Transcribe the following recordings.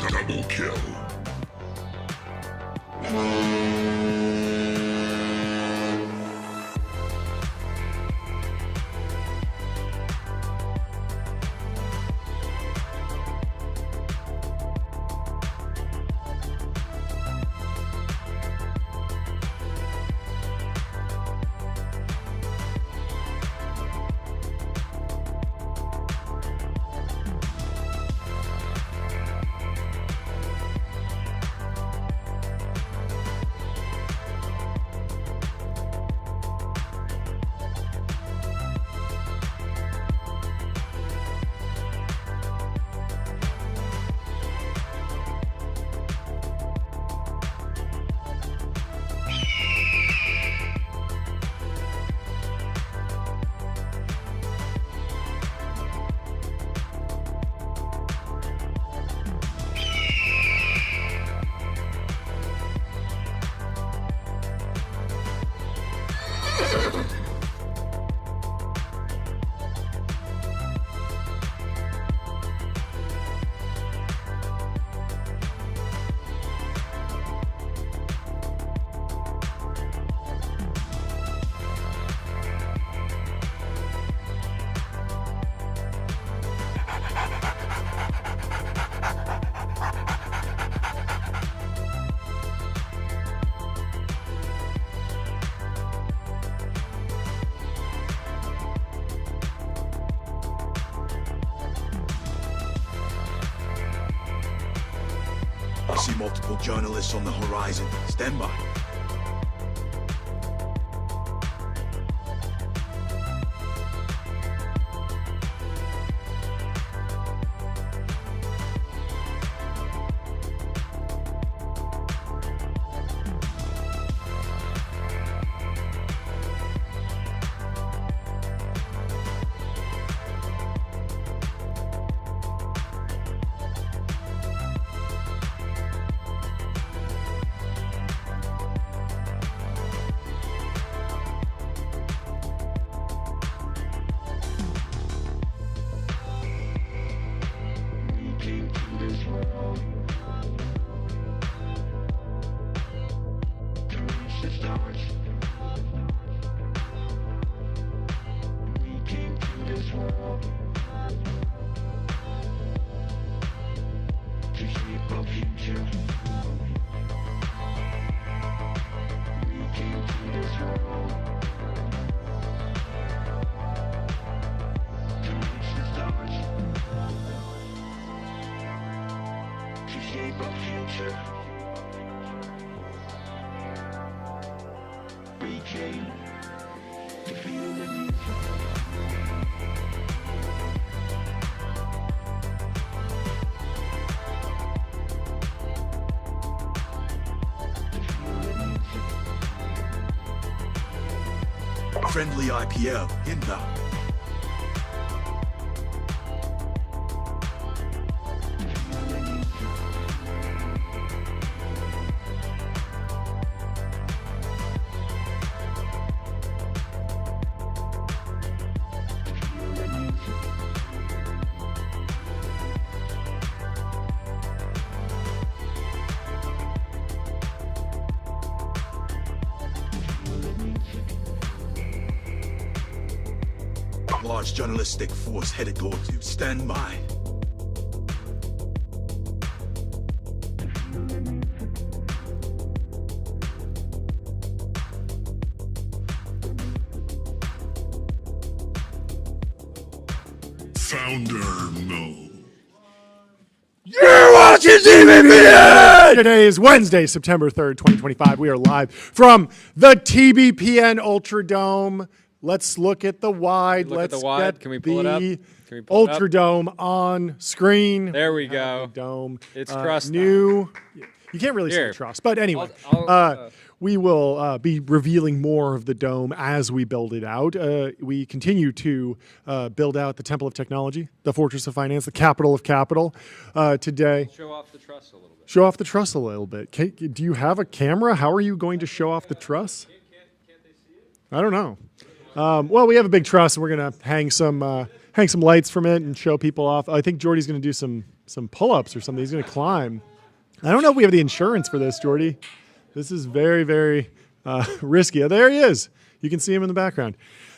Double kill. I see multiple journalists on the horizon. Stand by. Friendly IPL inbound. Large journalistic force headed towards you. Stand by. Founder mode. You're watching TBPN! Today is Wednesday, September 3rd, 2025. We are live from the TBPN Ultra Dome. Let's look at the wide. Look at Let's the wide. get Can we pull it up? the Can we pull it Ultra up? Dome on screen. There we have go. the dome. It's crust. New. You can't really Here. see truss, but anyway, I'll- we will be revealing more of the dome as we build it out. We continue to build out the Temple of Technology, the Fortress of Finance, the capital of capital. Today, Show off the truss a little bit. show off the truss a little bit. Do you have a camera? How are you going to show off the truss? Can't they see it? I don't know. Well, we have a big truss, and we're gonna hang some lights from it and show people off. I think Jordy's gonna do some some pull-ups or something. He's going to climb. I don't know if we have the insurance for this, Jordy. This is very, very risky. Oh, there he is. You can see him in the background.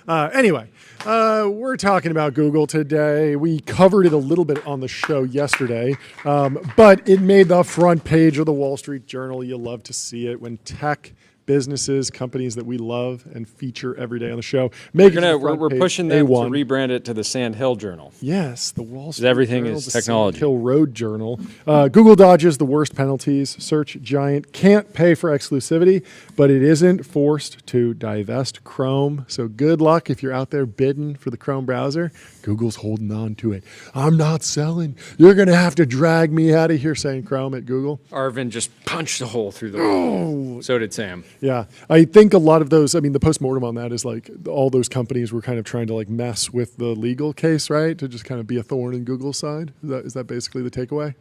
Anyway, we're talking about Google today. We covered it a little bit on the show yesterday, but it made the front page of the Wall Street Journal. You love to see it when tech businesses, companies that we love and feature every day on the show. We're pushing them to rebrand it to the Sand Hill Journal. Yes, the Wall Street everything Journal, is the technology. Sand Hill Road Journal. Google dodges the worst penalties. Search giant can't pay for exclusivity, but it isn't forced to divest Chrome. So good luck if you're out there bidding for the Chrome browser. Google's holding on to it. I'm not selling. You're going to have to drag me out of here, saying Chrome at Google. Arvin just punched a hole through the wall. So did Sam. Yeah, I think a lot of those, I mean, the postmortem on that is like all those companies were kind of trying to like mess with the legal case, right? To just kind of be a thorn in Google's side. Is that basically the takeaway?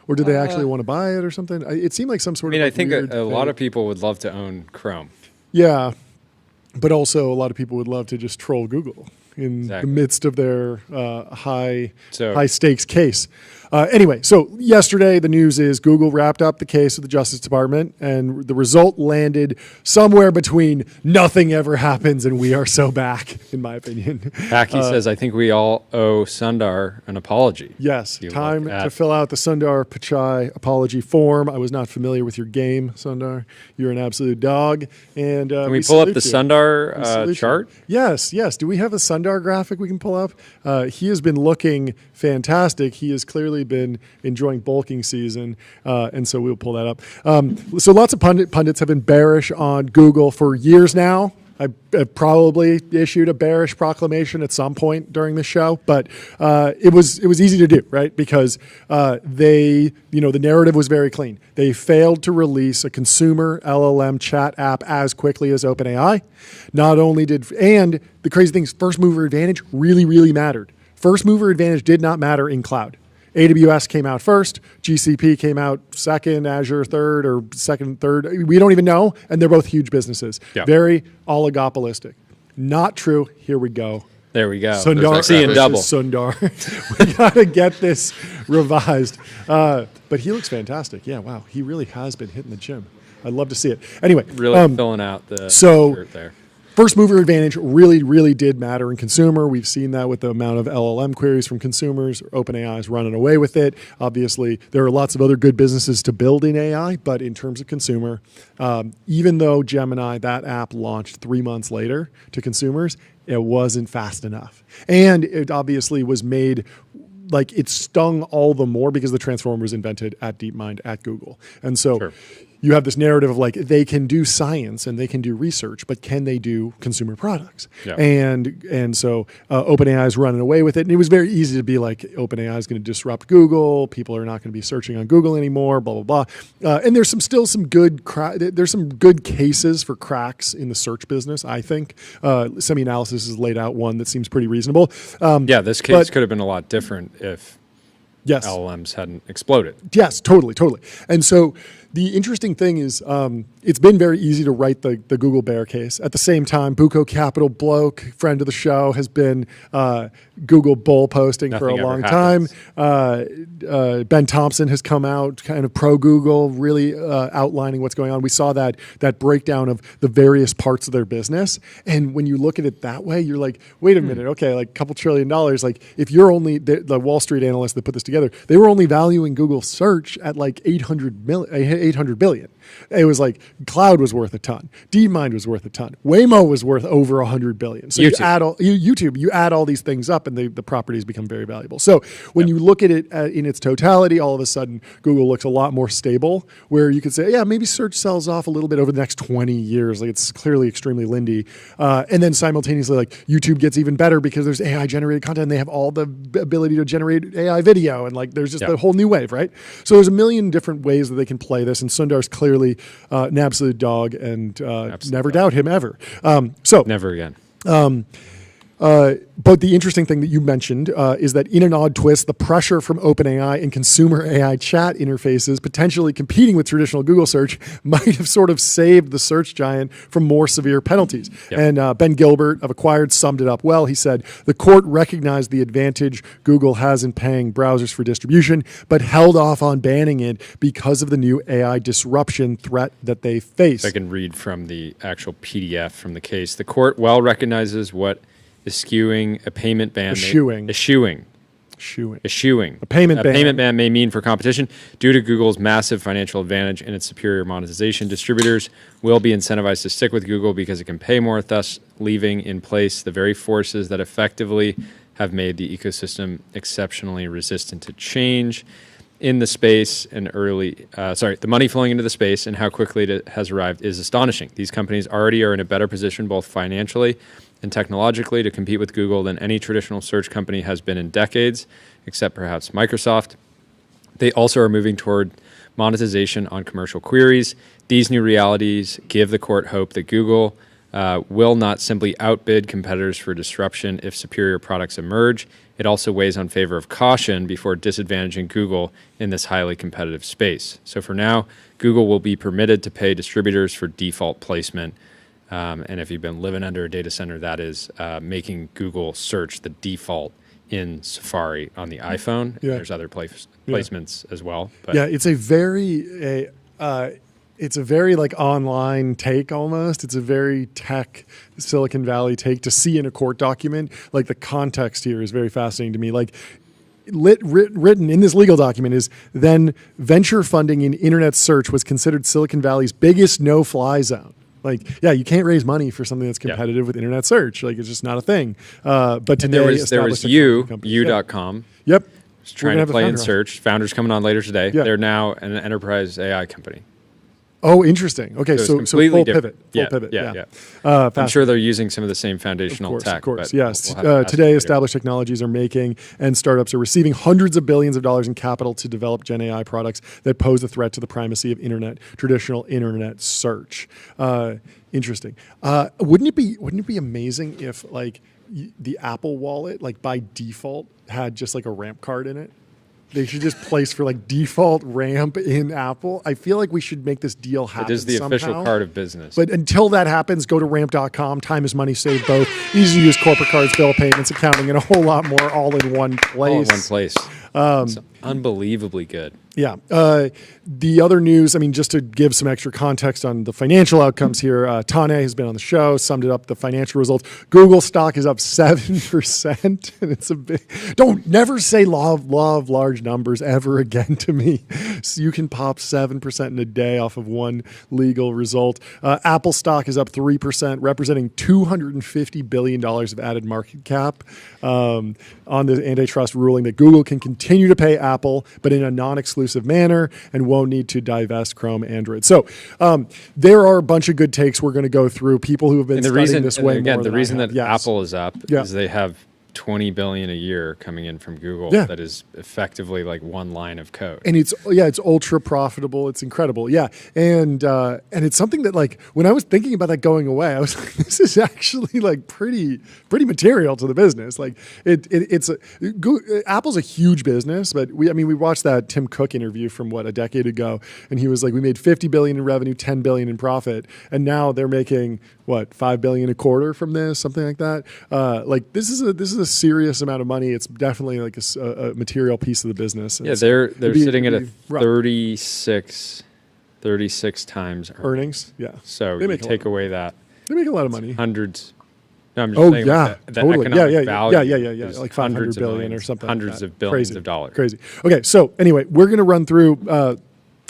Or did they actually want to buy it or something? It seemed like some sort of I think weird a lot of people would love to own Chrome. Yeah, but also a lot of people would love to just troll Google in the midst of their high stakes case. Anyway, so yesterday the news is Google wrapped up the case with the Justice Department, and the result landed somewhere between nothing ever happens and we are so back, in my opinion. Hacky says, I think we all owe Sundar an apology. Yes, time to fill out the Sundar Pichai apology form. I was not familiar with your game, Sundar. You're an absolute dog. And can we pull up the Sundar chart? Yes. Do we have a Sundar graphic we can pull up? He has been looking fantastic. He has clearly been enjoying bulking season, and so we'll pull that up. So lots of pundits have been bearish on Google for years now. I probably issued a bearish proclamation at some point during the show, but it was easy to do, right? Because the narrative was very clean. They failed to release a consumer LLM chat app as quickly as OpenAI. And the crazy thing is, first mover advantage really, really mattered. First mover advantage did not matter in cloud. AWS came out first, GCP came out second, Azure third, or second, third. We don't even know, and they're both huge businesses. Yeah. Very oligopolistic. Not true. Here we go. There we go. Sundar, seeing double. Sundar. We got to get this revised. But he looks fantastic. Yeah, wow. He really has been hitting the gym. I'd love to see it. Anyway. Really filling out the shirt there. First mover advantage really, really did matter in consumer. We've seen that with the amount of LLM queries from consumers. OpenAI is running away with it. Obviously, there are lots of other good businesses to build in AI, but in terms of consumer, even though Gemini, that app launched 3 months later to consumers, it wasn't fast enough. And it obviously was made like it stung all the more because the transformer was invented at DeepMind at Google. And so you have this narrative of like they can do science and they can do research, but can they do consumer products? Yeah. And so OpenAI is running away with it. And it was very easy to be like, OpenAI is going to disrupt Google. People are not going to be searching on Google anymore, blah, blah, blah. And there's still some good cases for cracks in the search business, I think. SemiAnalysis has laid out one that seems pretty reasonable. This case could have been a lot different if LLMs hadn't exploded. Yes, totally. And so the interesting thing is it's been very easy to write the Google bear case. At the same time, Buco Capital bloke, friend of the show, has been Google bull posting for a long time. Ben Thompson has come out kind of pro-Google, really outlining what's going on. We saw that breakdown of the various parts of their business. And when you look at it that way, you're like, wait a minute, okay, like a couple $1 trillion. Like if you're only, the Wall Street analysts that put this together, they were only valuing Google search at like 800 billion. It was like cloud was worth a ton. DeepMind was worth a ton. Waymo was worth over 100 billion. So YouTube. You add all these things up and the properties become very valuable. So when you look at it in its totality, all of a sudden Google looks a lot more stable, where you could say, yeah, maybe search sells off a little bit over the next 20 years. Like it's clearly extremely lindy. And then simultaneously, like YouTube gets even better because there's AI generated content and they have all the ability to generate AI video. And like there's just a whole new wave, right? So there's a million different ways that they can play this. And Sundar's clearly an absolute dog, and never doubt him ever. Never again. But the interesting thing that you mentioned is that in an odd twist, the pressure from OpenAI and consumer AI chat interfaces potentially competing with traditional Google search might have sort of saved the search giant from more severe penalties. Yep. And Ben Gilbert of Acquired summed it up well. He said, the court recognized the advantage Google has in paying browsers for distribution, but held off on banning it because of the new AI disruption threat that they face. I can read from the actual PDF from the case. The court well recognizes what eschewing a payment ban. Eschewing. A payment ban may mean for competition. Due to Google's massive financial advantage and its superior monetization, distributors will be incentivized to stick with Google because it can pay more, thus leaving in place the very forces that effectively have made the ecosystem exceptionally resistant to change. In the space and the money flowing into the space and how quickly it has arrived is astonishing. These companies already are in a better position both financially and technologically to compete with Google than any traditional search company has been in decades, except perhaps Microsoft. They also are moving toward monetization on commercial queries. These new realities give the court hope that Google will not simply outbid competitors for disruption if superior products emerge. It also weighs on favor of caution before disadvantaging Google in this highly competitive space. So for now, Google will be permitted to pay distributors for default placement. And if you've been living under a data center, that is making Google search the default in Safari on the iPhone. Yeah. There's other placements as well. But yeah, it's a very like online take almost. It's a very tech Silicon Valley take to see in a court document. Like the context here is very fascinating to me. Like written in this legal document is then venture funding in internet search was considered Silicon Valley's biggest no-fly zone. Like, yeah, you can't raise money for something that's competitive with internet search. Like, it's just not a thing. But today, there was you.com. Yep. Trying to play in search. Founders coming on later today. Yeah. They're now an enterprise AI company. Oh, interesting. Okay, so full pivot. Yeah. I'm sure they're using some of the same foundational tech. Of course, yes. Today, established technologies are making and startups are receiving hundreds of billions of dollars in capital to develop Gen AI products that pose a threat to the primacy of traditional internet search. Interesting. Wouldn't it be amazing if like the Apple Wallet, like by default, had just like a ramp card in it? They should just place for like default ramp in Apple. I feel like we should make this deal happen. It is the somehow. official card of business. But until that happens, go to ramp.com. Time is money saved both. Easy to use corporate cards, bill payments, accounting, and a whole lot more all in one place. All in one place. It's unbelievably good. Yeah. The other news, I mean, just to give some extra context on the financial outcomes here, Tane has been on the show, summed it up, the financial results. Google stock is up 7%. And it's a big, never say law of large numbers ever again to me. So you can pop 7% in a day off of one legal result. Apple stock is up 3%, representing $250 billion of added market cap on the antitrust ruling that Google can continue to pay Apple, but in a non-exclusive manner, and won't need to divest Chrome, Android. So there are a bunch of good takes we're going to go through. People who have been studying this way more than the reason that yes. Apple is up is they have $20 billion a year coming in from Google. Yeah. That is effectively like one line of code. And it's ultra profitable. It's incredible. Yeah. And it's something that like when I was thinking about that going away, I was like, this is actually like pretty material to the business. Like Apple's a huge business, but we watched that Tim Cook interview from a decade ago, and he was like, we made $50 billion in revenue, $10 billion in profit, and now they're making $5 billion a quarter from this, something like that. Like this is a serious amount of money. It's definitely like a material piece of the business. Yeah, they're sitting at a 36 times earnings. Yeah. So you take away that. They make a lot of money. Hundreds. No, I'm just saying totally. Economic value Yeah. Like 500 billion or something. Hundreds like of billions of dollars. Crazy. Okay, so anyway, we're going to run through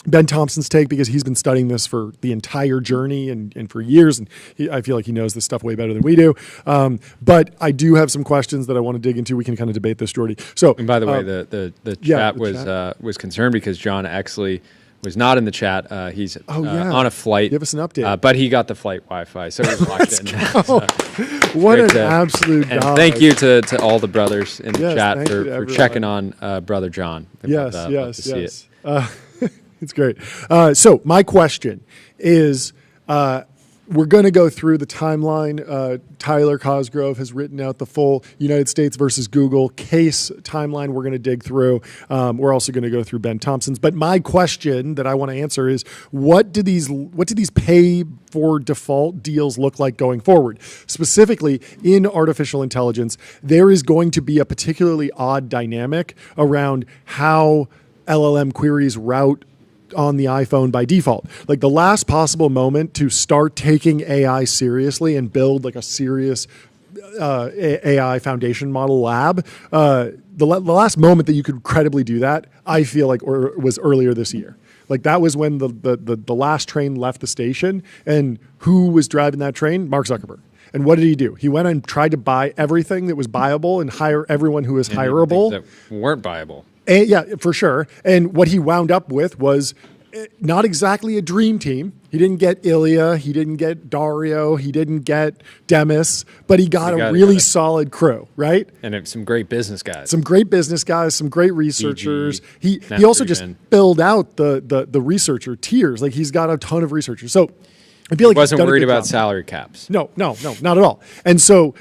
Ben Thompson's take because he's been studying this for the entire journey and for years, and I feel like he knows this stuff way better than we do. But I do have some questions that I want to dig into. We can kind of debate this, Jordy. So, and by the way, the chat was concerned because John Exley was not in the chat. He's on a flight. Give us an update. But he got the flight Wi-Fi, so he's locked in. What an absolute dog. Thank you to all the brothers in the chat for checking on Brother John. Yes. It's great. So my question is, we're going to go through the timeline. Tyler Cosgrove has written out the full United States versus Google case timeline we're going to dig through. We're also going to go through Ben Thompson's. But my question that I want to answer is, what do these pay for default deals look like going forward? Specifically, in artificial intelligence, there is going to be a particularly odd dynamic around how LLM queries route on the iPhone by default. Like the last possible moment to start taking AI seriously and build like a serious AI foundation model lab, the last moment that you could credibly do that, I feel like was earlier this year. Like that was when the last train left the station, and who was driving that train? Mark Zuckerberg. And what did he do? He went and tried to buy everything that was buyable and hire everyone who was hireable. That weren't buyable. And, yeah, for sure. And what he wound up with was not exactly a dream team. He didn't get Ilya. He didn't get Dario. He didn't get Demis. But he got a really solid crew, right? And some great business guys. Some great business guys, some great researchers. He also just filled out the researcher tiers. Like he's got a ton of researchers. So I feel like he wasn't worried about salary caps. No, not at all. And so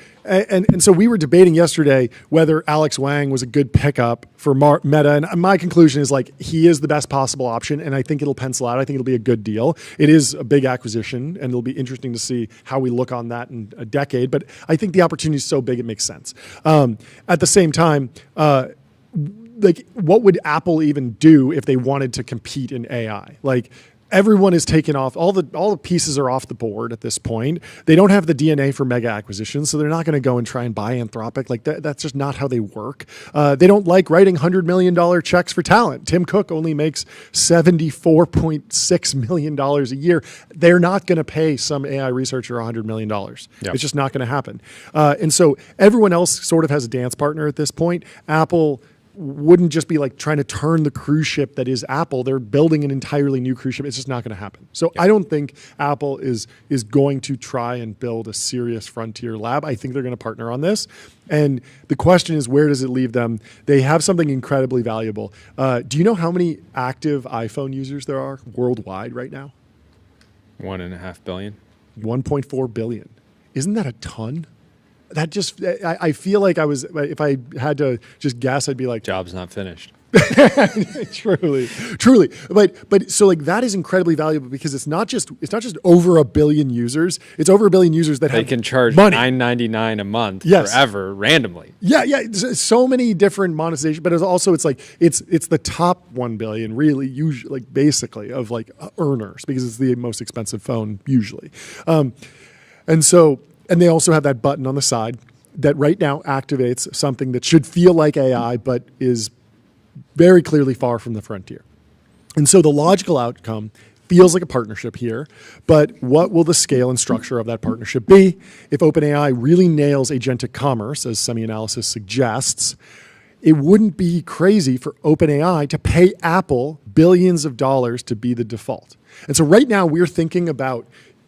we were debating yesterday whether Alex Wang was a good pickup for Meta. And my conclusion is like he is the best possible option, and I think it'll pencil out. I think it'll be a good deal. It is a big acquisition, and it'll be interesting to see how we look on that in a decade. But I think the opportunity is so big it makes sense. At the same time, like what would Apple even do if they wanted to compete in AI? Like everyone is taken off. All the pieces are off the board at this point. They don't have the DNA for mega acquisitions, so they're not going to go and try and buy Anthropic. Like that's just not how they work. They don't like writing $100 million checks for talent. Tim Cook only makes $74.6 million a year. They're not going to pay some AI researcher $100 million. Yep. It's just not going to happen. And so everyone else sort of has a dance partner at this point. Apple wouldn't just be like trying to turn the cruise ship that is Apple. They're building an entirely new cruise ship. It's just not going to happen. So I don't think Apple is going to try and build a serious frontier lab. I think they're going to partner on this. And the question is, where does it leave them? They have something incredibly valuable. Do you know how many active iPhone users there are worldwide right now? 1.5 billion. 1.4 billion. Isn't that a ton? That just, I feel like if I had to just guess, I'd be like, job's not finished. truly. But so like that is incredibly valuable because it's not just over a billion users. It's over a billion users that they can charge $9.99 a month forever randomly. Yeah. So many different monetization, but it's the top 1 billion really usually like basically of like earners because it's the most expensive phone usually. And they also have that button on the side that right now activates something that should feel like AI, but is very clearly far from the frontier. And so the logical outcome feels like a partnership here, but what will the scale and structure of that partnership be? If OpenAI really nails agentic commerce, as SemiAnalysis suggests, it wouldn't be crazy for OpenAI to pay Apple billions of dollars to be the default. And so right now we're thinking about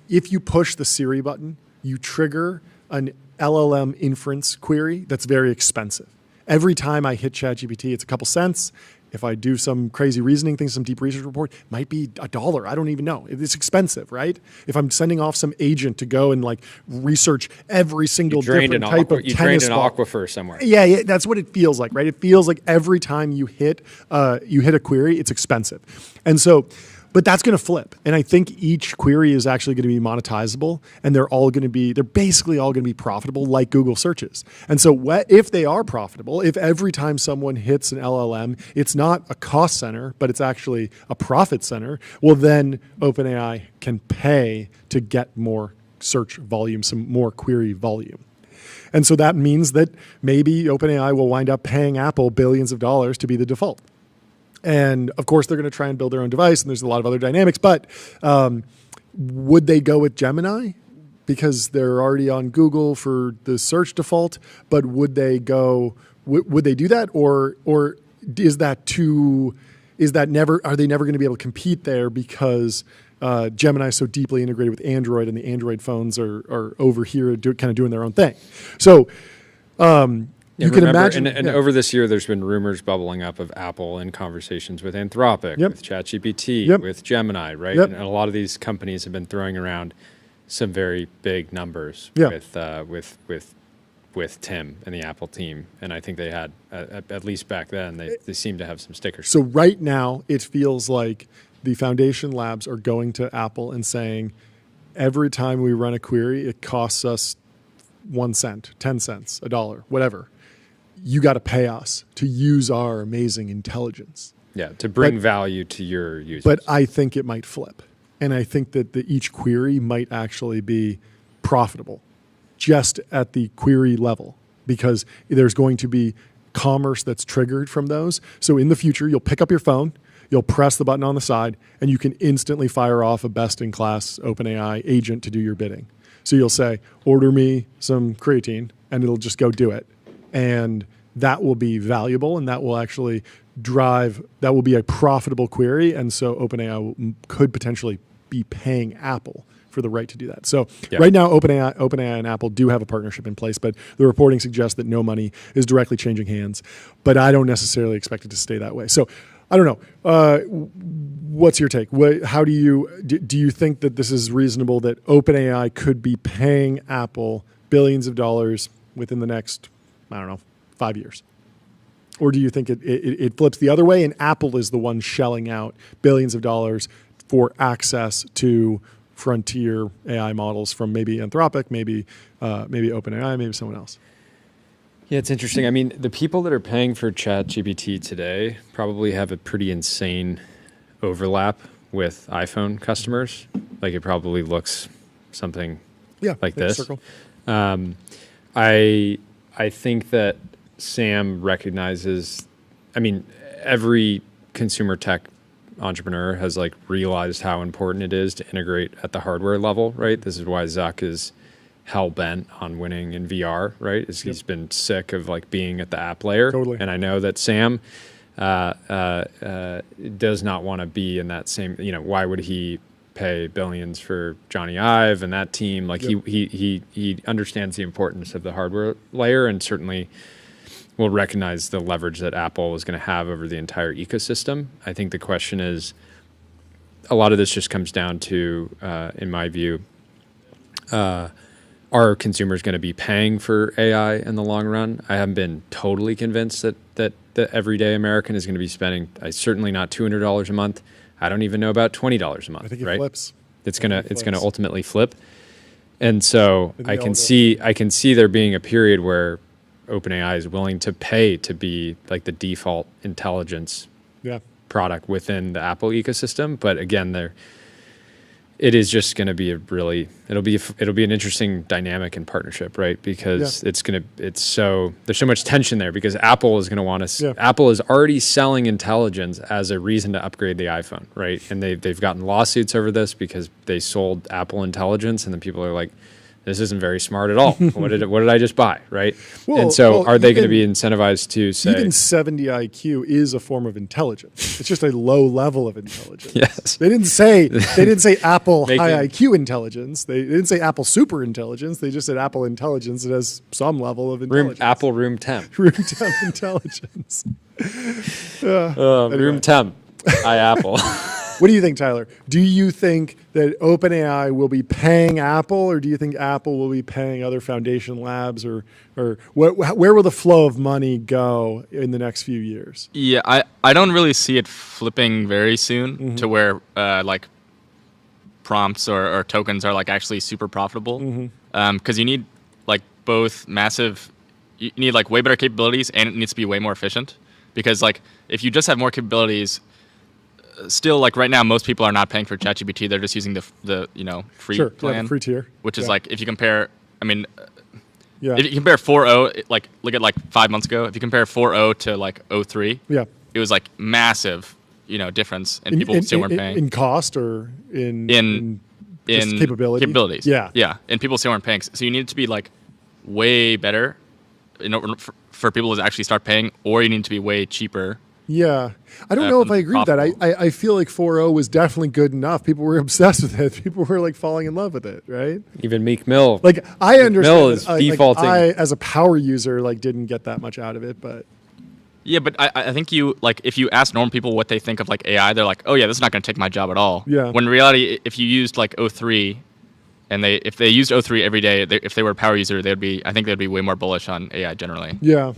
if you push the Siri button, you trigger an LLM inference query that's very expensive. Every time I hit ChatGPT, it's a couple cents. If I do some crazy reasoning thing, some deep research report, it might be $1. I don't even know. It's expensive, right? If I'm sending off some agent to go and like research every single different type of tennis ball. You drained an aquifer somewhere. Yeah, that's what it feels like, right? It feels like every time you hit a query, it's expensive. And so, but that's going to flip. And I think each query is actually going to be monetizable, and they're basically all going to be profitable like Google searches. And so if they are profitable, if every time someone hits an LLM, it's not a cost center, but it's actually a profit center, well, then OpenAI can pay to get more search volume, some more query volume. And so that means that maybe OpenAI will wind up paying Apple billions of dollars to be the default. And of course, they're going to try and build their own device, and there's a lot of other dynamics. But would they go with Gemini because they're already on Google for the search default? But would they go? Would they do that, or is that too? Is that never? Are they never going to be able to compete there because Gemini is so deeply integrated with Android, and the Android phones are over here kind of doing their own thing? So. You can imagine. And over this year, there's been rumors bubbling up of Apple in conversations with Anthropic, with ChatGPT, with Gemini, right? And a lot of these companies have been throwing around some very big numbers Yeah. with Tim and the Apple team, and I think they had at least back then they seemed to have some stickers. So right now, it feels like the foundation labs are going to Apple and saying, every time we run a query, it costs us 1 cent, 10 cents, $1, whatever. You got to pay us to use our amazing intelligence. Yeah, to bring value to your users. But I think it might flip. And I think that each query might actually be profitable just at the query level, because there's going to be commerce that's triggered from those. So in the future, you'll pick up your phone, you'll press the button on the side, and you can instantly fire off a best-in-class OpenAI agent to do your bidding. So you'll say, order me some creatine, and it'll just go do it. And that will be valuable, and that will actually that will be a profitable query. And so OpenAI could potentially be paying Apple for the right to do that. So right now, OpenAI and Apple do have a partnership in place, but the reporting suggests that no money is directly changing hands. But I don't necessarily expect it to stay that way. So I don't know. What's your take? How do you think that this is reasonable that OpenAI could be paying Apple billions of dollars within the next, 5 years? Or do you think it flips the other way and Apple is the one shelling out billions of dollars for access to frontier AI models from maybe Anthropic, maybe OpenAI, maybe someone else? Yeah, it's interesting. I mean, the people that are paying for ChatGPT today probably have a pretty insane overlap with iPhone customers. Like it probably looks something like this. Circle. I think that Sam recognizes, every consumer tech entrepreneur has realized how important it is to integrate at the hardware level, right? This is why Zuck is hell bent on winning in VR, right? He's been sick of being at the app layer. Totally. And I know that Sam does not want to be in that same, why would he pay billions for Johnny Ive and that team? He understands the importance of the hardware layer and certainly will recognize the leverage that Apple is going to have over the entire ecosystem. I think the question is, a lot of this just comes down to, in my view, are consumers going to be paying for AI in the long run? I haven't been totally convinced that the everyday American is going to be spending, certainly not $200 a month. I don't even know about $20 a month. I think it right? flips. It's gonna ultimately flip. And so I can see there being a period where OpenAI is willing to pay to be the default intelligence product within the Apple ecosystem. But again, it is just going to be it'll be an interesting dynamic and partnership, right? Because there's so much tension there because Apple is going to want to, Apple is already selling intelligence as a reason to upgrade the iPhone, right? And they've gotten lawsuits over this because they sold Apple intelligence and then people are like, this isn't very smart at all. What did I just buy, right? And so are they going to be incentivized to say... Even 70 IQ is a form of intelligence. It's just a low level of intelligence. Yes. They didn't say Apple high IQ intelligence. They didn't say Apple super intelligence. They just said Apple intelligence that has some level of intelligence. Apple room temp. Room temp intelligence. Room temp. Hi, Apple. What do you think, Tyler? Do you think that OpenAI will be paying Apple, or do you think Apple will be paying other foundation labs, or where will the flow of money go in the next few years? Yeah, I don't really see it flipping very soon to where prompts or tokens are actually super profitable. Because you need both massive, you need way better capabilities, and it needs to be way more efficient. Because if you just have more capabilities, still right now most people are not paying for ChatGPT. They're just using the free plan, the free tier, which is if you compare, if you compare 4.0, look at 5 months ago, if you compare 4.0 to 0.3, it was massive difference, and people still weren't paying in cost or in capabilities. Yeah, and people still weren't paying. So you need it to be way better in order for people to actually start paying, or you need to be way cheaper. Yeah. I don't know if I agree with that. I feel like 4.0 was definitely good enough. People were obsessed with it. People were falling in love with it, right? Even Meek Mill. I understand. Mill is defaulting. I, as a power user, didn't get that much out of it, but... Yeah, but I think you, if you ask normal people what they think of AI, they're like, oh yeah, this is not going to take my job at all. Yeah. When in reality, if you used 0.3, and if they used O3 every day, if they were a power user, I think they'd be way more bullish on AI generally. Yeah.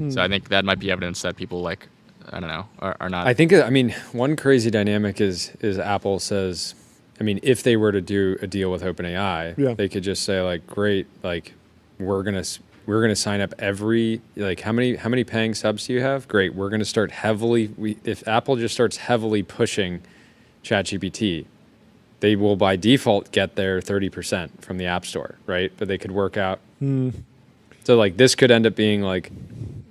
So I think that might be evidence that people like, I don't know, are not. I think, I mean, one crazy dynamic is Apple says, I mean, if they were to do a deal with OpenAI, they could just say like, great, like we're gonna sign up every, like how many paying subs do you have? Great, we're gonna start if Apple just starts heavily pushing ChatGPT, they will by default get their 30% from the App Store, right? But they could work out. So like this could end up being like,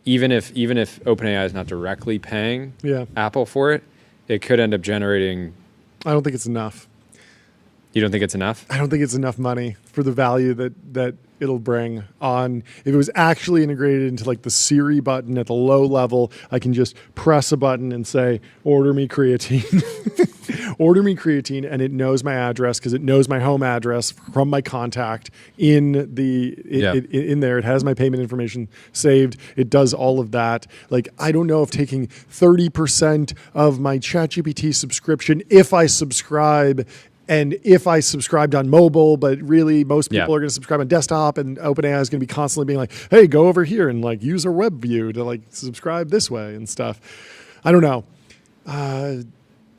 even if OpenAI is not directly paying Apple for it, it could end up generating. I don't think it's enough. You don't think it's enough? I don't think it's enough money for the value that it'll bring on. If it was actually integrated into like the Siri button at the low level, I can just press a button and say, order me creatine. Order me creatine, and it knows my address because it knows my home address from my contact in there. It has my payment information saved. It does all of that. Like, I don't know if taking 30% of my ChatGPT subscription, if I subscribe, and if I subscribed on mobile, but really most people are going to subscribe on desktop, and OpenAI is going to be constantly being like, hey, go over here and like use our web view to like subscribe this way and stuff. I don't know.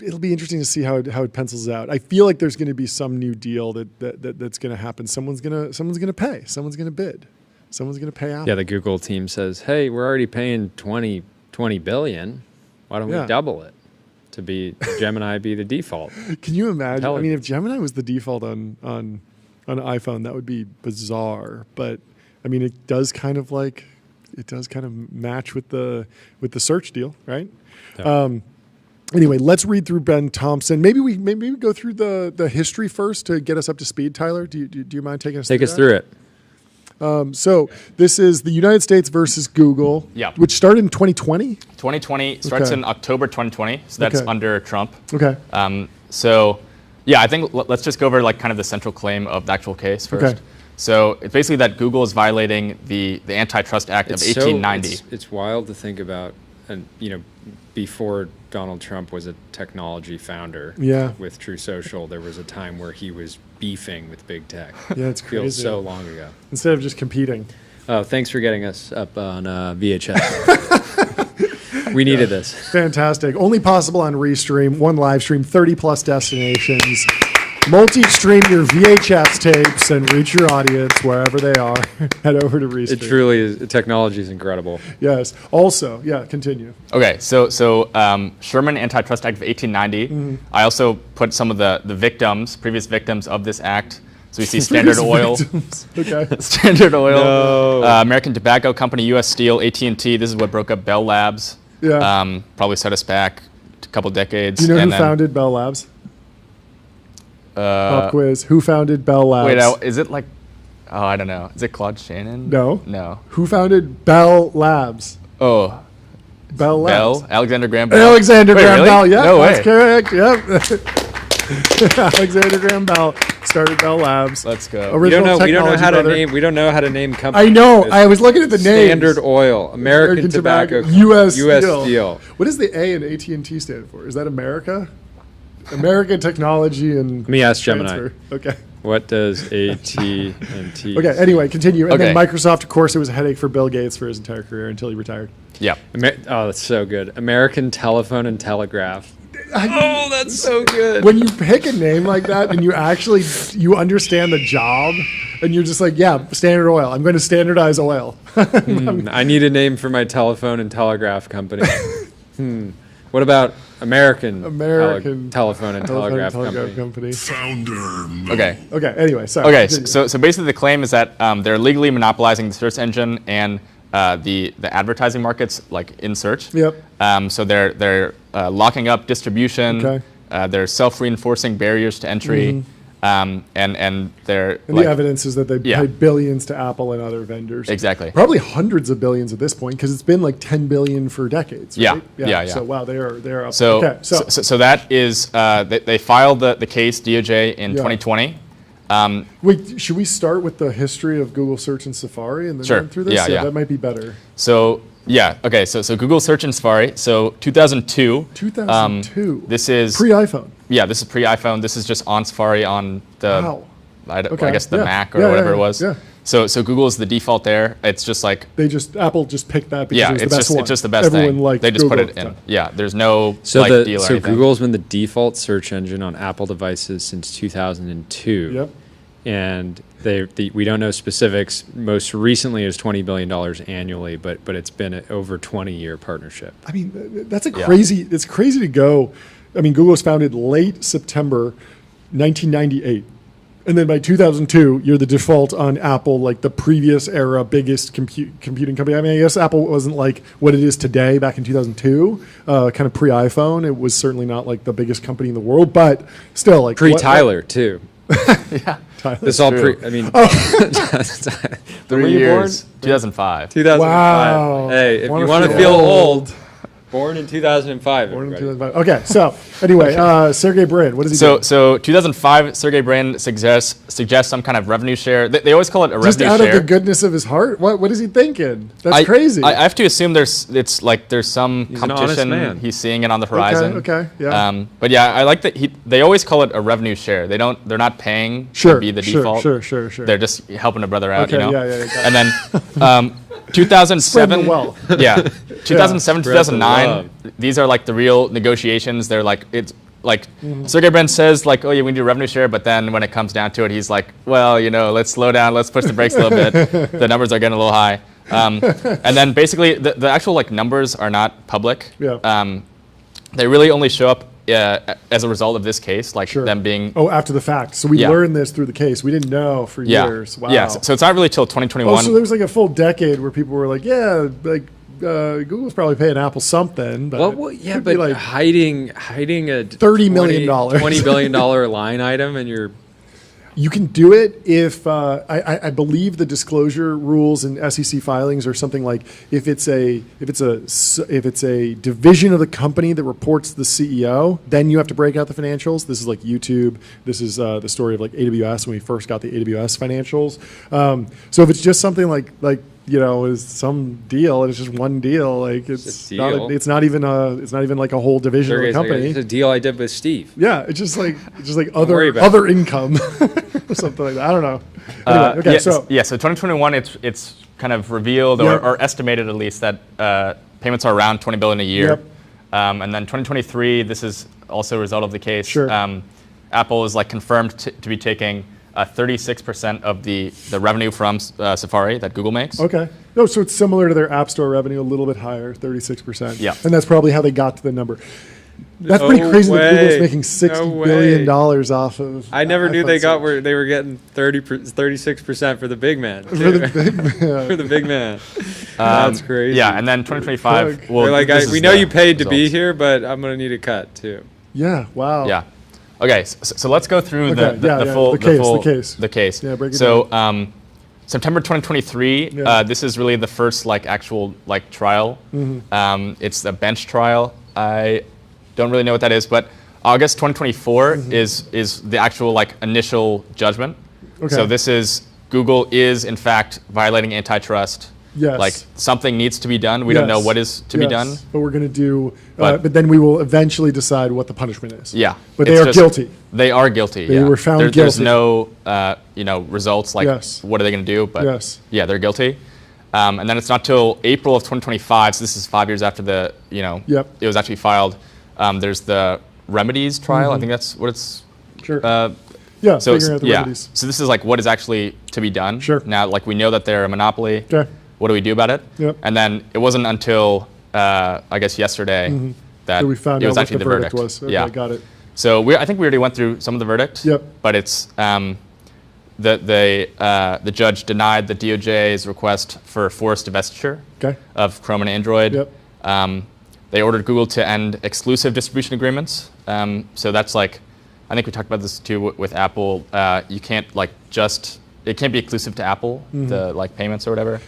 It'll be interesting to see how it pencils out. I feel like there's going to be some new deal that's going to happen. Someone's going to pay. Someone's going to bid. Someone's going to pay out. Yeah, the Google team says, hey, we're already paying 20 billion. Why don't we double it to be Gemini be the default? Can you imagine? I mean, if Gemini was the default on an iPhone, that would be bizarre. But I mean, it does kind of match with the search deal, right? Yeah. Anyway, let's read through Ben Thompson. Maybe we go through the history first to get us up to speed. Tyler, do you mind taking us? Take us through it. So this is the United States versus Google, which started in 2020. 2020 starts in October 2020, so that's under Trump. Okay. So yeah, I think let's just go over like kind of the central claim of the actual case first. Okay. So it's basically that Google is violating the Antitrust Act of 1890. It's wild to think about, and before Donald Trump was a technology founder with True Social, there was a time where he was beefing with big tech. Yeah, it's crazy. Feels so long ago. Instead of just competing. Oh, thanks for getting us up on VHS. We needed this. Fantastic. Only possible on Restream, one live stream, 30 plus destinations. Multi-stream your VHS tapes and reach your audience wherever they are. Head over to Restream. It truly is. Technology is incredible. Yes. Also, continue. Okay, so Sherman Antitrust Act of 1890. Mm-hmm. I also put some of the previous victims of this act. So we see Standard Oil, Standard Oil, American Tobacco Company, U.S. Steel, AT&T. This is what broke up Bell Labs. Yeah. Probably set us back a couple decades. Do you know who founded Bell Labs? Pop quiz. Who founded Bell Labs? Wait, is it like, I don't know. Is it Claude Shannon? No. Who founded Bell Labs? Oh. Bell Labs. Alexander Graham Bell. Alexander Graham really? Bell, yeah. No way. That's correct, yep. Alexander Graham Bell started Bell Labs. Let's go. We don't know how to name companies. I know. I was looking at the names. Standard Oil, American Tobacco, U.S. Steel. What does the A in AT&T stand for? Is that America? American Technology and Let me ask Transfer. Gemini. Okay. What does AT&T? Okay. Anyway, continue. And then Microsoft, of course, it was a headache for Bill Gates for his entire career until he retired. Yeah. That's so good. American Telephone and Telegraph. That's so good. When you pick a name like that and you understand the job and you're just like, Standard Oil. I'm going to standardize oil. I need a name for my telephone and telegraph company. What about American Telephone and Telegraph Company? Founder. Okay. Anyway, sorry. Okay. So basically, the claim is that they're legally monopolizing the search engine and the advertising markets, like in search. Yep. So they're locking up distribution. Okay. They're self-reinforcing barriers to entry. And they're the evidence is that they paid billions to Apple and other vendors. Exactly. Probably hundreds of billions at this point because it's been like 10 billion for decades. Right? Yeah. So wow, they're up. So that is they filed the case DOJ in 2020. Wait, should we start with the history of Google Search and Safari and then run through this? Yeah, that might be better. So okay. So Google Search and Safari. So 2002. 2002. This is pre-iPhone. Yeah, this is pre-iPhone. This is just on Safari on the I Okay. guess the Yeah. Mac or Yeah, whatever yeah, it was. yeah. So Google is the default there. It's just like Apple just picked that because yeah, it was the it's best just one. it's just the best Everyone thing. liked They just Google put it at the in. time. Yeah, there's no So deal or anything. Google's been the default search engine on Apple devices since 2002. Yep. And we don't know specifics. Most recently is $20 billion annually, but it's been an over 20-year partnership. I mean, that's crazy. It's crazy to go. I mean, Google was founded late September 1998. And then by 2002, you're the default on Apple, like the previous era biggest computing company. I mean, I guess Apple wasn't like what it is today back in 2002, kind of pre-iPhone. It was certainly not like the biggest company in the world, but still like Pre-Tyler, too. yeah, Tyler. This all true. I mean, Three when were you years, 2005. 2005. Wow. Hey, if Wanna you want to feel feel old. old, born in 2005. Born in everybody. 2005. Okay, so anyway, Sergey Brin, what does he do? So 2005, Sergey Brin suggests some kind of revenue share. They always call it a Just revenue out share. of the goodness of his heart? What is he thinking? That's crazy. I have to assume there's some He's an honest competition. man. He's seeing it on the horizon. Okay, yeah. But yeah, I like that they always call it a revenue share. They're not paying to be the default. Sure. They're just helping a brother out, Okay, you know. yeah, got it. And then 2007, Spreading the wealth. yeah, 2007, Spread the 2009. love. These are like the real negotiations. They're like it's like Mm-hmm. Sergey Brin says like, oh yeah, we need a revenue share, but then when it comes down to it, he's like, well, let's slow down, let's push the brakes a little bit. The numbers are getting a little high. And then basically the actual like numbers are not public. Yeah. They really only show up as a result of this case, like Sure. them being. Oh, after the fact. So we Yeah. learned this through the case. We didn't know for Yeah. years. Wow. Yeah. So it's not really till 2021. Oh, so there was like a full decade where people were like, yeah, like Google's probably paying Apple something. But Well, yeah, could be but like hiding a $30 million. $20 billion line item, and you're you can do it if I believe the disclosure rules in SEC filings are something like if it's a division of the company that reports the CEO, then you have to break out the financials. This is like YouTube. This is the story of like AWS when we first got the AWS financials. So if it's just something like is some deal and it's just one deal, like it's a not deal. it's not even like a whole division of the Sergey's like, company. it's a deal I did with Steve. Yeah, it's just like worry about other income or something like that. I don't know. Anyway, okay, So so 2021, it's kind of revealed Yep. or estimated at least that payments are around $20 billion a year. Yep. And then 2023, this is also a result of the case. Sure. Apple is like confirmed to be taking 36% of the revenue from Safari that Google makes. okay, no, so it's similar to their App Store revenue, a little bit higher, 36%. Yeah. and that's probably how they got to the number. That's pretty No crazy that Google's way. making $60 No billion way. dollars off of. I never knew iPhone they got search. where they were getting 36% for the big man. For the big man. For the big man. That's crazy. Yeah, and then 2025. Plug. Well, They're like, this is we know the you paid to be results. here, but I'm gonna need a cut too. Yeah, wow. Yeah. Okay, so let's go through Okay, the case. Yeah, break it So September 2023, Yeah. this is really the first like actual like trial. Mm-hmm. It's a bench trial. I don't really know what that is, but August 2024 is the actual like initial judgment. Okay. So this is Google is in fact violating antitrust. Yes. Like something needs to be done. We don't know Yes. what is to be Yes. done. But we're going to do, But- but then we will eventually decide what the punishment is. Yeah. But It's they are just- guilty. They are guilty. They yeah. were found There's guilty. no, results. Like, Yes. what are they going to do? But Yes. yeah, they're guilty. And then it's not till April of 2025. So this is 5 years after Yep. it was actually filed. There's the remedies trial. I think that's what it's. Sure. So yeah, figuring out the yeah. remedies. So this is like what is actually to be done. Sure. Now, like we know that they're a monopoly. Okay. What do we do about it? Yep. And then it wasn't until I guess yesterday that So we found it out was what actually the verdict was. Okay, yeah. got it. So I think we already went through some of the verdict. Yep. But it's the judge denied the DOJ's request for forced divestiture Okay. of Chrome and Android. Yep. They ordered Google to end exclusive distribution agreements. So that's like, I think we talked about this too with Apple. You can't like it can't be exclusive to Apple, the like payments or whatever.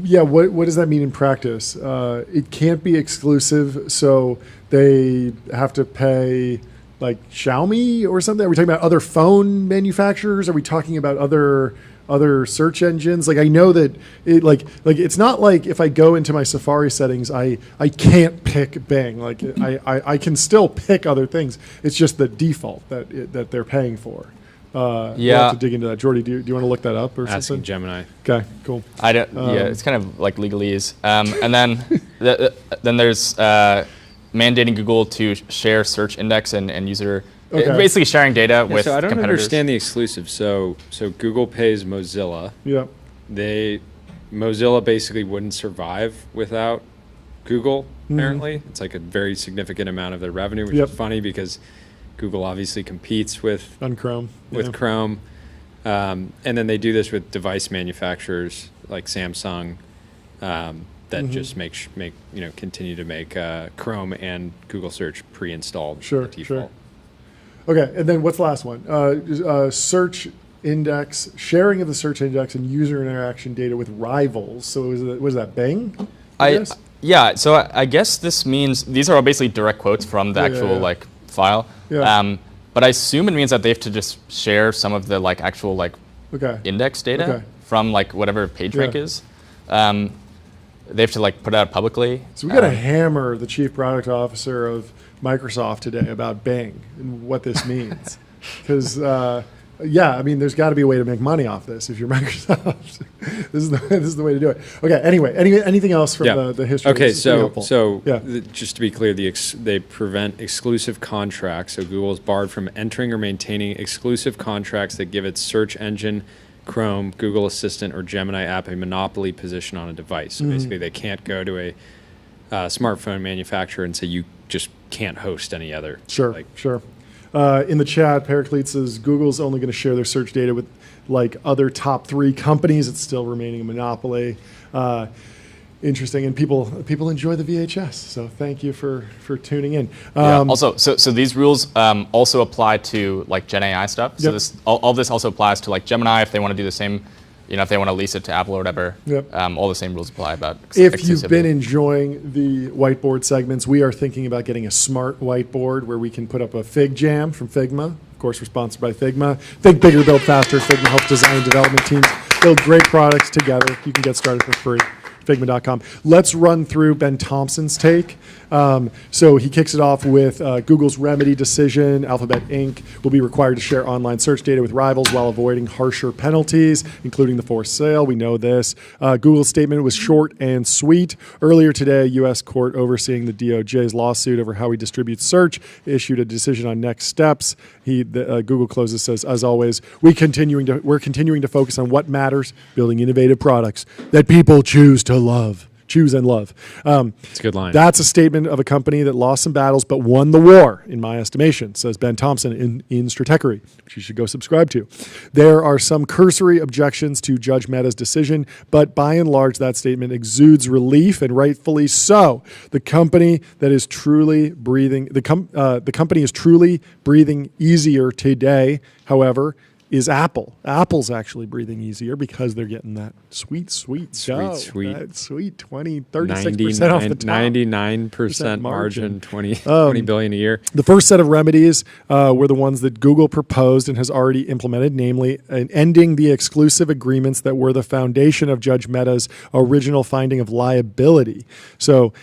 Yeah, what does that mean in practice? It can't be exclusive, so they have to pay like Xiaomi or something? Are we talking about other phone manufacturers? Are we talking about other search engines? Like I know that it like it's not like if I go into my Safari settings, I can't pick Bing. Like I can still pick other things. It's just the default that they're paying for. We'll Yeah. have to dig into that. Jordy, do you want to look that up or Asking something? Gemini. Okay, cool. I don't. Yeah, it's kind of like legalese. And then then there's mandating Google to share search index and user. Okay. Basically sharing data with So I don't competitors. understand the exclusive. So Google pays Mozilla. Yeah. Mozilla basically wouldn't survive without Google. Apparently, it's like a very significant amount of their revenue, which Yep. is funny because Google obviously competes with On Chrome. Yeah. Chrome, and then they do this with device manufacturers like Samsung that just continue to make Chrome and Google Search pre-installed. Sure, by default. sure. Okay, and then what's the last one? Search index, sharing of the search index and user interaction data with rivals. So was that Bing? guess? Yeah, so I guess this means these are all basically direct quotes from the actual like file. Yeah. But I assume it means that they have to just share some of the like actual like Okay. index data Okay. from like whatever PageRank Yeah. is. They have to like put it out publicly. So we got to hammer the chief product officer of Microsoft today about Bing and what this means. Because, yeah, I mean, there's got to be a way to make money off this if you're Microsoft. This is the way to do it. Okay, anyway, anything else from the history? Okay, This is pretty helpful. Yeah. Just to be clear, they prevent exclusive contracts. So Google is barred from entering or maintaining exclusive contracts that give its search engine, Chrome, Google Assistant, or Gemini app a monopoly position on a device. So basically, they can't go to a smartphone manufacturer and say you just can't host any other. Sure, sure. In the chat, Paraclete says Google's only going to share their search data with like other top 3 companies. It's still remaining a monopoly. Interesting, and people enjoy the VHS. So thank you for tuning in. Also, so these rules also apply to like Gen AI stuff. So Yep. this all this also applies to like Gemini if they want to do the same. If they want to lease it to Apple or whatever. Yep. All the same rules apply about. If you've been exclusivity. enjoying the whiteboard segments, we are thinking about getting a smart whiteboard where we can put up a Fig Jam from Figma. Of course, we're sponsored by Figma. Think bigger, build faster. Figma helps design and development teams build great products together. You can get started for free. Figma.com. Let's run through Ben Thompson's take. So he kicks it off with Google's remedy decision. Alphabet Inc. will be required to share online search data with rivals while avoiding harsher penalties, including the forced sale. We know this. Google's statement was short and sweet. Earlier today, a U.S. court overseeing the DOJ's lawsuit over how he distributes search issued a decision on next steps. Google closes, says, as always, we're continuing to focus on what matters, building innovative products that people choose and love. It's a good line. That's a statement of a company that lost some battles but won the war, in my estimation, says Ben Thompson in Stratechery, which you should go subscribe to. There are some cursory objections to Judge Mehta's decision, but by and large, that statement exudes relief, and rightfully so. The company is truly breathing easier today, however, is Apple. Apple's actually breathing easier because they're getting that sweet dough. That sweet 36% off the top. 99% margin, 20 billion a year. The first set of remedies were the ones that Google proposed and has already implemented, namely ending the exclusive agreements that were the foundation of Judge Mehta's original finding of liability. So,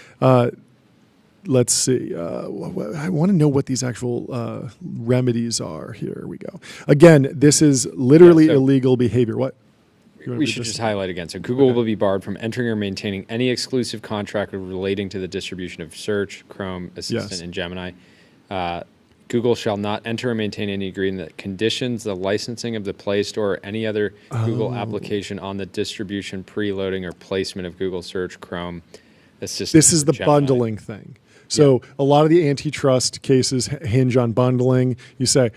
let's see. I want to know what these actual remedies are. Here we go. Again, this is literally illegal behavior. What? We should just highlight again. So Google will be barred from entering or maintaining any exclusive contract relating to the distribution of Search, Chrome, Assistant, and Gemini. Google shall not enter or maintain any agreement that conditions the licensing of the Play Store or any other Google application on the distribution, preloading, or placement of Google Search, Chrome, Assistant. This is the Gemini. bundling thing. So a lot of the antitrust cases hinge on bundling. You say,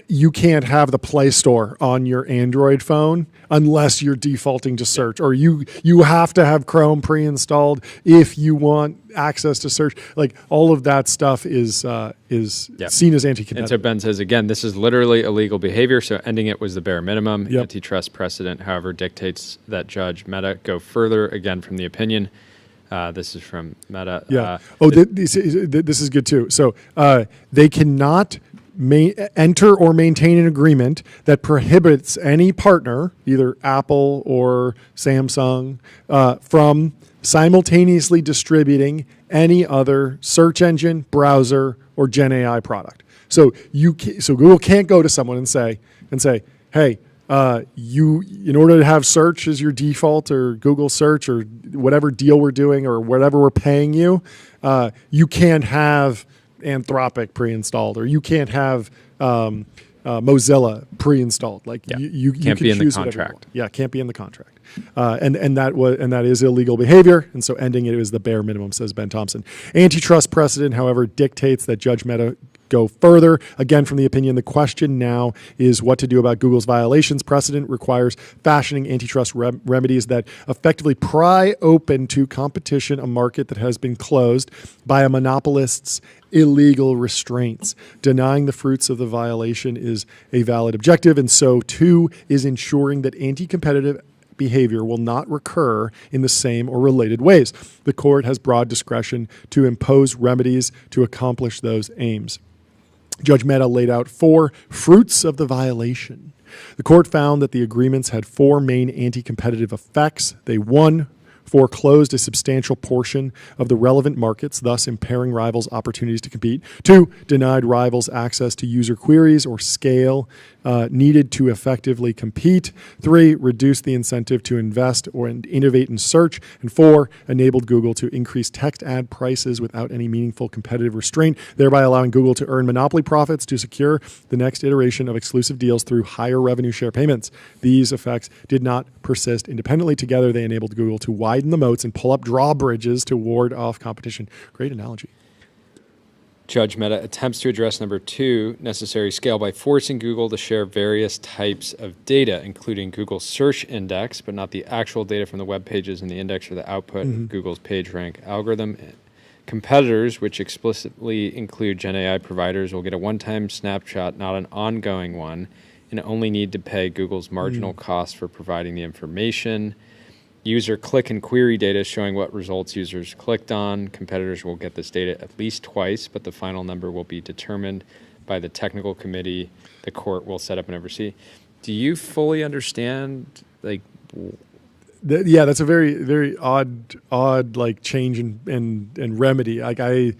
you can't have the Play Store on your Android phone unless you're defaulting to search, or you have to have Chrome pre-installed if you want access to search. Like all of that stuff is seen as anti-competitive. And so Ben says, again, this is literally illegal behavior, so ending it was the bare minimum. Antitrust precedent, however, dictates that Judge Mehta go further, again, from the opinion. This is from Meta. This is good too. So they cannot enter or maintain an agreement that prohibits any partner, either Apple or Samsung, from simultaneously distributing any other search engine, browser, or Gen AI product. So so Google can't go to someone and say, hey, you, in order to have search as your default or Google search or whatever deal we're doing or whatever we're paying you, you can't have Anthropic pre-installed, or you can't have Mozilla pre-installed. Like you can't can be in the choose whatever you contract. want. Yeah, can't be in the contract. And that is illegal behavior, and so ending it is the bare minimum, says Ben Thompson. Antitrust precedent, however, dictates that Judge Mehta go further. Again, from the opinion, the question now is what to do about Google's violations. Precedent requires fashioning antitrust remedies that effectively pry open to competition a market that has been closed by a monopolist's illegal restraints. Denying the fruits of the violation is a valid objective, and so too is ensuring that anti-competitive behavior will not recur in the same or related ways. The court has broad discretion to impose remedies to accomplish those aims. Judge Mehta laid out 4 fruits of the violation. The court found that the agreements had 4 main anti-competitive effects. They, 1, foreclosed a substantial portion of the relevant markets, thus impairing rivals' opportunities to compete. 2, denied rivals access to user queries or scale needed to effectively compete. 3, reduced the incentive to invest or innovate in search. And 4, enabled Google to increase text ad prices without any meaningful competitive restraint, thereby allowing Google to earn monopoly profits to secure the next iteration of exclusive deals through higher revenue share payments. These effects did not persist independently. Together, they enabled Google to widen the moats and pull up drawbridges to ward off competition. Great analogy. Judge Mehta attempts to address number 2, necessary scale, by forcing Google to share various types of data, including Google's search index, but not the actual data from the web pages in the index or the output of Google's PageRank algorithm. Competitors, which explicitly include Gen AI providers, will get a one-time snapshot, not an ongoing one, and only need to pay Google's marginal cost for providing the information. User click and query data showing what results users clicked on. Competitors will get this data at least twice, but the final number will be determined by the technical committee the court will set up and oversee. Do you fully understand, like... Yeah, that's a very, very odd like change and remedy. Like I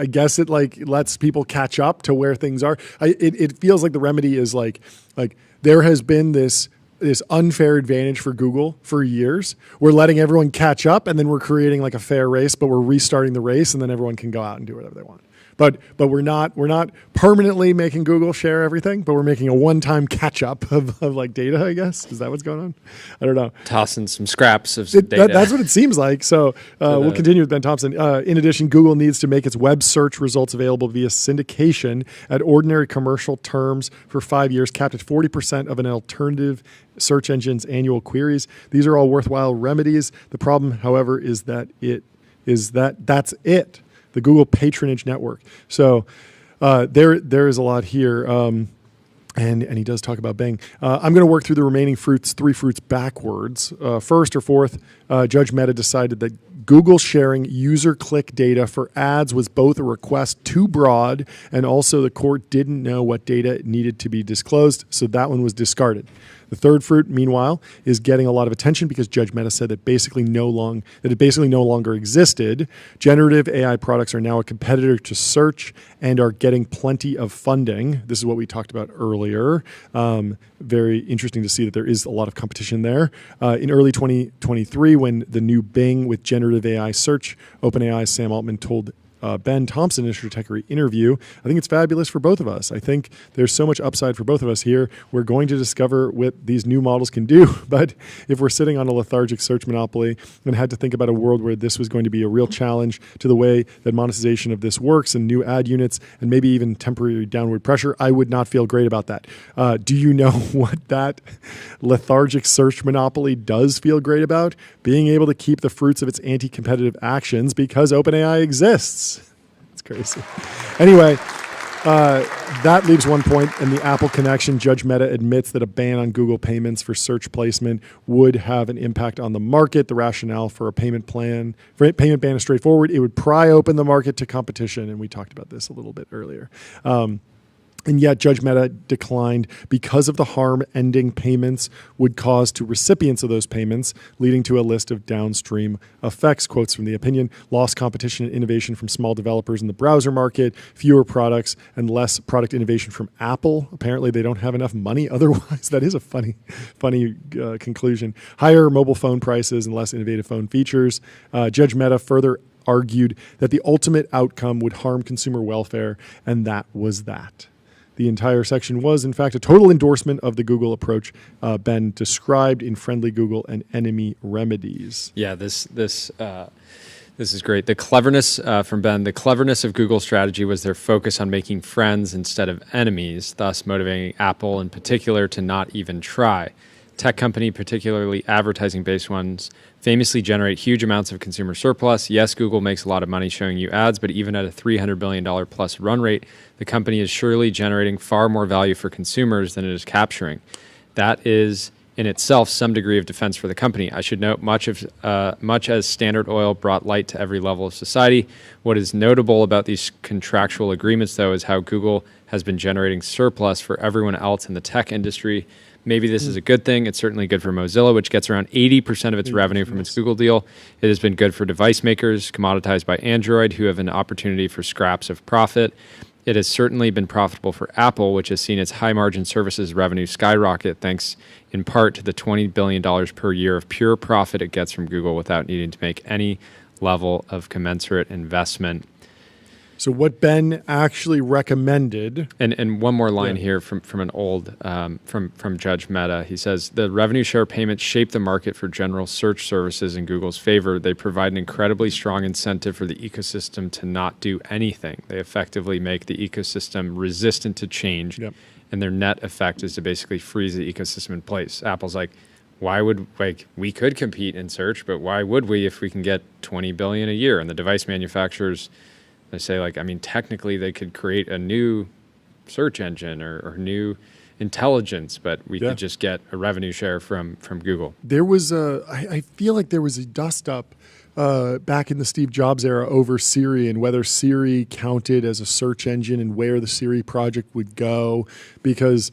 guess it like lets people catch up to where things are. It feels like the remedy is like there has been this unfair advantage for Google for years. We're letting everyone catch up, and then we're creating like a fair race, but we're restarting the race, and then everyone can go out and do whatever they want. But we're not permanently making Google share everything, but we're making a one-time catch-up of like data, I guess. Is that what's going on? I don't know. Tossing some scraps of data. That's what it seems like. So we'll continue with Ben Thompson. In addition, Google needs to make its web search results available via syndication at ordinary commercial terms for 5 years, capped at 40% of an alternative search engine's annual queries. These are all worthwhile remedies. The problem, however, is that that's it. The Google Patronage Network. So there is a lot here. And he does talk about Bing. I'm going to work through the remaining 3 fruits backwards. First or fourth, Judge Mehta decided that Google sharing user click data for ads was both a request too broad, and also the court didn't know what data needed to be disclosed, so that one was discarded. The third fruit, meanwhile, is getting a lot of attention because Judge Mehta said that it basically no longer existed. Generative AI products are now a competitor to search and are getting plenty of funding. This is what we talked about earlier. Very interesting to see that there is a lot of competition there. In early 2023, when the new Bing with generative AI search, OpenAI's Sam Altman told Ben Thompson in a Stratechery interview, I think it's fabulous for both of us. I think there's so much upside for both of us here. We're going to discover what these new models can do. But if we're sitting on a lethargic search monopoly and had to think about a world where this was going to be a real challenge to the way that monetization of this works and new ad units and maybe even temporary downward pressure, I would not feel great about that. Do you know what that lethargic search monopoly does feel great about? Being able to keep the fruits of its anti-competitive actions because OpenAI exists. It's crazy. Anyway, that leaves one point in the Apple connection. Judge Mehta admits that a ban on Google payments for search placement would have an impact on the market. The rationale for a payment ban is straightforward. It would pry open the market to competition, and we talked about this a little bit earlier. And yet Judge Mehta declined because of the harm ending payments would cause to recipients of those payments, leading to a list of downstream effects. Quotes from the opinion: lost competition and innovation from small developers in the browser market, fewer products, and less product innovation from Apple. Apparently they don't have enough money otherwise. That is a funny conclusion. Higher mobile phone prices and less innovative phone features. Judge Mehta further argued that the ultimate outcome would harm consumer welfare, and that was that. The entire section was, in fact, a total endorsement of the Google approach Ben described in Friendly Google and Enemy Remedies. Yeah, this is great. The cleverness from Ben, the cleverness of Google's strategy was their focus on making friends instead of enemies, thus motivating Apple in particular to not even try. Tech company, particularly advertising-based ones, famously generate huge amounts of consumer surplus. Yes, Google makes a lot of money showing you ads, but even at a $300 billion plus run rate, the company is surely generating far more value for consumers than it is capturing. That is, in itself, some degree of defense for the company. I should note, much as Standard Oil brought light to every level of society, what is notable about these contractual agreements, though, is how Google has been generating surplus for everyone else in the tech industry. Maybe this is a good thing. It's certainly good for Mozilla, which gets around 80% of its revenue from its Google deal. It has been good for device makers, commoditized by Android, who have an opportunity for scraps of profit. It has certainly been profitable for Apple, which has seen its high-margin services revenue skyrocket, thanks in part to the $20 billion per year of pure profit it gets from Google without needing to make any level of commensurate investment. So what Ben actually recommended, and one more line here from an old from Judge Mehta. He says the revenue share payments shape the market for general search services in Google's favor. They provide an incredibly strong incentive for the ecosystem to not do anything. They effectively make the ecosystem resistant to change, and their net effect is to basically freeze the ecosystem in place. Apple's like, why would, we could compete in search, but why would we if we can get $20 billion a year? And the device manufacturers, they say, technically they could create a new search engine or new intelligence, but we could just get a revenue share from Google. There was I feel like there was a dust-up back in the Steve Jobs era over Siri and whether Siri counted as a search engine and where the Siri project would go, because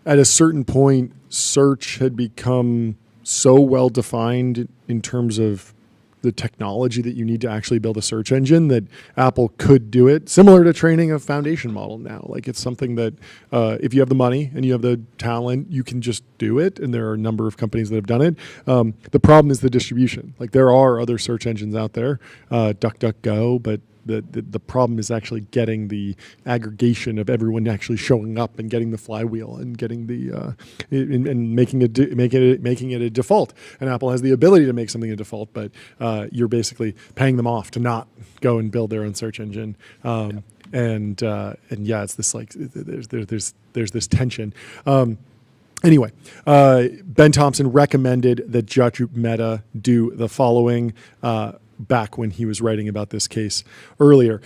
at a certain point, search had become so well-defined in terms of the technology that you need to actually build a search engine that Apple could do it, similar to training a foundation model now. It's something that if you have the money and you have the talent, you can just do it, and there are a number of companies that have done it. The problem is the distribution. There are other search engines out there, DuckDuckGo, but the problem is actually getting the aggregation of everyone actually showing up and getting the flywheel and getting the and making it a default. And Apple has the ability to make something a default, but you're basically paying them off to not go and build their own search engine. And it's this there's this tension. Anyway, Ben Thompson recommended that Judge Mehta do the following. Back when he was writing about this case earlier.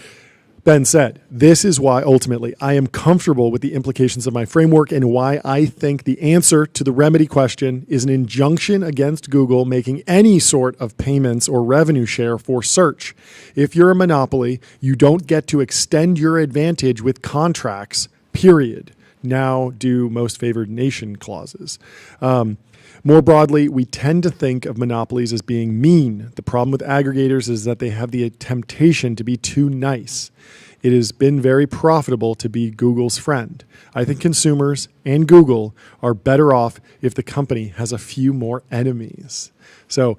Ben said, "This is why ultimately I am comfortable with the implications of my framework and why I think the answer to the remedy question is an injunction against Google making any sort of payments or revenue share for search. If you're a monopoly, you don't get to extend your advantage with contracts, period. Now do most favored nation clauses." More broadly, we tend to think of monopolies as being mean. The problem with aggregators is that they have the temptation to be too nice. It has been very profitable to be Google's friend. I think consumers and Google are better off if the company has a few more enemies. So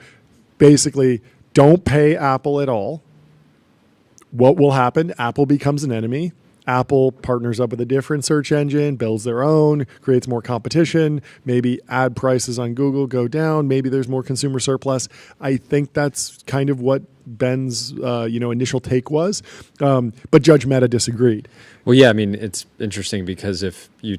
basically, don't pay Apple at all. What will happen? Apple becomes an enemy. Apple partners up with a different search engine, builds their own, creates more competition. Maybe ad prices on Google go down. Maybe there's more consumer surplus. I think that's kind of what Ben's initial take was. But Judge Mehta disagreed. Well, yeah, it's interesting because if you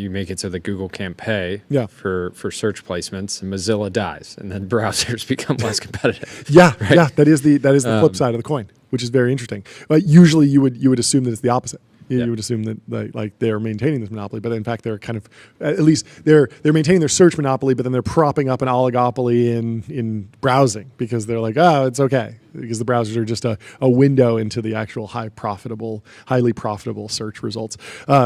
make it so that Google can't pay for search placements, and Mozilla dies, and then browsers become less competitive. Right? That is the flip side of the coin, which is very interesting. Usually, you would assume that it's the opposite. You would assume that they're maintaining this monopoly, but in fact they're kind of, at least they're maintaining their search monopoly, but then they're propping up an oligopoly in browsing because they're like, oh, it's okay. because the browsers are just a window into the actual highly profitable search results.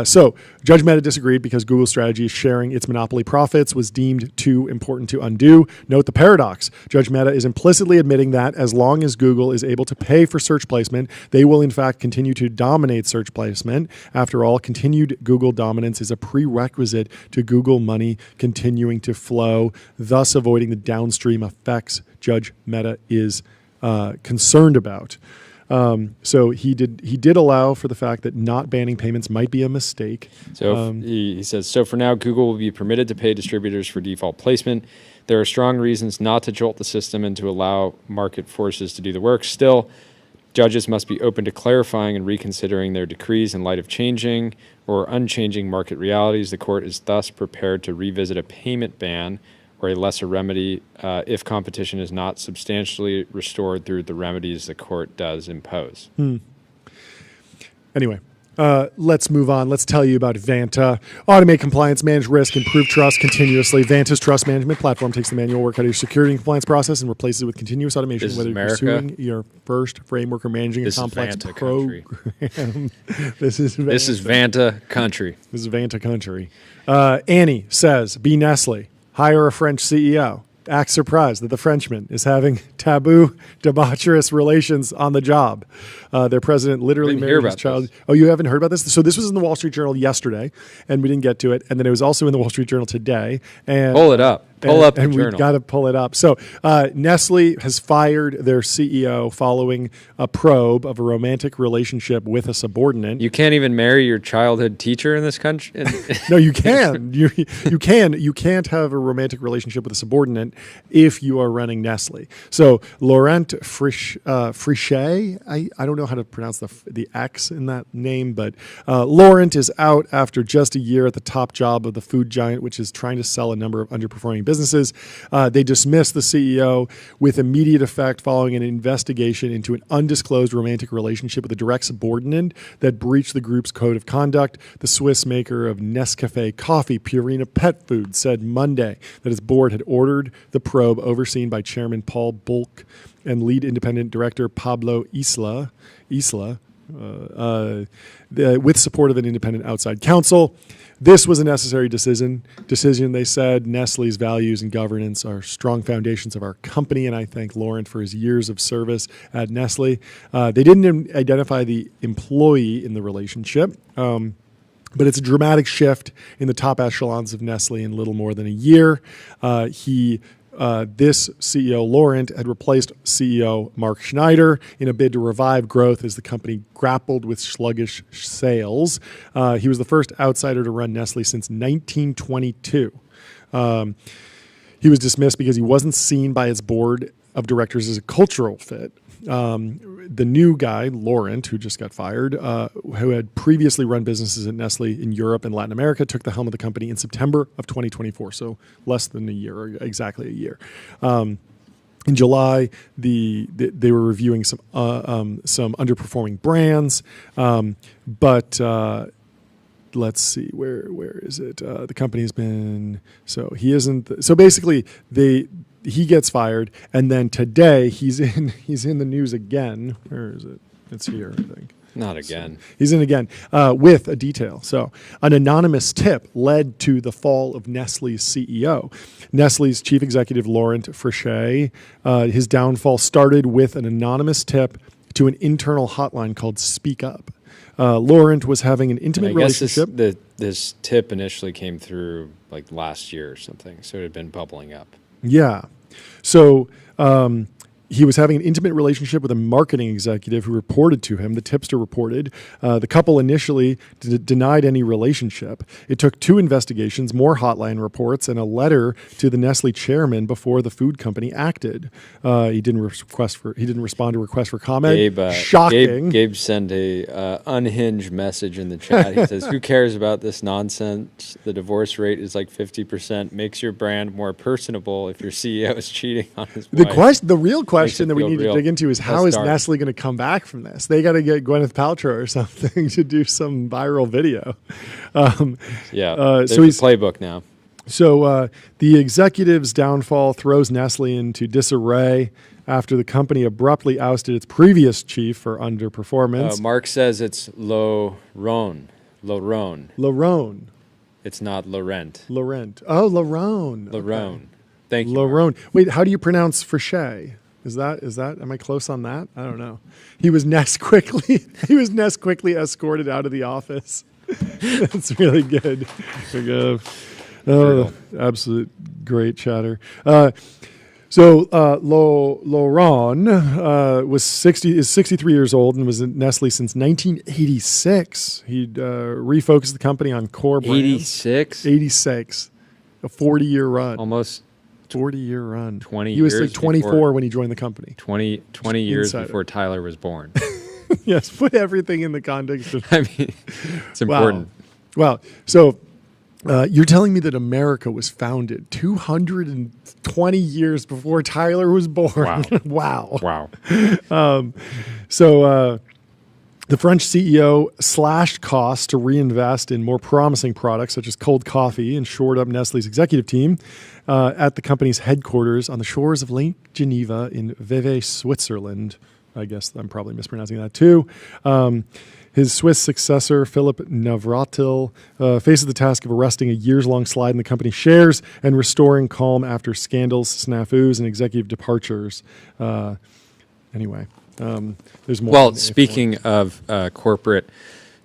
So Judge Mehta disagreed because Google's strategy of sharing its monopoly profits was deemed too important to undo. Note the paradox. Judge Mehta is implicitly admitting that as long as Google is able to pay for search placement, they will in fact continue to dominate search placement. After all, continued Google dominance is a prerequisite to Google money continuing to flow, thus avoiding the downstream effects Judge Mehta is concerned about. So he did allow for the fact that not banning payments might be a mistake. So he says, so for now, Google will be permitted to pay distributors for default placement. There are strong reasons not to jolt the system and to allow market forces to do the work. Still, judges must be open to clarifying and reconsidering their decrees in light of changing or unchanging market realities. The court is thus prepared to revisit a payment ban or a lesser remedy if competition is not substantially restored through the remedies the court does impose. Anyway, let's move on. Let's tell you about Vanta. Automate compliance, manage risk, improve trust continuously. Vanta's trust management platform takes the manual work out of your security and compliance process and replaces it with continuous automation. This whether is you're America. pursuing your first framework or managing This a is complex Vanta program. This is Vanta country. This is Vanta country. Annie says, be Nestlé. Hire a French CEO. Act surprised that the Frenchman is having taboo, debaucherous relations on the job. Their president literally Didn't hear married his about child. this. Oh, you haven't heard about this? So this was in the Wall Street Journal yesterday, and we didn't get to it. And then it was also in the Wall Street Journal today. And Pull it up. Pull up the and journal. we've got to pull it up. So Nestle has fired their CEO following a probe of a romantic relationship with a subordinate. You can't even marry your childhood teacher in this country? No, you can. You can. You can't have a romantic relationship with a subordinate if you are running Nestle. So Laurent Frichet, I don't know how to pronounce the X in that name, but Laurent is out after just a year at the top job of the food giant, which is trying to sell a number of underperforming businesses. They dismissed the CEO with immediate effect following an investigation into an undisclosed romantic relationship with a direct subordinate that breached the group's code of conduct. The Swiss maker of Nescafé coffee, Purina Pet Food, said Monday that its board had ordered the probe overseen by Chairman Paul Bulk and lead independent director Pablo Isla, with support of an independent outside counsel. This was a necessary decision. They said Nestle's values and governance are strong foundations of our company, and I thank Laurent for his years of service at Nestle. They didn't identify the employee in the relationship, but it's a dramatic shift in the top echelons of Nestle in little more than a year. This CEO, Laurent, had replaced CEO Mark Schneider in a bid to revive growth as the company grappled with sluggish sales. He was the first outsider to run Nestle since 1922. He was dismissed because he wasn't seen by its board of directors as a cultural fit. The new guy, Laurent, who just got fired, who had previously run businesses at Nestle in Europe and Latin America, took the helm of the company in September of 2024, so less than a year, or exactly a year. In July, they were reviewing some underperforming brands, but let's see, where is it? The company's been he isn't. So basically, he gets fired, and then today he's in the news again. Where is it? It's here, I think. Not again. He's in again with a detail. So an anonymous tip led to the fall of Nestle's CEO. Nestle's chief executive, Laurent Frichet, his downfall started with an anonymous tip to an internal hotline called Speak Up. Laurent was having an intimate relationship. This tip initially came through like last year or something, so it had been bubbling up. Yeah. So he was having an intimate relationship with a marketing executive who reported to him. The tipster reported. The couple initially denied any relationship. It took 2 investigations, more hotline reports, and a letter to the Nestle chairman before the food company acted. He didn't respond to requests for comment. Shocking. Gabe sent a unhinged message in the chat. He says, "Who cares about this nonsense? The divorce rate is like 50%. Makes your brand more personable if your CEO is cheating on his wife." The real question that we need to dig into is how is Nestle going to come back from this? They got to get Gwyneth Paltrow or something to do some viral video. There's so a playbook now. So the executive's downfall throws Nestle into disarray. after the company abruptly ousted its previous chief for underperformance. Mark says it's Laurent. Laurent. It's not Laurent. Laurent. Oh, Laurent. Laurent. Thank you. Laurent. Wait, how do you pronounce Frichet? Is that? Am I close on that? I don't know. He was quickly escorted out of the office. That's really good. Oh, absolute great chatter. So Laurent is 63 years old and was at Nestlé since 1986. He'd refocused the company on core brands. 86. A 40-year run. Almost 40-year run. 20 He was years like 24 before- when he joined the company. 20 years Insider. before Tyler was born. Yes, put everything in the context of. I mean, it's important. Wow. So you're telling me that America was founded 220 years before Tyler was born? Wow. Wow. Wow. So the French CEO slashed costs to reinvest in more promising products such as cold coffee and shored up Nestlé's executive team at the company's headquarters on the shores of Lake Geneva in Vevey, Switzerland. I guess I'm probably mispronouncing that too. His Swiss successor, Philippe Navratil, faces the task of arresting a years-long slide in the company's shares and restoring calm after scandals, snafus, and executive departures. Anyway, there's more. Well, speaking of corporate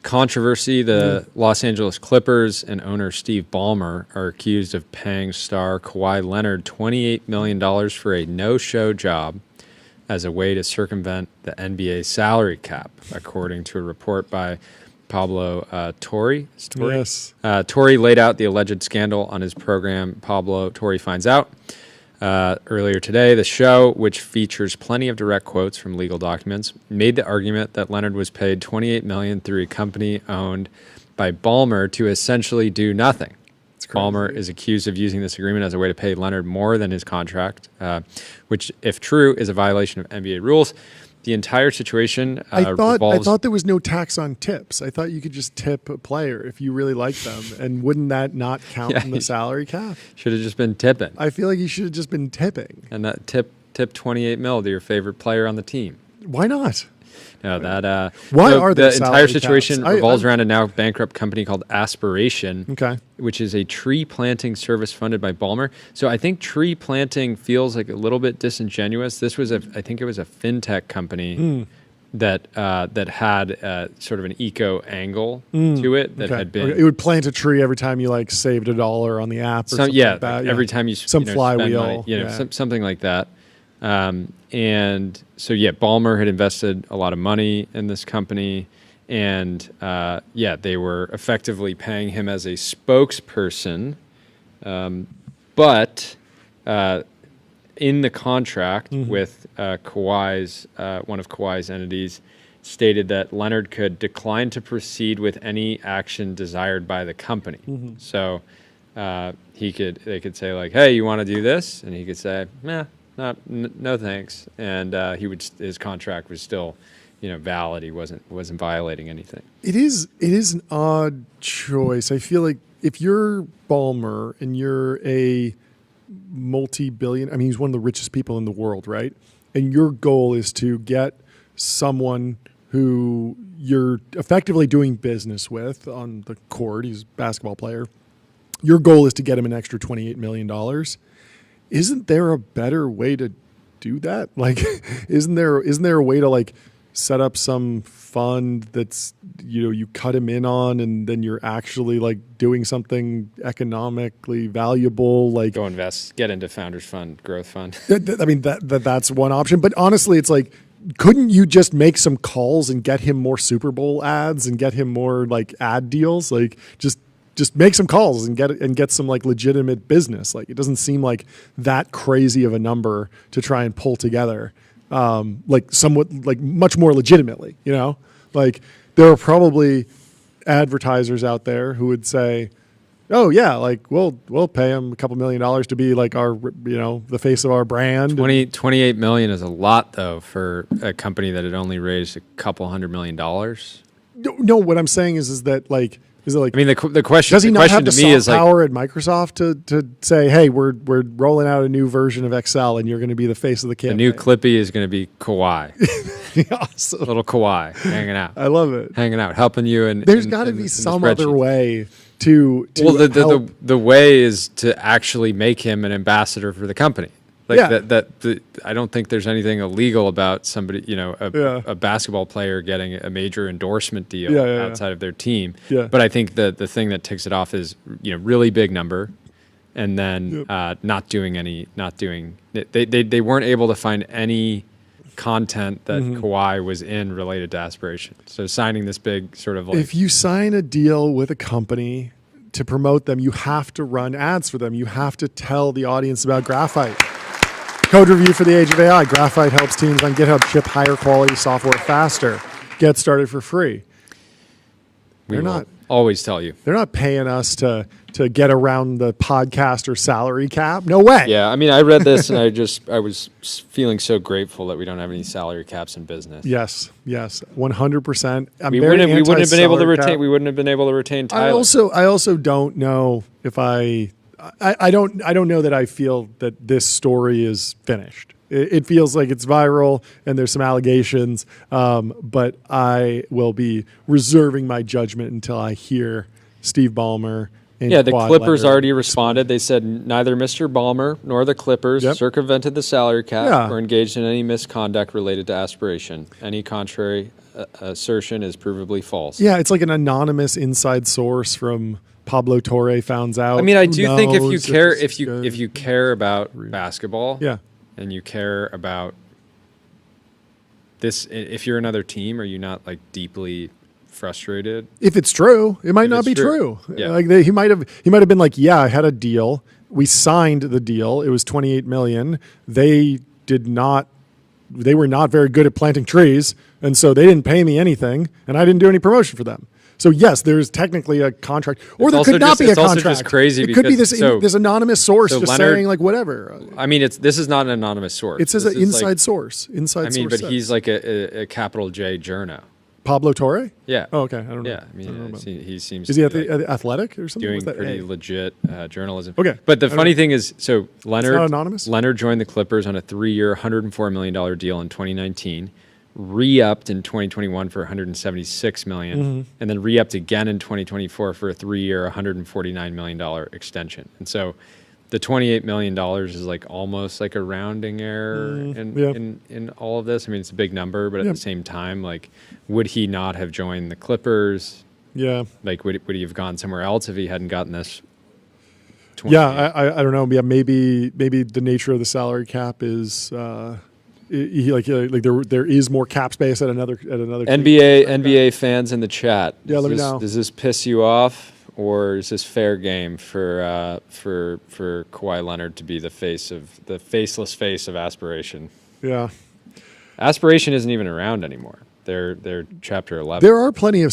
controversy, the Los Angeles Clippers and owner Steve Ballmer are accused of paying star Kawhi Leonard $28 million for a no-show job as a way to circumvent the NBA salary cap, according to a report by Pablo Torre. Yes. Torre laid out the alleged scandal on his program, Pablo Torre Finds Out. Earlier today, the show, which features plenty of direct quotes from legal documents, made the argument that Leonard was paid $28 million through a company owned by Ballmer to essentially do nothing. Ballmer is accused of using this agreement as a way to pay Leonard more than his contract, which, if true, is a violation of NBA rules. The entire situation I revolves... thought there was no tax on tips. I thought you could just tip a player if you really like them, and wouldn't that not count in the salary cap? Should have just been tipping. I feel like you should have just been tipping. And that tip $28 million to your favorite player on the team. Why not? No, that. Why are there the entire salary situation caps? revolves around a now bankrupt company called Aspiration, Okay. which is a tree planting service funded by Ballmer. So I think tree planting feels like a little bit disingenuous. This was I think it was a fintech company that had sort of an eco angle to it that had been. It would plant a tree every time you like saved $1 on the app. Or something like that. Every time you some flywheel, spend money, something like that. And so, Ballmer had invested a lot of money in this company, and they were effectively paying him as a spokesperson. But in the contract with Kawhi's one of Kawhi's entities, stated that Leonard could decline to proceed with any action desired by the company. So they could say like, "Hey, you want to do this?" And he could say, "Nah. No thanks," and his contract was still, valid. He wasn't violating anything. It is an odd choice. I feel like if you're Ballmer and you're a multi-billion, I mean, he's one of the richest people in the world, right? And your goal is to get someone who you're effectively doing business with on the court. He's a basketball player. Your goal is to get him an extra $28 million. Isn't there a better way to do that? Like, isn't there a way to like set up some fund that's, you cut him in on, and then you're actually like doing something economically valuable, like go invest, get into Founders Fund, Growth Fund. I mean, that's one option. But honestly, it's like, couldn't you just make some calls and get him more Super Bowl ads and get him more like ad deals? Like just make some calls and get some like legitimate business. Like, it doesn't seem like that crazy of a number to try and pull together, like somewhat like much more legitimately, like there are probably advertisers out there who would say, "Oh yeah, like we'll pay him a couple $1 million to be like our, the face of our brand." $28 million is a lot though for a company that had only raised a couple $100 million. No, what I'm saying is that like Is it like? I mean, the question. Does he the not question have the to me is soft like, power at Microsoft to say, hey, we're rolling out a new version of Excel, and you're going to be the face of the the campaign? new Clippy is going to be Kawhi, Awesome. little Kawhi, hanging out, I love it. hanging out, helping you. And There's got to be some other way to Well, help. the way is to actually make him an ambassador for the company. Like Yeah. I don't think there's anything illegal about somebody, Yeah. a basketball player getting a major endorsement deal Yeah. outside of their team. Yeah. But I think the thing that ticks it off is, really big number, and then they weren't able to find any content that Kawhi was in related to aspiration. So signing this big sort of like, If you sign a deal with a company to promote them, you have to run ads for them. You have to tell the audience about Graphite. Code review for the age of AI. Graphite helps teams on GitHub ship higher quality software faster. Get started for free. we they're will not- always tell you. They're not paying us to get around the podcaster salary cap. No way. Yeah, I mean, I read this and I was feeling so grateful that we don't have any salary caps in business. Yes. 100%. We wouldn't have been able to retain. We wouldn't have been able to retain Tyler. I also don't know if I don't know that I feel that this story is finished. It feels like it's viral and there's some allegations, but I will be reserving my judgment until I hear Steve Ballmer. And Yeah, the Quad Clippers Leonard. already responded. They said neither Mr. Ballmer nor the Clippers Yep. circumvented the salary cap Yeah. or engaged in any misconduct related to aspiration. Any contrary assertion is provably false. Yeah, it's like an anonymous inside source from Pablo Torre found out. I mean, I Who do think if you knows care, this is good? if you care about basketball, Yeah. and you care about this, if you're another team, are you not like deeply frustrated? If it's true, it might If not it's be true. true. Yeah. Like he might have been like, yeah, I had a deal. We signed the deal. It was 28 million. They were not very good at planting trees, and so they didn't pay me anything, and I didn't do any promotion for them. So yes, there's technically a contract, or It's there also could not just- be a it's also contract. just crazy It could be because- this anonymous source so just Leonard- saying like whatever. I mean, this is not an anonymous source. It says This an is inside like, source. Inside I mean, source. but he's like a capital J journo. Pablo Torre. Yeah. Oh, okay. I don't know. Yeah, I don't know mean, about- he seems is to he be, like, athletic or something? doing What's that pretty A? legit journalism. Okay. But the I don't funny know. thing is, so Leonard, not anonymous? Leonard joined the Clippers on a 3-year, $104 million deal in 2019, re-upped in 2021 for $176 million, Mm-hmm. and then re-upped again in 2024 for a 3-year, $149 million extension. And so the $28 million is like almost like a rounding error in all of this. I mean, it's a big number, but at the same time, like, would he not have joined the Clippers? Yeah. Like, would he have gone somewhere else if he hadn't gotten this? Yeah, I don't know. Yeah, maybe the nature of the salary cap is there is more cap space at another team. NBA fans in the chat. Yeah, let me know. Does this piss you off, or is this fair game for Kawhi Leonard to be the faceless face of aspiration? Yeah. Aspiration isn't even around anymore. They're chapter 11. There are plenty of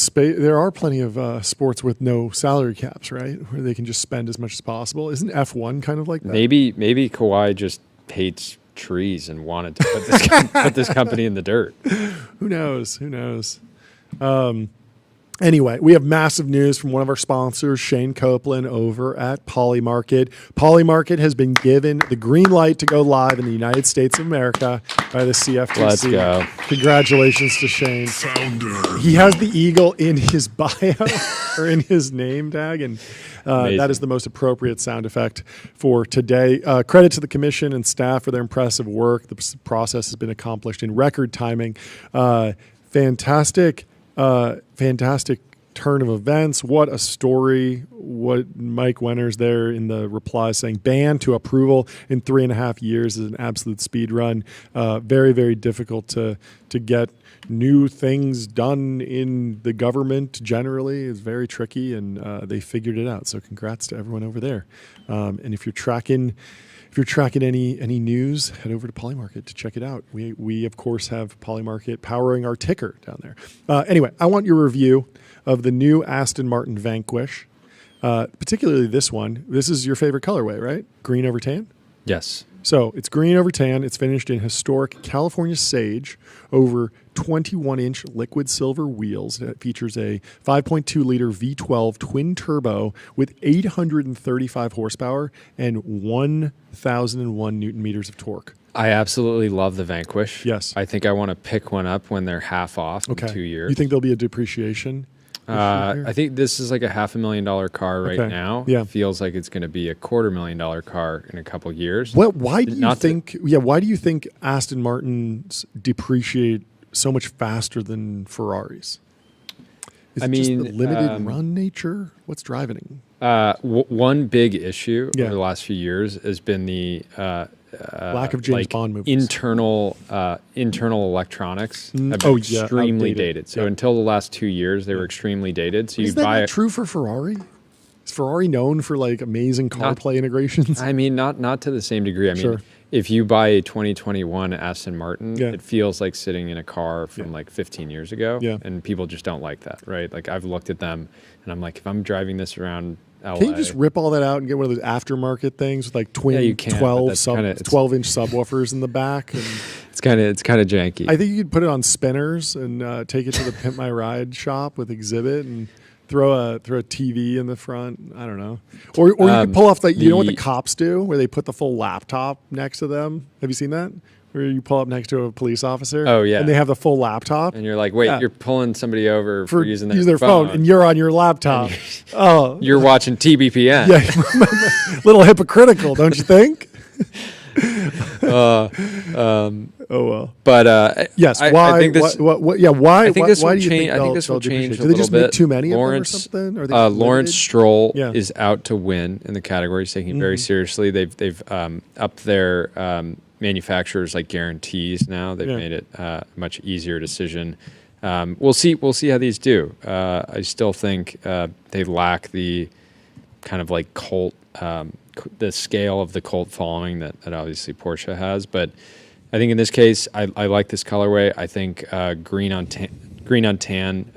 sports with no salary caps, right? Where they can just spend as much as possible. Isn't F1 kind of like that? Maybe Kawhi just hates trees and wanted to put this company in the dirt. Who knows? Anyway, we have massive news from one of our sponsors, Shane Copeland, over at Polymarket. Polymarket has been given the green light to go live in the United States of America by the CFTC. Let's go. Congratulations to Shane. Founder. He has the eagle in his bio or in his name tag, and that is the most appropriate sound effect for today. Credit to the commission and staff for their impressive work. The process has been accomplished in record timing. Fantastic turn of events. What a story. What Mike Wenner's there in the reply saying ban to approval in 3.5 years is an absolute speed run. Very, very difficult to get new things done in the government generally. It's very tricky, and they figured it out. So congrats to everyone over there. And if you're tracking any news, head over to Polymarket to check it out. We of course have Polymarket powering our ticker down there. Anyway, I want your review of the new Aston Martin Vanquish, particularly this one. This is your favorite colorway, right? Green over tan? Yes. So it's green over tan. It's finished in historic California sage over 21-inch liquid silver wheels. It features a 5.2-liter V12 twin turbo with 835 horsepower and 1,001 newton meters of torque. I absolutely love the Vanquish. Yes. I think I want to pick one up when they're half off in 2 years. You think there'll be a depreciation? I think this is like a $500,000 car right now. Yeah. It feels like it's going to be a $250,000 car in a couple years. Well, why do you think? Why do you think Aston Martins depreciate so much faster than Ferraris? Is it just the limited run nature? What's driving it? One big issue Yeah. over the last few years has been the Lack of James Bond movies. internal electronics have been Oh, yeah, extremely outdated. dated. So Yeah. until the last 2 years, they were extremely dated. So Is you that buy not true for Ferrari? Is Ferrari known for like amazing CarPlay integrations? I mean, not to the same degree. I mean, Sure. if you buy a 2021 Aston Martin, Yeah. it feels like sitting in a car from like 15 years ago. Yeah. And people just don't like that, right? Like I've looked at them and I'm like, if I'm driving this around LA, Can you just rip all that out and get one of those aftermarket things with like twin you can, but 12-inch subwoofers in the back? And it's kind of janky. I think you could put it on spinners and take it to the Pimp My Ride shop with exhibit and throw a TV in the front. I don't know. Or you could pull off you know what the cops do, where they put the full laptop next to them. Have you seen that? Where you pull up next to a police officer. Oh, yeah. And they have the full laptop. And you're like, wait, Yeah. you're pulling somebody over for using their phone, and you're on your laptop. Oh, you're watching TBPN. yeah, little hypocritical, don't you think? Oh well. But Yes. I Why? think this, What? Yeah. Why? I think why, this why will do you change. think I think they'll- this will they'll change depreciate? a Do they little just make bit. too many Lawrence, of them or something? Or are they just Lawrence limited? Stroll Yeah. is out to win in the category. He's taking it very seriously. They've upped their manufacturers like guarantees now. They've made it a much easier decision. We'll see how these do. I still think they lack the kind of like cult, the scale of the cult following that obviously Porsche has. But I think in this case, I like this colorway. I think green on tan,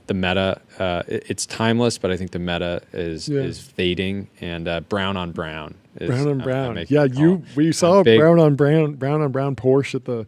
the meta, it's timeless, but I think the meta is fading, and brown on brown. Brown on brown. make Yeah, the call. we saw a big- brown on brown Porsche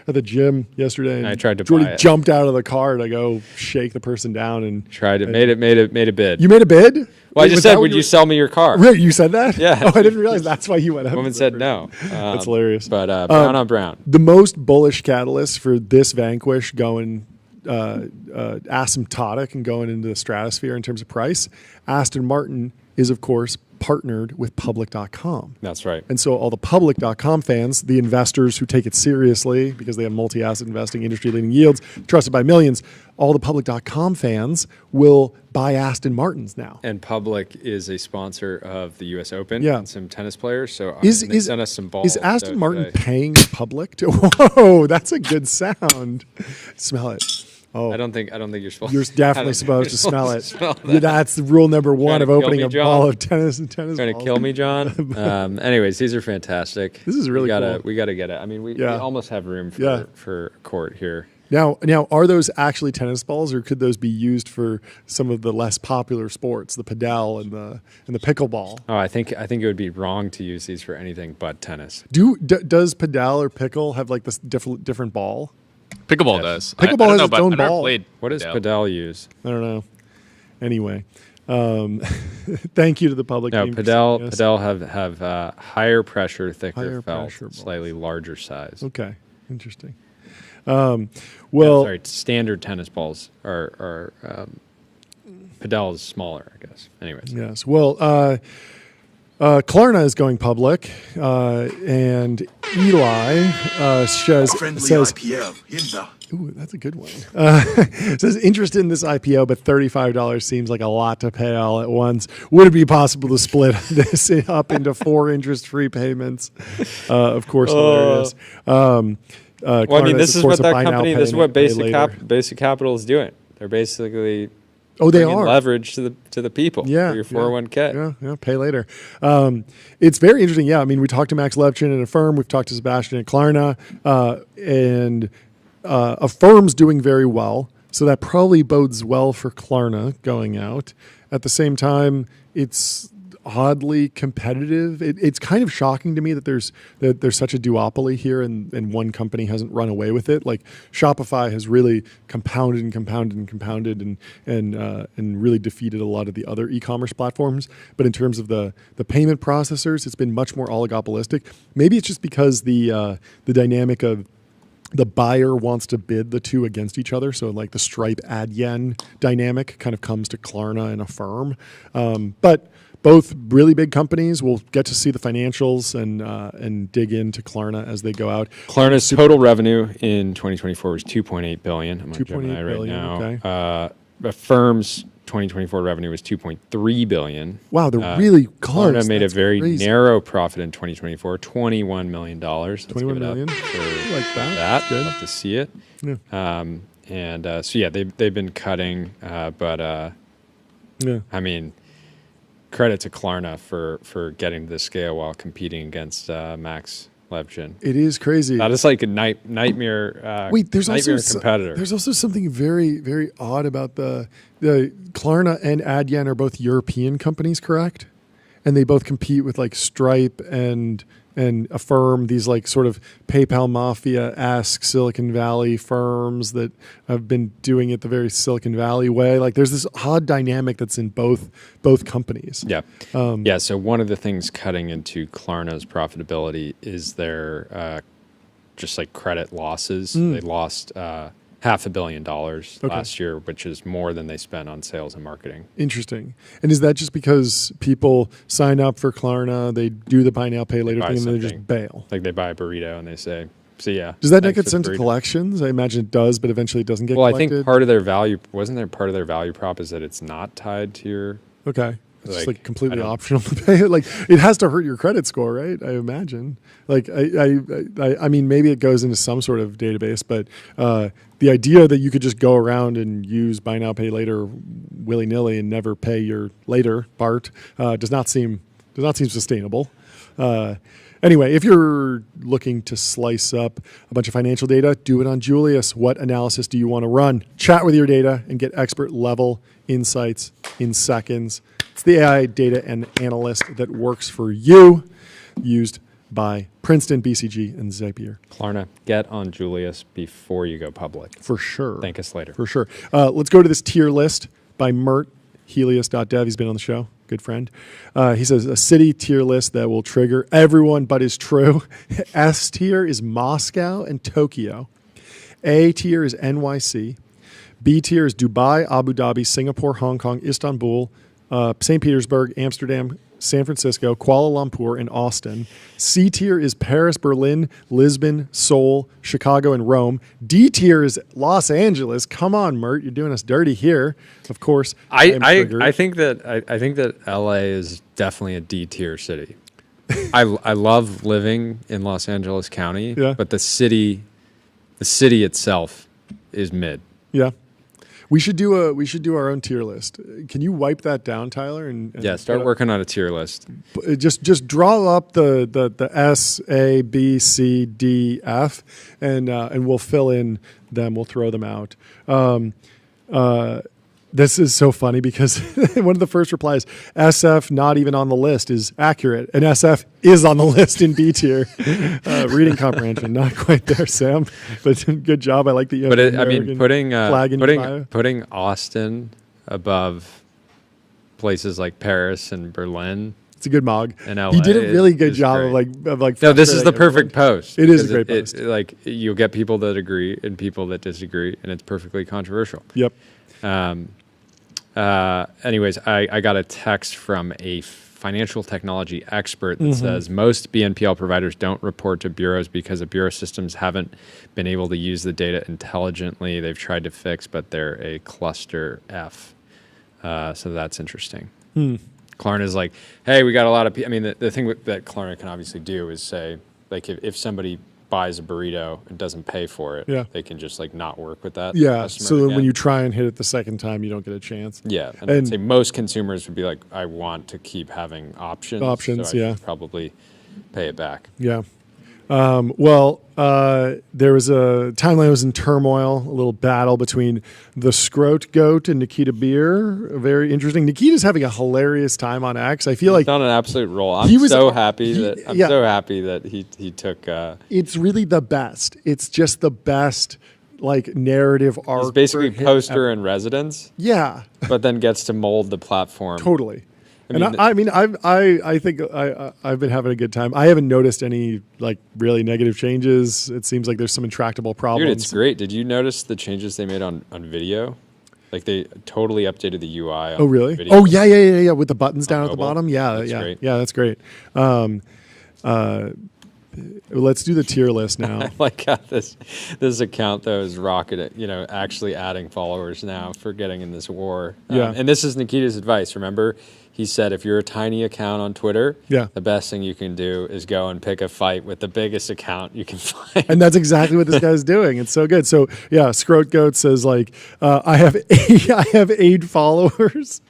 at the gym yesterday. And I tried to Jordy buy it. jumped out of the car to go shake the person down and Tried it, made a bid. You made a bid? Well, I Was just that said, what would you sell me your car? Really? You said that? Yeah. Oh, I didn't realize that's why you went up. The woman to said the no. That's hilarious. But brown on brown. The most bullish catalyst for this Vanquish going asymptotic and going into the stratosphere in terms of price, Aston Martin is, of course, partnered with Public.com. That's right. And so all the Public.com fans, the investors who take it seriously because they have multi-asset investing, industry-leading yields, trusted by millions, all the Public.com fans will buy Aston Martins now. And Public is a sponsor of the U.S. Open Yeah. and some tennis players. So they sent us some balls. Is Aston Martin today. paying Public to? Whoa, that's a good sound. Smell it. Oh, I don't think you're supposed. you're I definitely don't think supposed to you're smell it. smell that. That's rule number one Trying of to kill opening me, a John? ball of tennis Trying to balls. kill me, John. Anyways, these are fantastic. This is really cool. We gotta get it. I mean, we almost have room for a court here. Now, are those actually tennis balls, or could those be used for some of the less popular sports, the padel and the pickleball? Oh, I think it would be wrong to use these for anything but tennis. Does padel or pickle have like this different ball? Pickleball does. Pickleball I don't has know, its but own I've never ball. played What does padel. Padel use? I don't know. Anyway, thank you to the Public. No, team for sending us. Padel have higher pressure, thicker Higher felt, pressure balls. slightly larger size. Okay, interesting. Well, sorry, standard tennis balls are Padel is smaller, I guess. Anyways, Yes. Well, Klarna is going public, and Eli says, Friendly says IPO in the ooh, that's a good one. Says interest in this IPO, but $35 seems like a lot to pay all at once. Would it be possible to split this up into 4 interest-free payments? Of course, hilarious. well, I mean, this is what that company, this is what Basic Basic Capital is doing. They're basically Oh, they bringing are. leverage to the people. Yeah, for your 401k. Yeah, pay later. It's very interesting. Yeah, I mean, we talked to Max Levchin at Affirm. We've talked to Sebastian at Klarna, and Affirm's doing very well. So that probably bodes well for Klarna going out. At the same time, it's oddly competitive. It's kind of shocking to me that there's such a duopoly here, and one company hasn't run away with it. Like Shopify has really compounded and compounded and compounded, and really defeated a lot of the other e-commerce platforms. But in terms of the payment processors, it's been much more oligopolistic. Maybe it's just because the dynamic of the buyer wants to bid the two against each other. So like the Stripe Adyen dynamic kind of comes to Klarna and Affirm. But both really big companies will get to see the financials and dig into Klarna as they go out. Klarna's total revenue in 2024 was $2.8 billion. I'm on 2.8 Gemini right billion, now. okay. Affirm's 2024 revenue was $2.3 billion. Wow, they're really close. Klarna made a That's very crazy. narrow profit in 2024, $21 million. Let's 21 give it up million? for I like that. that. Good. Love to see it. Yeah. So yeah, they've been cutting, but Yeah. I mean, credit to Klarna for getting to this scale while competing against Max Levchin. It is crazy. That is like a nightmare. Wait, there's nightmare also competitor. there's also something very, very odd about the Klarna and Adyen are both European companies, correct? And they both compete with like Stripe and Affirm, these like sort of PayPal mafia-esque Silicon Valley firms that have been doing it the very Silicon Valley way. Like there's this odd dynamic that's in both companies. Yeah. So one of the things cutting into Klarna's profitability is their just like credit losses. They lost $500 million last year, which is more than they spent on sales and marketing. Interesting. And is that just because people sign up for Klarna, they do the buy now, pay later thing, and then they just bail? Like they buy a burrito and they say, "See ya." Does that not Thanks get for sent the to burrito. collections? I imagine it does, but eventually it doesn't get Well, I collected. think part of their value part of their value prop is that it's not tied to your. Okay. It's just Like, like completely I don't- optional to pay it. Like it has to hurt your credit score, right? I imagine. Like I mean, maybe it goes into some sort of database, but the idea that you could just go around and use buy now, pay later willy nilly and never pay your later part does not seem sustainable. Anyway, if you're looking to slice up a bunch of financial data, do it on Julius. What analysis do you want to run? Chat with your data and get expert level insights in seconds. It's the AI data and analyst that works for you, used by Princeton, BCG, and Zapier. Klarna, get on Julius before you go public. For sure. Thank us later. For sure. Let's go to this tier list by Mert, Helios.dev. He's been on the show. Good friend. He says a city tier list that will trigger everyone but is true. S tier is Moscow and Tokyo. A tier is NYC. B tier is Dubai, Abu Dhabi, Singapore, Hong Kong, Istanbul, St. Petersburg, Amsterdam, San Francisco, Kuala Lumpur, and Austin. C tier is Paris, Berlin, Lisbon, Seoul, Chicago, and Rome. D tier is Los Angeles. Come on, Mert, you're doing us dirty here. Of course, I triggered. think that LA is definitely a D tier city. I love living in Los Angeles County, Yeah. but the city itself is mid. Yeah. We should do our own tier list. Can you wipe that down, Tyler? And Yeah, start working on a tier list. Just draw up the S, A, B, C, D, F, and we'll fill in them. We'll throw them out. This is so funny because one of the first replies, SF not even on the list, is accurate, and SF is on the list in B tier. Reading comprehension, not quite there, Sam, but good job. I like the But American flag in your bio. putting Austin above places like Paris and Berlin It's a good mog. and LA. He did a really good is job great. of like. No, this is the frustrating perfect everyone. post. It is a because great post. Like you'll get people that agree and people that disagree, and it's perfectly controversial. Yep. Anyways, I got a text from a financial technology expert that says most BNPL providers don't report to bureaus because the bureau systems haven't been able to use the data intelligently. They've tried to fix, but they're a cluster F. So that's interesting. Klarna is like, hey, we got a lot of people. I mean, the thing that Klarna can obviously do is say, like, if somebody buys a burrito and doesn't pay for it, Yeah. they can just like not work with that. Yeah. customer So again. when you try and hit it the second time, you don't get a chance. Yeah, and And- I'd say most consumers would be like, I want to keep having options. Options, so I yeah. should probably pay it back. Yeah. There was a timeline that was in turmoil, a little battle between the Scroat Goat and Nikita Beer. Very interesting. Nikita's having a hilarious time on X. I feel like He's on an absolute roll. I'm He was- so happy he- that yeah. so happy that he took. it's really the best. It's just the best, like, narrative arc. He's basically for him poster ever. in residence, Yeah, but then gets to mold the platform. totally. I mean, I think I've been having a good time. I haven't noticed any like really negative changes. It seems like there's some intractable problems. Dude, it's great. Did you notice the changes they made on video? Like they totally updated the UI. On Oh really? Video. Oh yeah. With the buttons down at the mobile? bottom. Yeah, That's yeah, great. yeah. That's great. Let's do the tier list now. I like how this account though is rocketing. Actually adding followers now for getting in this war. Yeah. And this is Nikita's advice. Remember, he said if you're a tiny account on Twitter, Yeah. the best thing you can do is go and pick a fight with the biggest account you can find. And that's exactly what this guy's doing. It's so good. So yeah, Scroat Goat says like, I have 8 followers,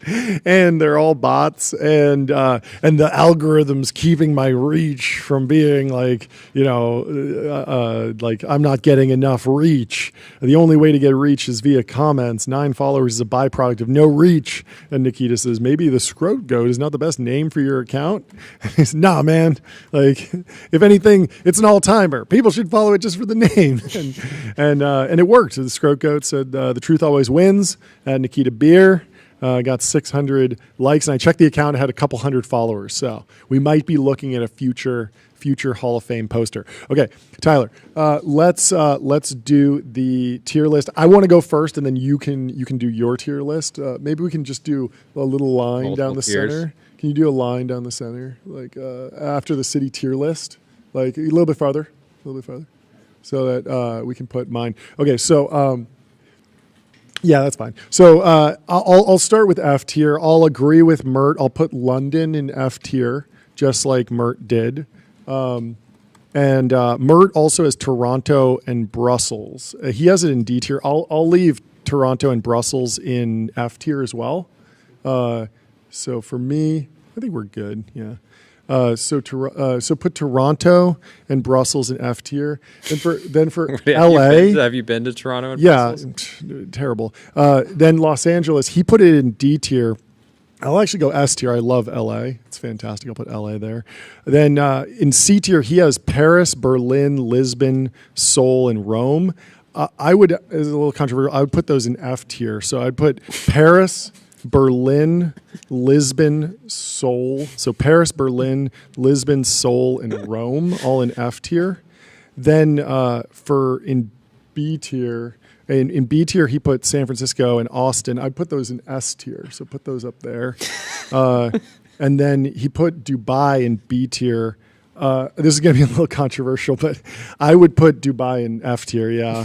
and they're all bots, and the algorithm's keeping my reach from being like, like I'm not getting enough reach. The only way to get reach is via comments. 9 followers is a byproduct of no reach. And Nikita says maybe the Scroat Goat is not the best name for your account. He says, nah, man. Like, if anything, it's an all-timer. People should follow it just for the name. And it worked. The Scroat Goat said the truth always wins. Nikita Beer got 600 likes, and I checked the account. It had a couple hundred followers. So we might be looking at a future Hall of Fame poster. Okay, Tyler, let's do the tier list. I want to go first, and then you can do your tier list. Maybe we can just do a little line Multiple down the tiers. center. Can you do a line down the center, like after the city tier list, like a little bit farther, so that we can put mine. Okay, so. Yeah, that's fine. So I'll start with F tier. I'll agree with Mert. I'll put London in F tier, just like Mert did. And Mert also has Toronto and Brussels. He has it in D tier. I'll leave Toronto and Brussels in F tier as well. So for me, I think we're good. Yeah. So put Toronto and Brussels in F tier. Then for LA. Have you been to Toronto and Yeah, Brussels? terrible. Then Los Angeles, he put it in D tier. I'll actually go S tier. I love LA. It's fantastic. I'll put LA there. Then in C tier, he has Paris, Berlin, Lisbon, Seoul, and Rome. I would, as a little controversial, I would put those in F tier. So I'd put Paris, Berlin, Lisbon, Seoul. So Paris, Berlin, Lisbon, Seoul, and Rome, all in F tier. Then in B tier, in B tier, he put San Francisco and Austin. I'd put those in S tier, so put those up there. And then he put Dubai in B tier. This is going to be a little controversial, but I would put Dubai in F tier, yeah.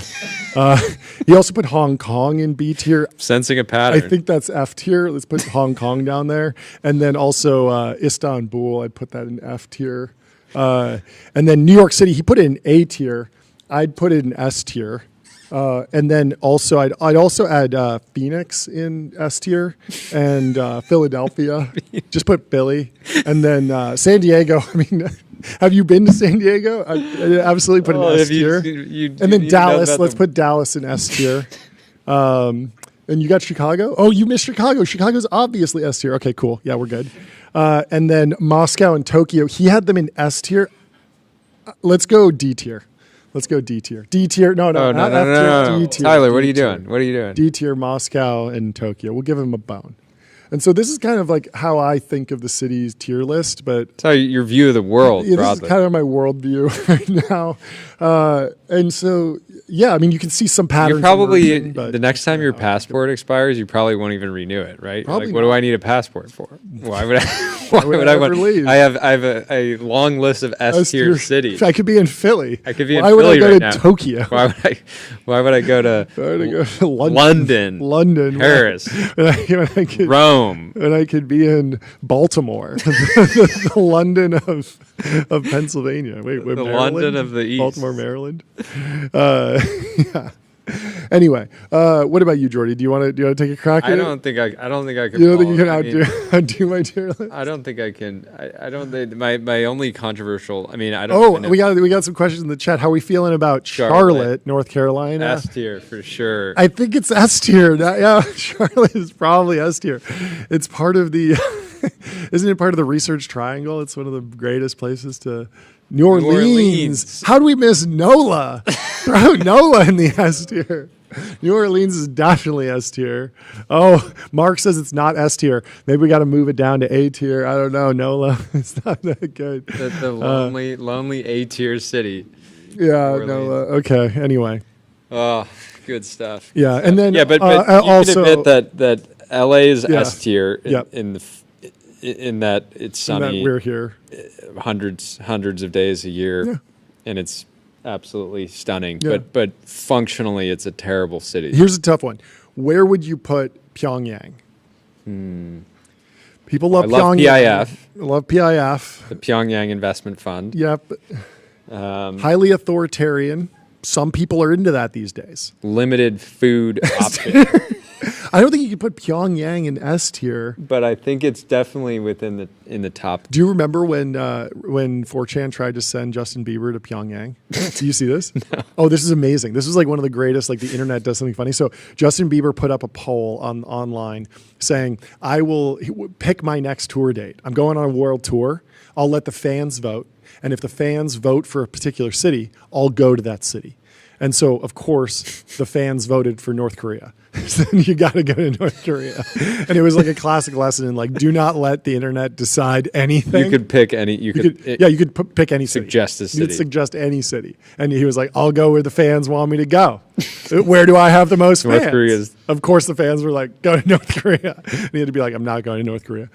He also put Hong Kong in B tier. Sensing a pattern. I think that's F tier. Let's put Hong Kong down there. And then also Istanbul, I'd put that in F tier. And then New York City, he put it in A tier. I'd put it in S tier. And then also, I'd also add Phoenix in S tier and Philadelphia. Just put Philly. And then San Diego, I mean... Have you been to San Diego? I absolutely put in S tier. And then Dallas, let's put Dallas in S tier. And you got Chicago? Oh, you missed Chicago. Chicago's obviously S tier. Okay, cool. Yeah, we're good. And then Moscow and Tokyo, he had them in S tier. Let's go D tier. D tier. No, not F tier. D tier. Tyler, what are you doing? D tier, Moscow and Tokyo. We'll give him a bone. And so this is kind of like how I think of the city's tier list, but It's how your view of the world, this broadly. is kind of my worldview right now. And so, yeah, I mean, you can see some patterns. You probably emerging, but, the next time your passport expires, you probably won't even renew it, right? Probably Like, what do not. I need a passport for? Why would I? Why would I ever want? leave? I have a long list of S tier cities. I could be in Philly. I could be in Why Philly would I go right to now. Tokyo? Why would I go to Why would I go to London, London, Paris, when I could, Rome? and I could be in Baltimore, the London of Pennsylvania. Wait, The Maryland? London of the East. Baltimore, Maryland. Yeah. Anyway, what about you, Jordy? Do you want to take a crack at I it? don't think I can. You don't think you can follow it. outdo my tier list? I don't think I can. I don't think my only controversial. I mean, I don't. Oh, even know. we got some questions in the chat. How are we feeling about Charlotte, North Carolina? S tier for sure. I think it's S tier. Yeah, Charlotte is probably S tier. It's part of the, isn't it part of the Research Triangle? It's one of the greatest places to. New Orleans. How do we miss NOLA? Throw NOLA in the S tier. New Orleans is definitely S tier. Oh, Mark says it's not S tier. Maybe we got to move it down to A tier. I don't know. NOLA. It's not that good. The lonely A tier city. Yeah, NOLA. Okay. Anyway. Oh, good stuff. Yeah, and then but you also can admit that LA is Yeah. S tier Yep. in that it's sunny. that we're here. hundreds of days a year, Yeah. and it's absolutely stunning. Yeah. But functionally, it's a terrible city. Here's a tough one. Where would you put Pyongyang? People love I love Pyongyang. PIF. Love PIF. The Pyongyang Investment Fund. Yep. Highly authoritarian. Some people are into that these days. Limited food options. I don't think you could put Pyongyang in S tier. But I think it's definitely in the top. Do you remember when 4chan tried to send Justin Bieber to Pyongyang? Do you see this? No. Oh, this is amazing. This is like one of the greatest, like the internet does something funny. So Justin Bieber put up a poll online saying, I will pick my next tour date. I'm going on a world tour. I'll let the fans vote. And if the fans vote for a particular city, I'll go to that city. And so, of course, the fans voted for North Korea. So you got to go to North Korea. And it was like a classic lesson in like, do not let the internet decide anything. You could pick any. You could pick any city. suggest a You city. could suggest any city. And he was like, I'll go where the fans want me to go. Where do I have the most North fans? Korea's- Of course, the fans were like, go to North Korea. And he had to be like, I'm not going to North Korea.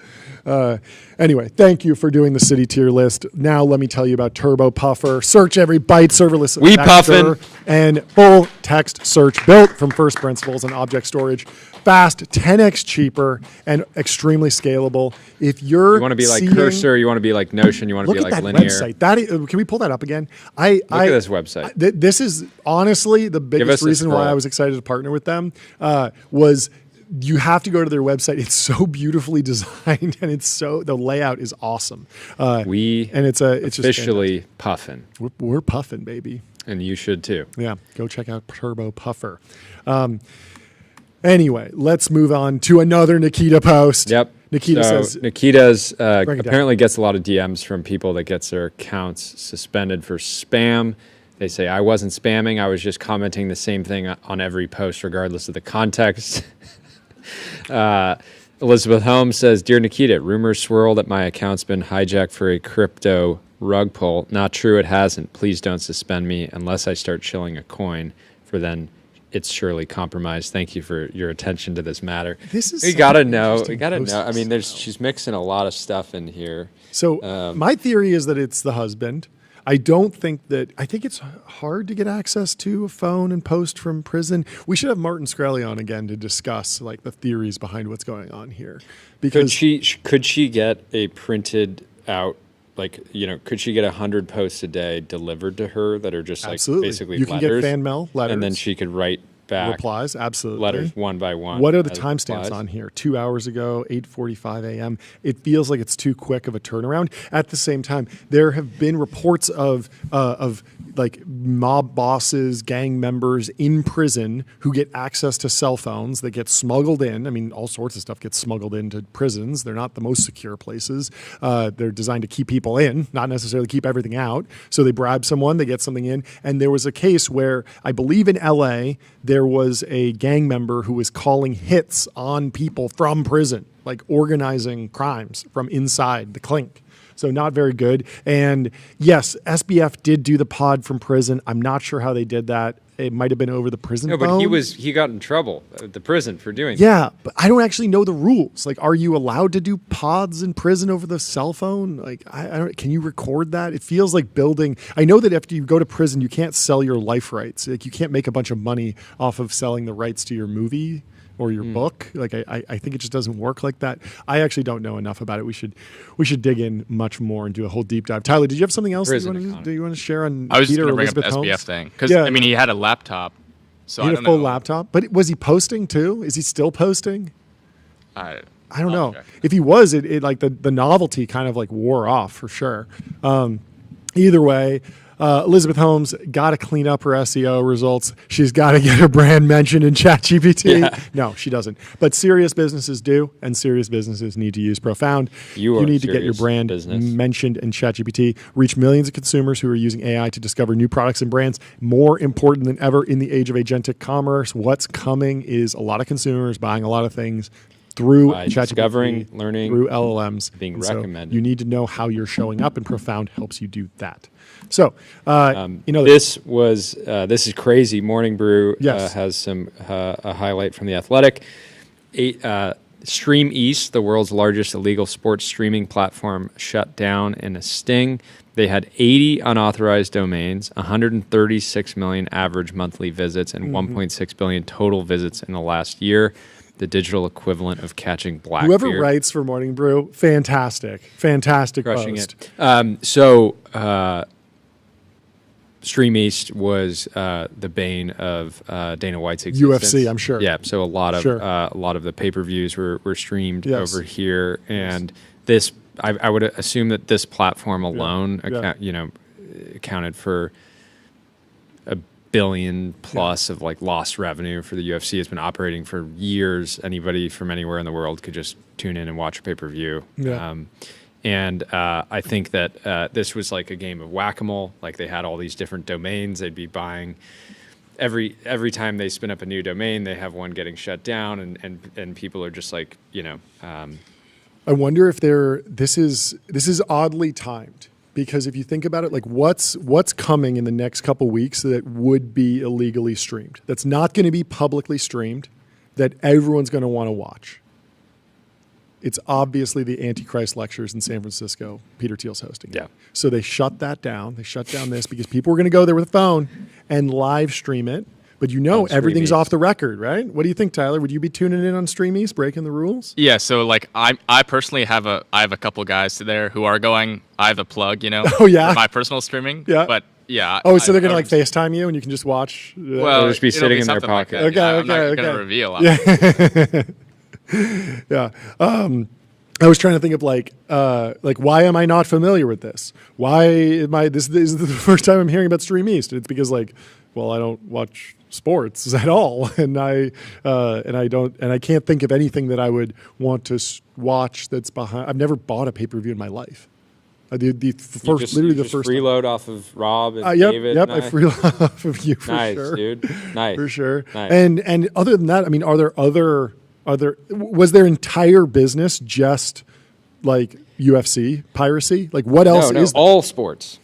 Anyway, thank you for doing the city tier list. Now let me tell you about Turbo Puffer. Search every byte, serverless We vector, puffin'. and full text search built from first principles and object storage. Fast, 10x cheaper, and extremely scalable. If you're You want to be like seeing- Cursor. You want to be like Notion. You want to Look be at like that linear. website. Can we pull that up again? Look at this website. This is honestly the biggest us a reason why scroll. I was excited to partner with them. Was you have to go to their website. It's so beautifully designed, and the layout is awesome. It's just Officially puffin', we're puffing, baby. and you should too. Yeah, go check out Turbo Puffer. Anyway, let's move on to another Nikita post. Yep. Nikita So says, Nikita's it down. apparently gets a lot of DMs from people that gets their accounts suspended for spam. They say, I wasn't spamming. I was just commenting the same thing on every post, regardless of the context. Elizabeth Holmes says, Dear Nikita, rumors swirl that my account's been hijacked for a crypto rug pull. Not true, it hasn't. Please don't suspend me unless I start shilling a coin, for then it's surely compromised. Thank you for your attention to this matter. This is We such gotta an know. interesting We gotta post know. I mean, though. she's mixing a lot of stuff in here. So my theory is that it's the husband. I think it's hard to get access to a phone and post from prison. We should have Martin Screlly on again to discuss like the theories behind what's going on here. Because Could she get a printed out, could she get 100 posts a day delivered to her that are just like absolutely, basically you can letters? get fan mail letters, And then she could write back replies. Absolutely, letters one by one. What are the as timestamps replies. on here? 2 hours ago, 8:45 a.m. It feels like it's too quick of a turnaround. At the same time, there have been reports of like mob bosses, gang members in prison who get access to cell phones that get smuggled in. I mean, all sorts of stuff gets smuggled into prisons. They're not the most secure places. They're designed to keep people in, not necessarily keep everything out. So they bribe someone, they get something in. And there was a case where I believe in LA, there was a gang member who was calling hits on people from prison, like organizing crimes from inside the clink. So not very good. And yes, SBF did do the pod from prison. I'm not sure how they did that. It might have been over the prison No, phone. but he got in trouble at the prison for doing that. Yeah, but I don't actually know the rules. Like, are you allowed to do pods in prison over the cell phone? Like, I don't. Can you record that? It feels like building. I know that after you go to prison, you can't sell your life rights. Like, you can't make a bunch of money off of selling the rights to your movie or your book. Like, I think it just doesn't work like that. I actually don't know enough about it. We should dig in much more and do a whole deep dive. Tyler, did you have something else that Prison you economy. want to share on I was just Peter going or to bring up the Elizabeth SBF Holmes? thing because Yeah. I mean he had a laptop, So He I had don't a full know. laptop, but was he posting too? Is he still posting? I don't know. check. If he was, it like the novelty kind of like wore off for sure. Either way, Elizabeth Holmes got to clean up her SEO results. She's got to get her brand mentioned in ChatGPT. Yeah. No, she doesn't. But serious businesses do, and serious businesses need to use Profound. You are need to get your serious brand business. mentioned in ChatGPT. Reach millions of consumers who are using AI to discover new products and brands. More important than ever in the age of agentic commerce, what's coming is a lot of consumers buying a lot of things through By ChatGPT, discovering, learning, through LLMs, being And so recommended. you need to know how you're showing up, and Profound helps you do that. So, This is crazy. Morning Brew Yes. has some a highlight from The Athletic. Stream East, the world's largest illegal sports streaming platform, shut down in a sting. They had 80 unauthorized domains, 136 million average monthly visits, and 1.6 billion total visits in the last year. The digital equivalent of catching Blackbeard. whoever writes for Morning Brew, fantastic Crushing post. it. Stream East was the bane of Dana White's existence. UFC, I'm sure. Yeah, so a lot of Sure. the pay-per-views were streamed Yes. over here, and this I would assume that this platform alone accounted for $1 billion plus of like lost revenue for the UFC. It's been operating for years. Anybody from anywhere in the world could just tune in and watch a pay-per-view. Yeah. And I think that this was like a game of whack-a-mole. Like they had all these different domains. They'd be buying every time they spin up a new domain, they have one getting shut down, and people are just like, I wonder if this is oddly timed, because if you think about it, like what's coming in the next couple weeks that would be illegally streamed, that's not going to be publicly streamed, that everyone's going to want to watch. It's obviously the Antichrist lectures in San Francisco. Peter Thiel's hosting. Yeah. So they shut that down. They shut down this because people were going to go there with a phone and live stream it. But On Stream everything's East. off the record, right? What do you think, Tyler? Would you be tuning in on Stream East, breaking the rules? Yeah, so like I personally have a couple guys there who are going. I have a plug, Oh, yeah? for my personal streaming. Yeah. But yeah. Oh, so they're going to I like FaceTime you and you can just watch? Well, They'll just be it'll sitting in their something like pocket. that. Okay, Yeah, I'm not okay, going to okay. reveal. Yeah. I was trying to think of like why am I not familiar with this? Why am I this is the first time I'm hearing about Stream East? It's because I don't watch sports at all, and I can't think of anything that I would want to watch that's behind. I've never bought a pay-per-view in my life. The first freeload off of Rob and Yep, David. yep. Nice. I freeload off of you for Nice, sure, dude. Nice. for sure. Nice. And other than that, I mean, was their entire business just like UFC piracy? Like what else No, is there? all sports.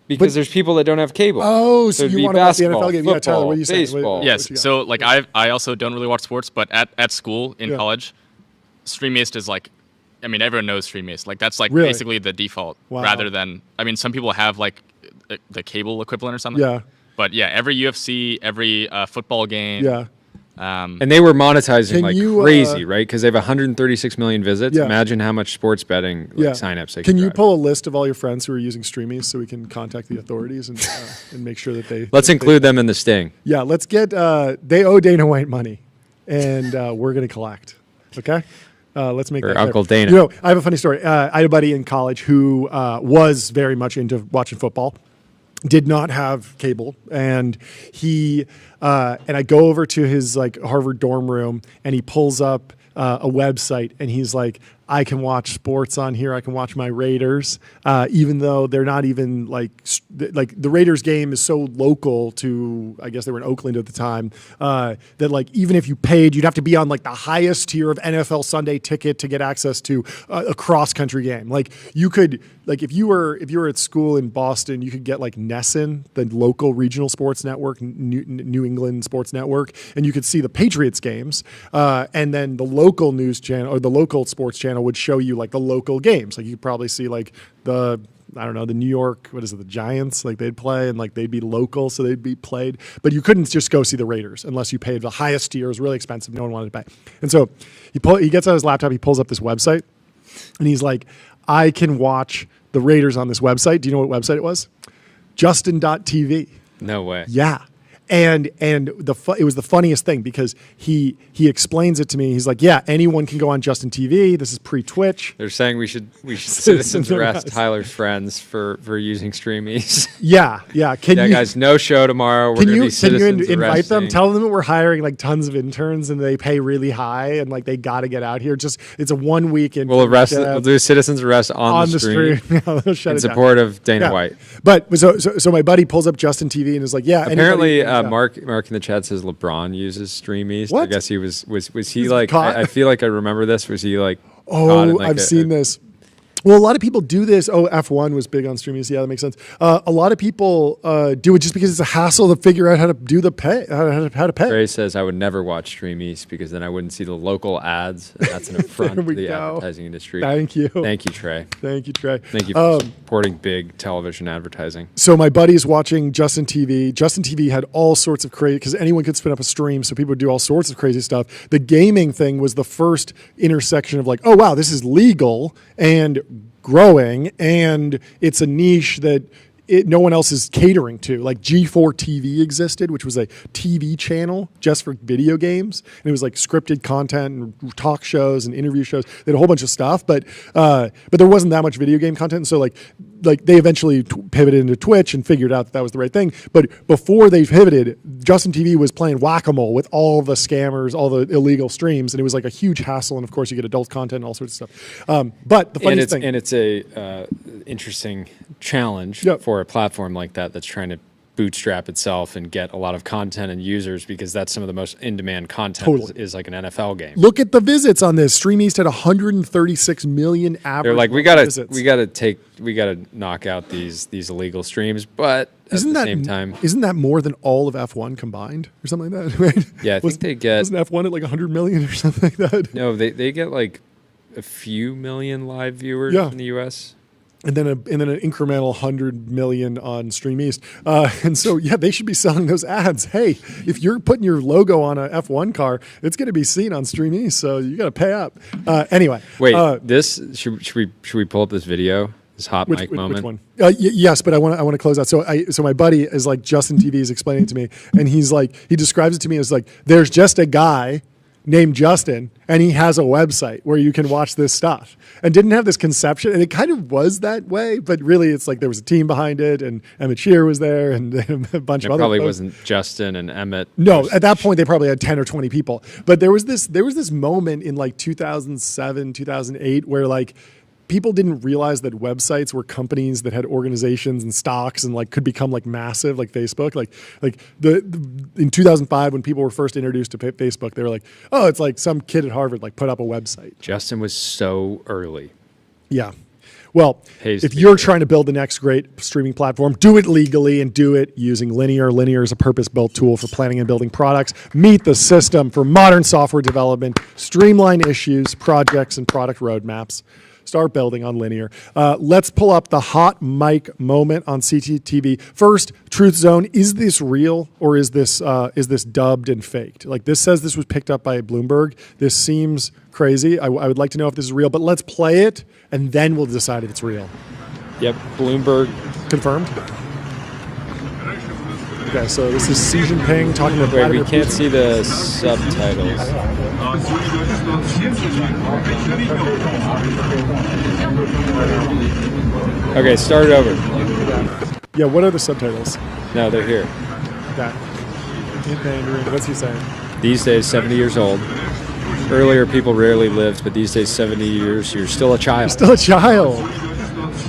Because But- there's people that don't have cable. Oh, so it'd you be want to watch the basketball, NFL game? Yeah, Tyler, what are you saying? baseball. Yes. what you got? So like I also don't really watch sports, but at school in Yeah. college, Stream East is like, I mean, everyone knows Stream East. Like that's like Really? basically the default, Wow. rather than, I mean, some people have like the cable equivalent or something. Yeah. But yeah, every UFC, every football game. Yeah. And they were monetizing Can like you, crazy, right? Because they have 136 million visits. Yeah. Imagine how much sports betting Yeah. signups they Can you drive. pull a list of all your friends who are using Streamies so we can contact the authorities and make sure that they Let's include them in the sting. Yeah, let's get. They owe Dana White money, and we're going to collect. Okay, let's make For that Uncle clear. Dana. I have a funny story. I had a buddy in college who was very much into watching football. Did not have cable, and I go over to his like Harvard dorm room, and he pulls up a website, and he's like, I can watch sports on here. I can watch my Raiders, even though they're not even like the Raiders game is so local to, I guess they were in Oakland at the time, that like even if you paid, you'd have to be on like the highest tier of NFL Sunday ticket to get access to a cross country game. Like you could, like if you were at school in Boston, you could get like Nesson, the local regional sports network, New England sports network, and you could see the Patriots games, and then the local news channel or the local sports channel would show you like the local games. Like you could probably see like the New York, the Giants, like they'd play and like they'd be local, so they'd be played. But you couldn't just go see the Raiders unless you paid the highest tier. It was really expensive. No one wanted to pay. And so he gets out his laptop, he pulls up this website, and he's like, I can watch the Raiders on this website. Do you know what website it was? Justin.tv. No way. Yeah. And it was the funniest thing because he explains it to me. He's like, yeah, anyone can go on Justin TV. This is pre-Twitch. They're saying we should citizens arrest Tyler's friends for using Streamies. Yeah. Can you guys, no show tomorrow. We're going to be citizens invite them? arresting. Tell them that we're hiring like tons of interns and they pay really high and like they got to get out here. Just it's a 1 week intern. We'll do a citizens arrest on the stream. Yeah, they'll shut in it support down. of Dana White. But so my buddy pulls up Justin TV and is like, yeah. Apparently, anybody, Mark in the chat says LeBron uses Streamies. What? I guess he was he like? caught? I feel like I remember this. Was he like? caught in, Oh, like, I've seen this. Well, a lot of people do this. Oh, F1 was big on Streamies. Yeah, that makes sense. A lot of people do it just because it's a hassle to figure out how to do the pay, how to pay. Trey says I would never watch Streamies because then I wouldn't see the local ads. And that's an affront There to we the go. advertising industry. Thank you. Thank you, Trey. Thank you, Trey. Thank you for supporting big television advertising. So my buddy is watching Justin TV. Justin TV had all sorts of crazy, because anyone could spin up a stream, so people would do all sorts of crazy stuff. The gaming thing was the first intersection of like, oh, wow, this is legal and growing, and it's a niche that no one else is catering to. Like G4 TV existed, which was a TV channel just for video games, and it was like scripted content and talk shows and interview shows. They had a whole bunch of stuff, but there wasn't that much video game content. And so like they eventually pivoted into Twitch and figured out that was the right thing. But before they pivoted, Justin TV was playing whack-a-mole with all the scammers, all the illegal streams, and it was like a huge hassle. And of course, you get adult content and all sorts of stuff. But the funniest thing, and it's a interesting challenge for a platform like that that's trying to bootstrap itself and get a lot of content and users, because that's some of the most in-demand content is like an NFL game. Look at the visits on this. Stream East had 136 million average. They're like, we visits. gotta knock out these illegal streams, but at the same time, isn't that more than all of F1 combined or something like that? Right? Yeah, I think they get. Wasn't F1 at like 100 million or something like that? No, they get like a few million live viewers in the U.S. And then an incremental 100 million on Stream East. And so, they should be selling those ads. Hey, if you're putting your logo on a F1 car, it's going to be seen on Stream East, so you got to pay up. Anyway. Wait, should we pull up this video? This hot mic moment? Which one? Yes, but I want to close out. So my buddy is like, Justin TV is explaining it to me, and he's like, he describes it to me as like, there's just a guy named Justin, and he has a website where you can watch this stuff, and didn't have this conception. And it kind of was that way, but really it's like there was a team behind it, and Emmett Shear was there, and a bunch of other probably folks. wasn't Justin and Emmett. No, at that point they probably had 10 or 20 people. But there was this moment in like 2007, 2008 where like people didn't realize that websites were companies that had organizations and stocks and like could become like massive, like Facebook. Like in 2005 when people were first introduced to Facebook, they were like, oh, it's like some kid at Harvard like put up a website. Justin was so early. Yeah. Well, if you're trying to build the next great streaming platform, do it legally and do it using Linear. Linear is a purpose-built tool for planning and building products. Meet the system for modern software development, streamline issues, projects, and product roadmaps. Start building on Linear. Let's pull up the hot mic moment on CTTV. First, Truth Zone. Is this real or is this dubbed and faked? Like this says this was picked up by Bloomberg. This seems crazy. I would like to know if this is real, but let's play it and then we'll decide if it's real. Yep, Bloomberg. Confirmed. Okay, so this is Xi Jinping talking to Wait, Vladimir we can't Putin. see the subtitles. Okay, start it over. Yeah, what are the subtitles? No, they're here. Okay. In Mandarin. What's he saying? These days, 70 years old. Earlier, people rarely lived, but these days, 70 years, you're still a child. Still a child. That's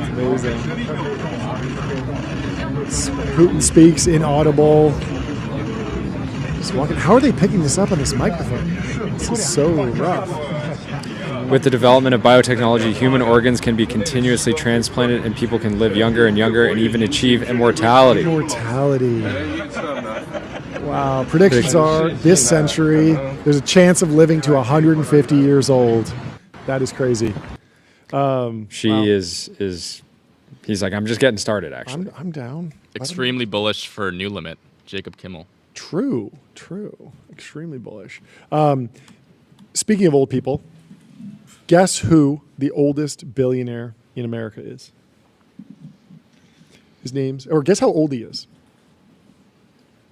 amazing. Putin speaks inaudible. Just walking. How are they picking this up on this microphone? This is so rough. With the development of biotechnology, human organs can be continuously transplanted and people can live younger and younger and even achieve immortality. Immortality. Wow. Predictions are this century, there's a chance of living to 150 years old. That is crazy. He's like, I'm just getting started, actually. I'm down. Extremely bullish for New Limit, Jacob Kimmel. True. Extremely bullish. Speaking of old people, guess who the oldest billionaire in America is? His name's, or guess how old he is.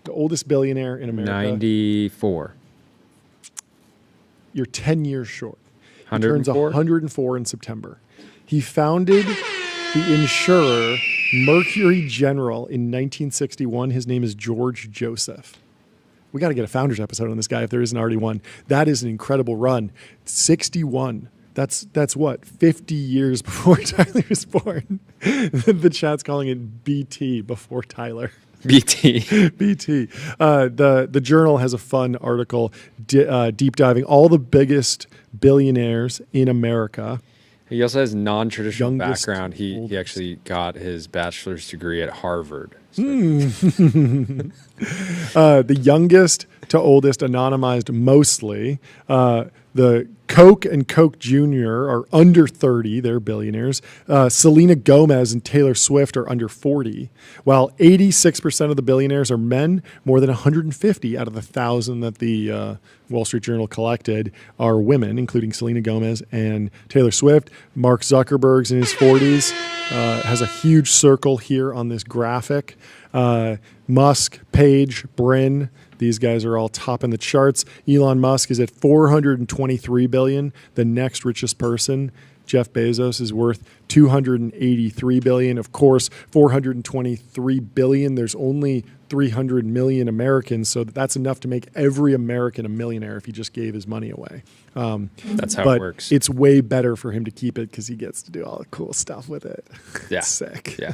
The oldest billionaire in America. 94. You're 10 years short. He turns 104? 104 in September. He founded the insurer Mercury General in 1961. His name is George Joseph. We got to get a founders episode on this guy if there isn't already one. That is an incredible run. 61. That's what, 50 years before Tyler was born. The chat's calling it BT, before Tyler. BT. BT. The Journal has a fun article deep diving all the biggest billionaires in America. He also has non-traditional Youngest, background. He oldest. actually got his bachelor's degree at Harvard. So The youngest to oldest, anonymized mostly. The Coke and Coke Jr. are under 30. They're billionaires. Selena Gomez and Taylor Swift are under 40, while 86% of the billionaires are men. More than 150 out of the 1,000 that the Wall Street Journal collected are women, including Selena Gomez and Taylor Swift. Mark Zuckerberg's in his 40s. Has a huge circle here on this graphic. Musk, Page, Brin. These guys are all topping the charts. Elon Musk is at $423 billion. The next richest person, Jeff Bezos, is worth $283 billion. Of course, $423 billion. There's only 300 million Americans, so that's enough to make every American a millionaire if he just gave his money away. that's how But it works. it's way better for him to keep it because he gets to do all the cool stuff with it. Yeah. It's sick. Yeah.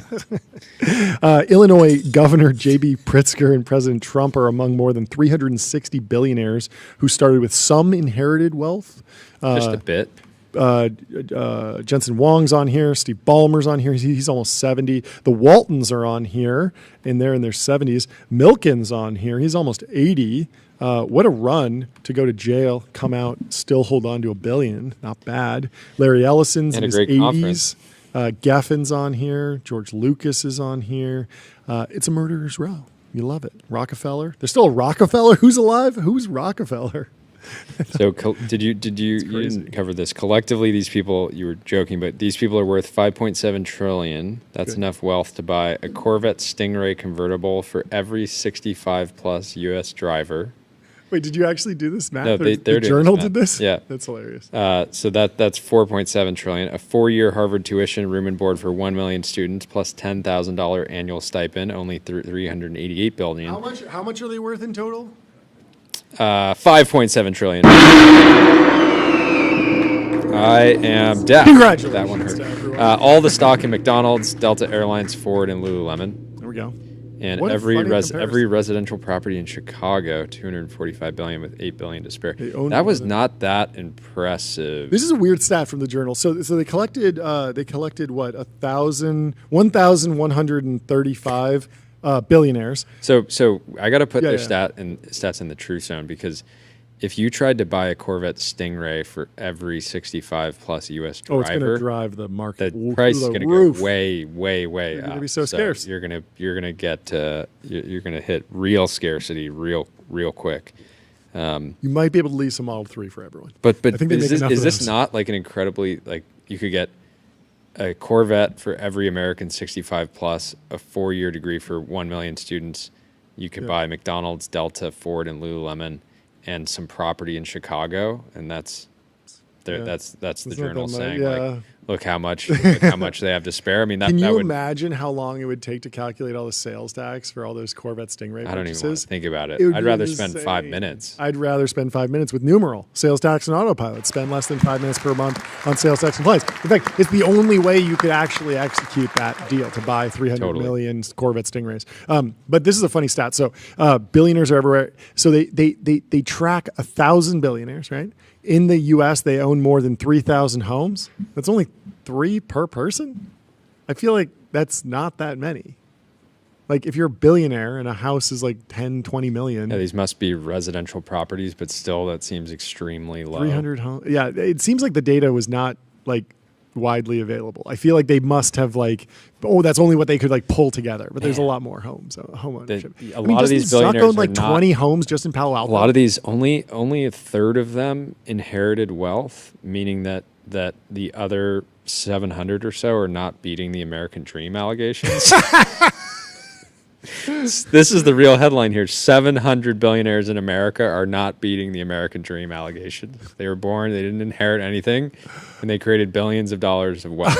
Illinois Governor J.B. Pritzker and President Trump are among more than 360 billionaires who started with some inherited wealth. Just a bit. Jensen Wong's on here. Steve Ballmer's on here. He's almost 70. The Waltons are on here, and they're in their 70s. Milken's on here. He's almost 80. What a run to go to jail, come out, still hold on to $1 billion. Not bad. Larry Ellison's And in a his great 80s. conference. Geffen's on here. George Lucas is on here. It's a murderer's row. You love it. Rockefeller. There's still a Rockefeller. Who's alive? Who's Rockefeller? So did you didn't cover this? Collectively, these people, you were joking, but these people are worth $5.7 trillion. That's Good. enough wealth to buy a Corvette Stingray convertible for every 65 plus U.S. driver. Wait, did you actually do this math? No, Or they're the doing Journal this did math. this? Yeah. That's hilarious. So that's $4.7 trillion. A 4-year Harvard tuition, room and board for 1 million students, plus $10,000 annual stipend, only $388 billion. How much are they worth in total? 5.7 trillion. I am deaf. Congratulations That one to hurt. everyone. All the stock in McDonald's, Delta Airlines, Ford, and Lululemon. There we go. And What a every funny comparison. every residential property in Chicago, $245 billion with $8 billion to spare. They own That was more than- not that impressive. This is a weird stat from the Journal. So they collected what 1,135 billionaires. So I got to put Yeah, their yeah. stats in the true zone, because if you tried to buy a Corvette Stingray for every 65 plus U.S. Oh, it's going to driver, drive the market. the price is going to roof. go way They're up. gonna be so scarce. You're gonna get you're gonna hit real scarcity real quick. You might be able to lease a Model 3 for everyone. But I think they make enough is of this those. not like an incredibly, like, you could get a Corvette for every American 65 plus, a 4-year degree for 1 million students. You could buy McDonald's, Delta, Ford, and Lululemon, and some property in Chicago, and that's Yeah. that's the It's not Journal that much, saying, yeah. like, look how much they have to spare. I mean, Can that you would, imagine how long it would take to calculate all the sales tax for all those Corvette Stingray I don't even want purchases? to think about it. It would I'd be rather spend insane. 5 minutes. I'd rather spend 5 minutes with numeral sales tax and autopilot. Spend less than 5 minutes per month on sales tax compliance. In fact, it's the only way you could actually execute that deal, to buy 300 million Corvette Stingrays. But this is a funny stat. So billionaires are everywhere. So they track 1,000 billionaires, right? In the U.S., they own more than 3,000 homes. That's only 3 per person. I feel like that's not that many. Like, if you're a billionaire and a house is like 10, 20 million, Yeah, these must be residential properties, but still, that seems extremely low. 300 homes. Yeah, it seems like the data was not like widely available. I feel like they must have like, that's only what they could like pull together. But there's a lot more homes, home ownership. A lot of these doesn't Zuck billionaires own like are not- 20 homes just in Palo A Alto. lot of these, only a third of them inherited wealth, meaning that the other 700 or so are not beating the American dream allegations. This is the real headline here. 700 billionaires in America are not beating the American dream allegation. They were born, they didn't inherit anything, and they created billions of dollars of wealth.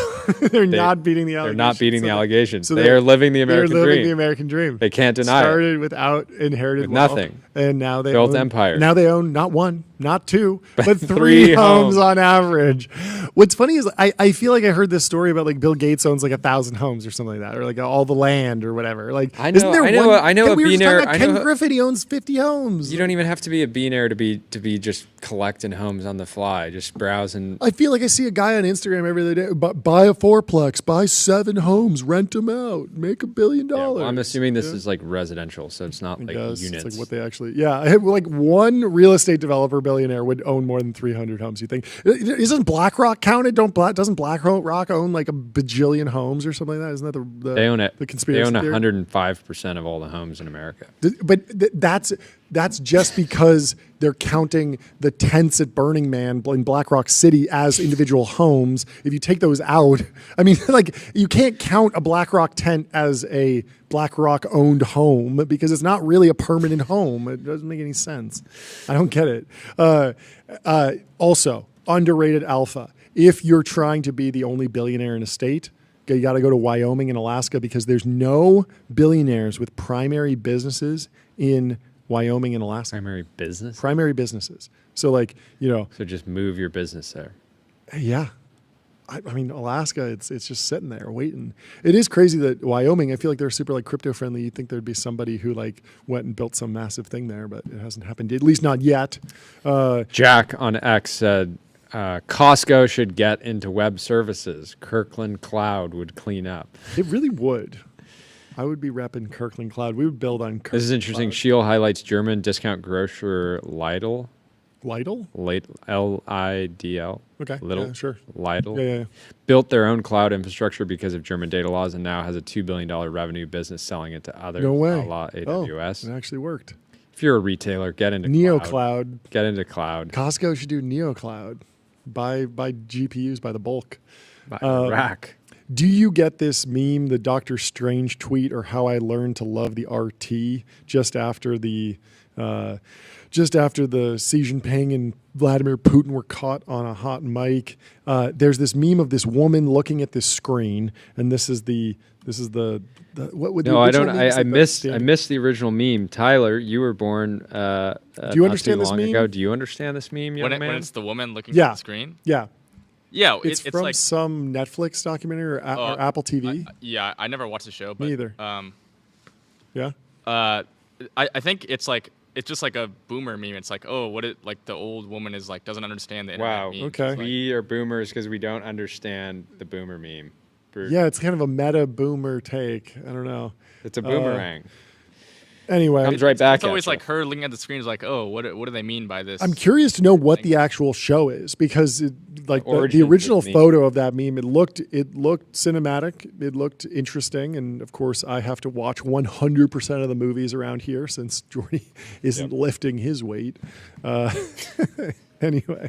They're not beating the They're allegations. not beating the allegations. so they are living the American they're living dream. the American dream. They can't deny it. Started without inherited With wealth, nothing. and now they Built own, empire. Now they own not one, not two, but three three homes homes. on average. What's funny is I feel like I heard this story about like Bill Gates owns like 1,000 homes or something like that, or like all the land or whatever. Like I know- isn't there I know- one? I know Ken, a we were just talking billionaire- about I Ken know- Griffin. He owns 50 homes. You don't even have to be a billionaire to be just collecting homes on the fly, just browsing. I feel like I see a guy on Instagram every other day. Buy a fourplex, buy 7 homes, rent them out, make $1 billion. Yeah, well, I'm assuming this is like residential, so it's not like Yes, units. it's like what they actually, I have like one real estate developer billionaire would own more than 300 homes. You think isn't BlackRock counted? Doesn't BlackRock own like a bajillion homes or something like that? Isn't that the They own it. The conspiracy They own theory? 105% of all the homes in America. But that's just because they're counting the tents at Burning Man in Black Rock City as individual homes. If you take those out, I mean, like you can't count a Black Rock tent as a Black Rock owned home because it's not really a permanent home. It doesn't make any sense. I don't get it. Also, underrated alpha. If you're trying to be the only billionaire in a state, you got to go to Wyoming and Alaska because there's no billionaires with primary businesses in Wyoming and Alaska. Primary business? Primary businesses. So like, So just move your business there. yeah. I mean, Alaska, it's just sitting there waiting. It is crazy that Wyoming, I feel like they're super like crypto friendly. You'd think there'd be somebody who like went and built some massive thing there, but it hasn't happened, at least not yet. Jack on X said, Costco should get into web services. Kirkland Cloud would clean up. It really would. I would be repping Kirkland Cloud. We would build on Kirkland This is interesting. Cloud. Shield highlights German discount grocer Lidl. Lidl? Lidl. Okay. Lidl. Yeah, sure. Lidl. Yeah. Built their own cloud infrastructure because of German data laws and now has a $2 billion revenue business selling it to others. No way. A la AWS. Oh, it actually worked. If you're a retailer, get into NeoCloud. cloud. Get into cloud. Costco should do NeoCloud. Buy GPUs by the bulk. Buy a rack. Do you get this meme, the Doctor Strange tweet, or how I learned to love the RT just after the Xi Jinping and Vladimir Putin were caught on a hot mic? There's this meme of this woman looking at this screen, and this is the what would the No, I original don't. meme say? I missed the original meme. Tyler, you were born. Do you understand this meme? Ago. Do you understand this meme, young When man? it's the woman looking Yeah. at the screen. Yeah, Yeah, it's from like some Netflix documentary or Apple TV. I never watched the show, but Me either. Yeah. I think it's just like a boomer meme. It's like, oh, like the old woman is like doesn't understand the internet Wow. meme. Okay. It's like- We are boomers because we don't understand the boomer meme. Yeah, it's kind of a meta boomer take. I don't know. It's a boomerang. Anyway, Comes right back. It's always at like her looking at the screen is like, oh, what do they mean by this? I'm curious to know what the actual show is because the origins of original the meme. photo of that meme, it looked cinematic. It looked interesting. And of course, I have to watch 100% of the movies around here since Jordy isn't lifting his weight. Anyway,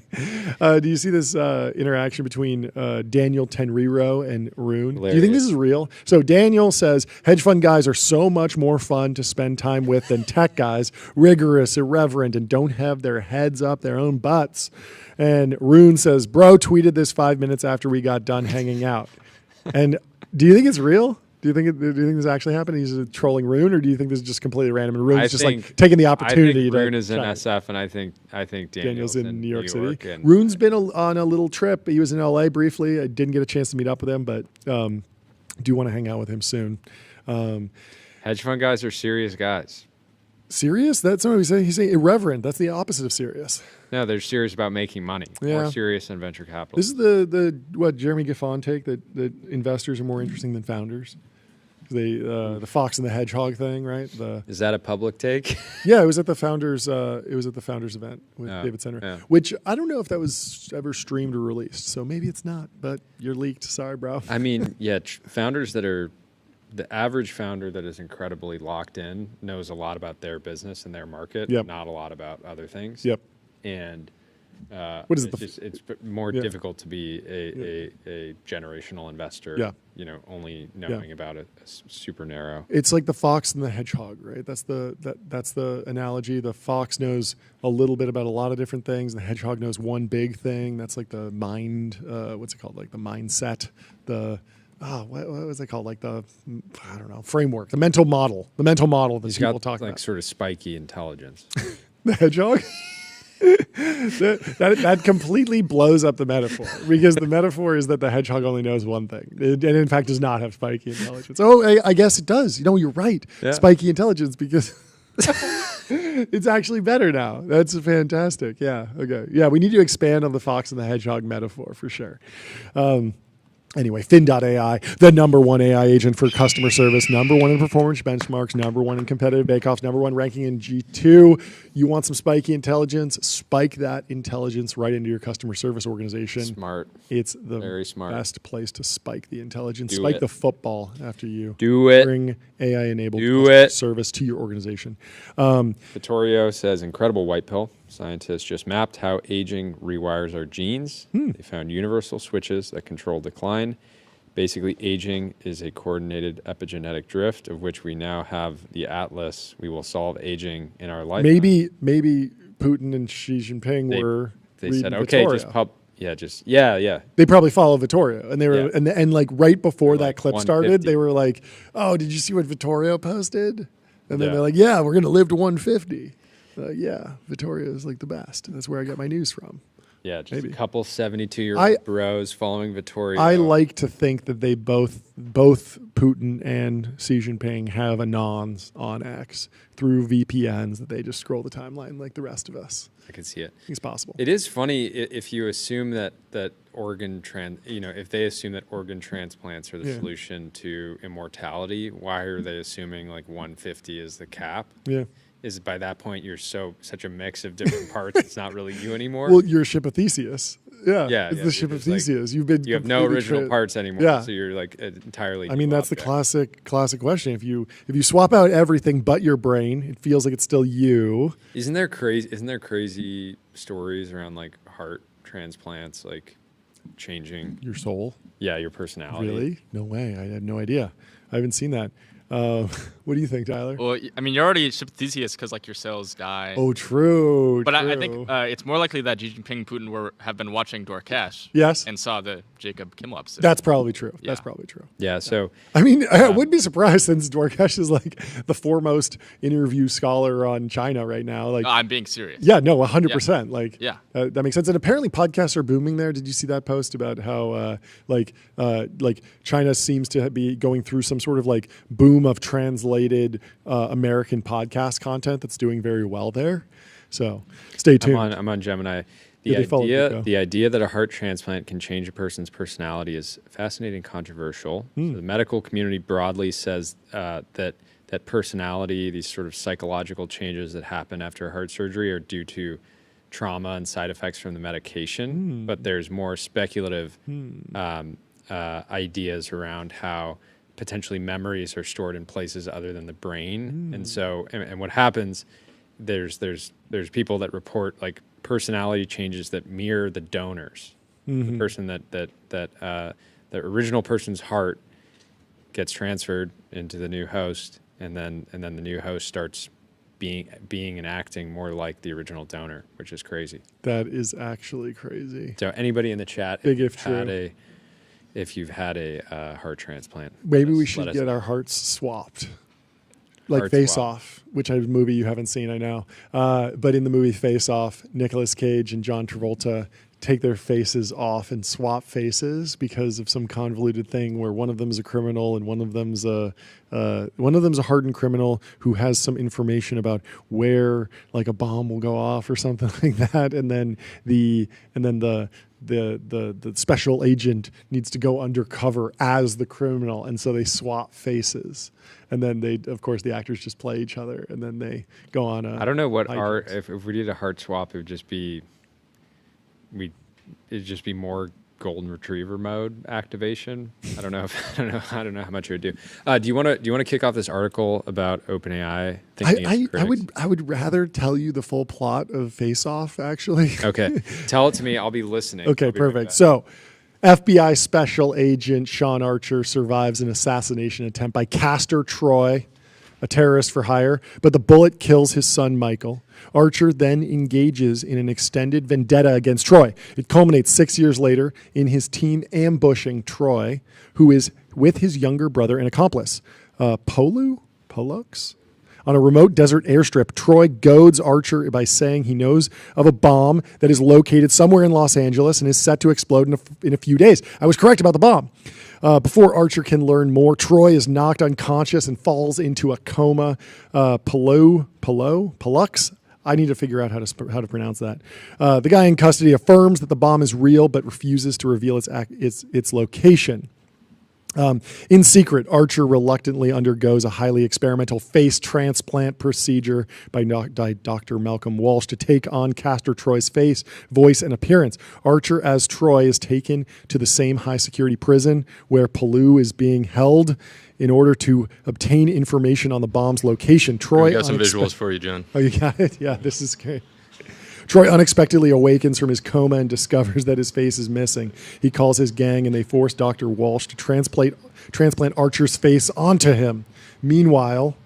do you see this interaction between Daniel Tenriro and Rune? Do you think this is real? So Daniel says, hedge fund guys are so much more fun to spend time with than tech guys, rigorous, irreverent, and don't have their heads up their own butts. And Rune says, bro tweeted this 5 minutes after we got done hanging out. And do you think it's real? Do you think this actually happened? He's trolling Rune, or do you think this is just completely random and Rune's just like taking the opportunity? I think Rune to is in shine? SF, and I think Daniel's in New York City. and- Rune's been on a little trip. He was in LA briefly. I didn't get a chance to meet up with him, but do want to hang out with him soon. Hedge fund guys are serious guys. Serious? That's not what he's saying. He's saying irreverent. That's the opposite of serious. No, they're serious about making money. Yeah. More serious than venture capital. This is the what Jeremy Gaffon take that investors are more interesting than founders. The Fox and the Hedgehog thing, right? Is that a public take? Yeah, it was at the founders. It was at the founders event with David Senra, yeah. which I don't know if that was ever streamed or released. So maybe it's not. But you're leaked. Sorry, bro. I mean, yeah, founders that are the average founder that is incredibly locked in knows a lot about their business and their market, Yep. not a lot about other things. Yep. And What is it? It's more difficult to be a generational investor. Yeah. Only knowing about it super narrow. It's like the fox and the hedgehog, right? That's the analogy. The fox knows a little bit about a lot of different things. The hedgehog knows one big thing. That's like the mind. What's it called? Like the mindset. What was it called? Like the framework. The mental model. The mental model that people talk about. Sort of spiky intelligence. The hedgehog. that completely blows up the metaphor, because the metaphor is that the hedgehog only knows one thing, and in fact does not have spiky intelligence. I guess it does. You're right. Yeah. Spiky intelligence, because it's actually better now. That's fantastic. Yeah. Okay. Yeah. We need to expand on the fox and the hedgehog metaphor for sure. Anyway, Fin.ai, the #1 AI agent for customer service, #1 in performance benchmarks, #1 in competitive bake-offs, #1 ranking in G2. You want some spiky intelligence? Spike that intelligence right into your customer service organization. Smart. It's the very smart. Best place to spike the intelligence. Spike the football after you bring AI-enabled customer service to your organization. Vittorio says, incredible white pill. Scientists just mapped how aging rewires our genes. They found universal switches that control decline. Basically, aging is a coordinated epigenetic drift, of which we now have the atlas. We will solve aging in our lifetime. Maybe Putin and Xi Jinping were. They said, okay, yeah. They probably follow Vittorio, and they were, and like right before that clip started, they were like, "Oh, did you see what Vittorio posted?" And then they're like, "Yeah, we're gonna live to 150." Yeah, Vittorio is like the best. That's where I get my news from. Yeah, just a couple 72-year-old bros following Vittorio. I like to think that they both Putin and Xi Jinping have anons on X through VPNs that they just scroll the timeline like the rest of us. I can see it. It's possible. It is funny if you assume that if they assume that organ transplants are the solution to immortality. Why are they assuming like 150 is the cap? Yeah. Is by that point you're such a mix of different parts, it's not really you anymore? Well, you're a ship of Theseus. Yeah, it's the ship of Theseus. You have no original parts anymore, so you're like entirely. I mean, that's the classic question. If you swap out everything but your brain, it feels like it's still you. Isn't there crazy stories around like heart transplants, like changing your soul? Yeah, your personality. Really? No way. I had no idea. I haven't seen that. What do you think, Tyler? Well, I mean, you're already ship Theseus because like your cells die. Oh, true. But I think it's more likely that Xi Jinping and Putin have been watching Dorkesh. Yes. And saw the Jacob Kimmel episode. That's probably true. Yeah. That's probably true. Yeah. So I mean, I wouldn't be surprised since Dorkesh is like the foremost interview scholar on China right now. Like, I'm being serious. Yeah. No. 100%. Like. Yeah. That makes sense. And apparently, podcasts are booming there. Did you see that post about how like China seems to be going through some sort of like boom of translated American podcast content that's doing very well there. So stay tuned. I'm on Gemini. The idea that a heart transplant can change a person's personality is fascinating and controversial. So the medical community broadly says that personality, these sort of psychological changes that happen after heart surgery, are due to trauma and side effects from the medication. But there's more speculative ideas around how potentially memories are stored in places other than the brain. And so, and what happens, there's people that report like personality changes that mirror the donors. The person that the original person's heart gets transferred into the new host, and then the new host starts being and acting more like the original donor, which is crazy. That is actually crazy. So anybody in the chat, if you've had a heart transplant, maybe we should get our hearts swapped, like Face Off, which is a movie you haven't seen, I know. But in the movie Face Off, Nicolas Cage and John Travolta take their faces off and swap faces because of some convoluted thing where one of them is a criminal and one of them's a hardened criminal who has some information about where like a bomb will go off or something like that, and then the special agent needs to go undercover as the criminal, and so they swap faces, and then of course the actors just play each other, and then they go on I don't know what if we did a heart swap, it'd just be more golden retriever mode activation. I don't know how much it would do. Do you want to kick off this article about OpenAI? I would rather tell you the full plot of Face Off, actually. Okay, tell it to me. I'll be listening. Okay, perfect. So, FBI Special Agent Sean Archer survives an assassination attempt by Castor Troy, a terrorist for hire, but the bullet kills his son Michael. Archer then engages in an extended vendetta against Troy. It culminates 6 years later in his team ambushing Troy, who is with his younger brother and accomplice, Palafox. On a remote desert airstrip, Troy goads Archer by saying he knows of a bomb that is located somewhere in Los Angeles and is set to explode in a few days. I was correct about the bomb. Before Archer can learn more, Troy is knocked unconscious and falls into a coma. Palux. I need to figure out how to pronounce that. The guy in custody affirms that the bomb is real, but refuses to reveal its location. In secret, Archer reluctantly undergoes a highly experimental face transplant procedure by Dr. Malcolm Walsh to take on Castor Troy's face, voice, and appearance. Archer, as Troy, is taken to the same high-security prison where Palu is being held in order to obtain information on the bomb's location. Troy, we got some visuals for you, John. Oh, you got it? Yeah, this is great. Troy unexpectedly awakens from his coma and discovers that his face is missing. He calls his gang and they force Dr. Walsh to transplant Archer's face onto him. Meanwhile,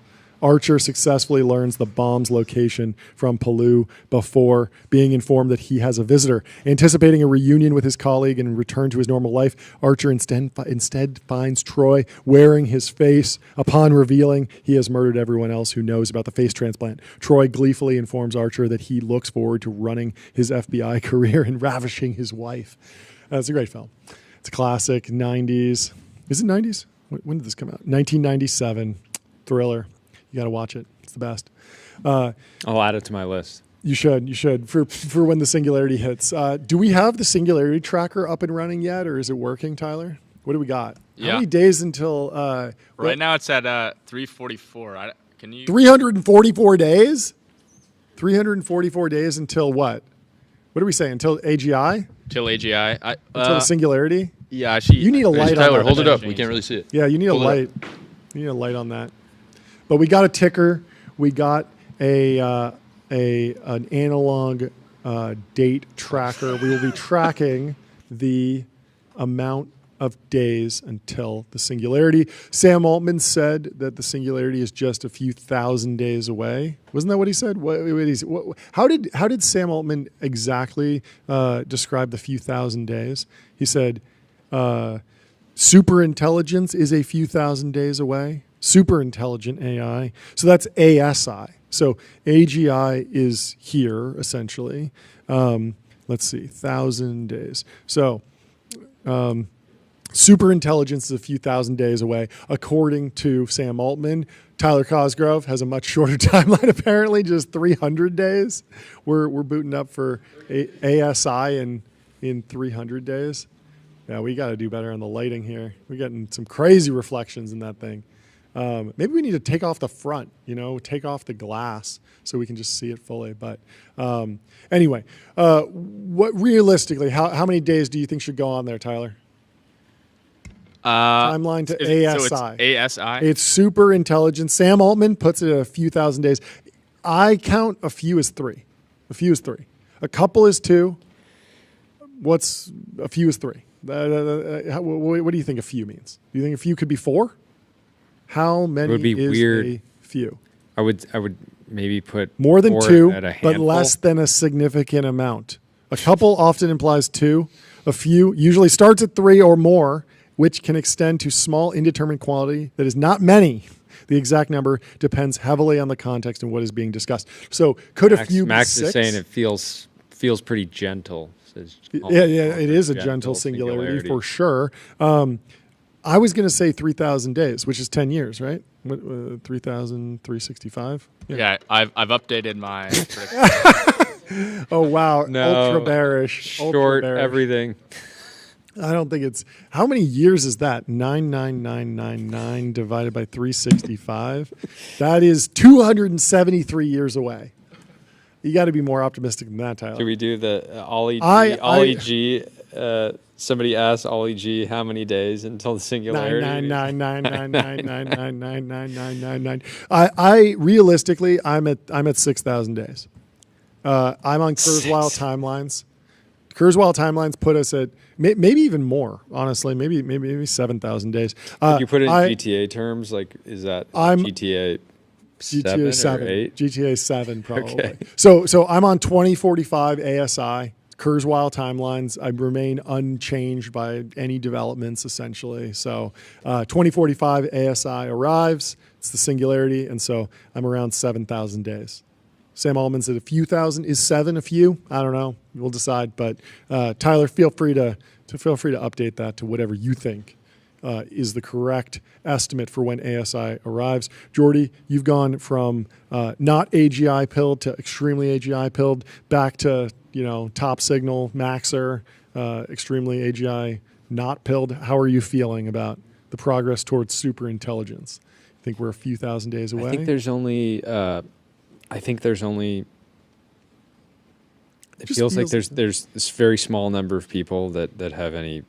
Archer successfully learns the bomb's location from Palu before being informed that he has a visitor. Anticipating a reunion with his colleague and return to his normal life, Archer instead finds Troy wearing his face. Upon revealing he has murdered everyone else who knows about the face transplant, Troy gleefully informs Archer that he looks forward to running his FBI career and ravishing his wife. It's a great film. It's a classic, 90s. Is it 90s? When did this come out? 1997 thriller. You got to watch it. It's the best. I'll add it to my list. You should for when the Singularity hits. Do we have the Singularity tracker up and running yet, or is it working, Tyler? What do we got? Yeah. How many days until? Right now it's at 344. Can you? 344 days. 344 days until what? What do we say? Until AGI? Till AGI. Until the Singularity? Yeah, actually. You need a light on Tyler, that. hold it up. We can't really see it. Yeah, you need a light. You need a light on that. But we got a ticker. We got an analog date tracker. We will be tracking the amount of days until the Singularity. Sam Altman said that the Singularity is just a few thousand days away. Wasn't that what he said? How did Sam Altman exactly describe the few thousand days? He said, super intelligence is a few thousand days away. Super intelligent AI. So that's ASI. So AGI is here, essentially. Let's see, 1,000 days. So super intelligence is a few thousand days away. According to Sam Altman, Tyler Cosgrove has a much shorter timeline, apparently, just 300 days. We're booting up for ASI in 300 days. Yeah, we got to do better on the lighting here. We're getting some crazy reflections in that thing. Maybe we need to take off the front, take off the glass so we can just see it fully. But anyway, what realistically, how many days do you think should go on there, Tyler? Timeline to ASI. So it's ASI? It's super intelligent. Sam Altman puts it at a few thousand days. I count a few as 3. A few is 3. A couple is 2. What's a few is 3? What do you think a few means? Do you think a few could be 4? How many would be is weird. a few? I would maybe put More than 4 2, at a but handful. less than a significant amount. A couple often implies 2. A few usually starts at 3 or more, which can extend to small indeterminate quantity that is not many. The exact number depends heavily on the context and what is being discussed. So could a few Max be 6? is saying it feels pretty gentle. Yeah, it is a gentle singularity for sure. I was going to say 3,000 days, which is 10 years, right? 3,365? Yeah, I've updated my prediction. Oh, wow. No, Ultra bearish. Short everything. I don't think it's... How many years is that? 99999 divided by 365. That is 273 years away. You got to be more optimistic than that, Tyler. Do we do the Ollie I- G Somebody asked Ollie G how many days until the singularity. 99999999999. I realistically, I'm at 6,000 days. I'm on Kurzweil timelines. Kurzweil timelines put us at maybe even more. Honestly, maybe 7,000 days. You put it in GTA terms, like is that GTA? GTA 7, or 8? GTA 7 probably. Okay. So I'm on 2045 ASI, Kurzweil timelines. I remain unchanged by any developments essentially. So 2045 ASI arrives. It's the singularity, and so I'm around 7,000 days. Sam Altman said a few thousand. Is 7 a few? I don't know. We'll decide. But Tyler, feel free to update that to whatever you think is the correct estimate for when ASI arrives. Jordy, you've gone from not AGI pilled to extremely AGI pilled, back to top signal maxer, extremely AGI not pilled. How are you feeling about the progress towards super intelligence? I think we're a few thousand days away. I think there's only. It feels like there's this very small number of people that have any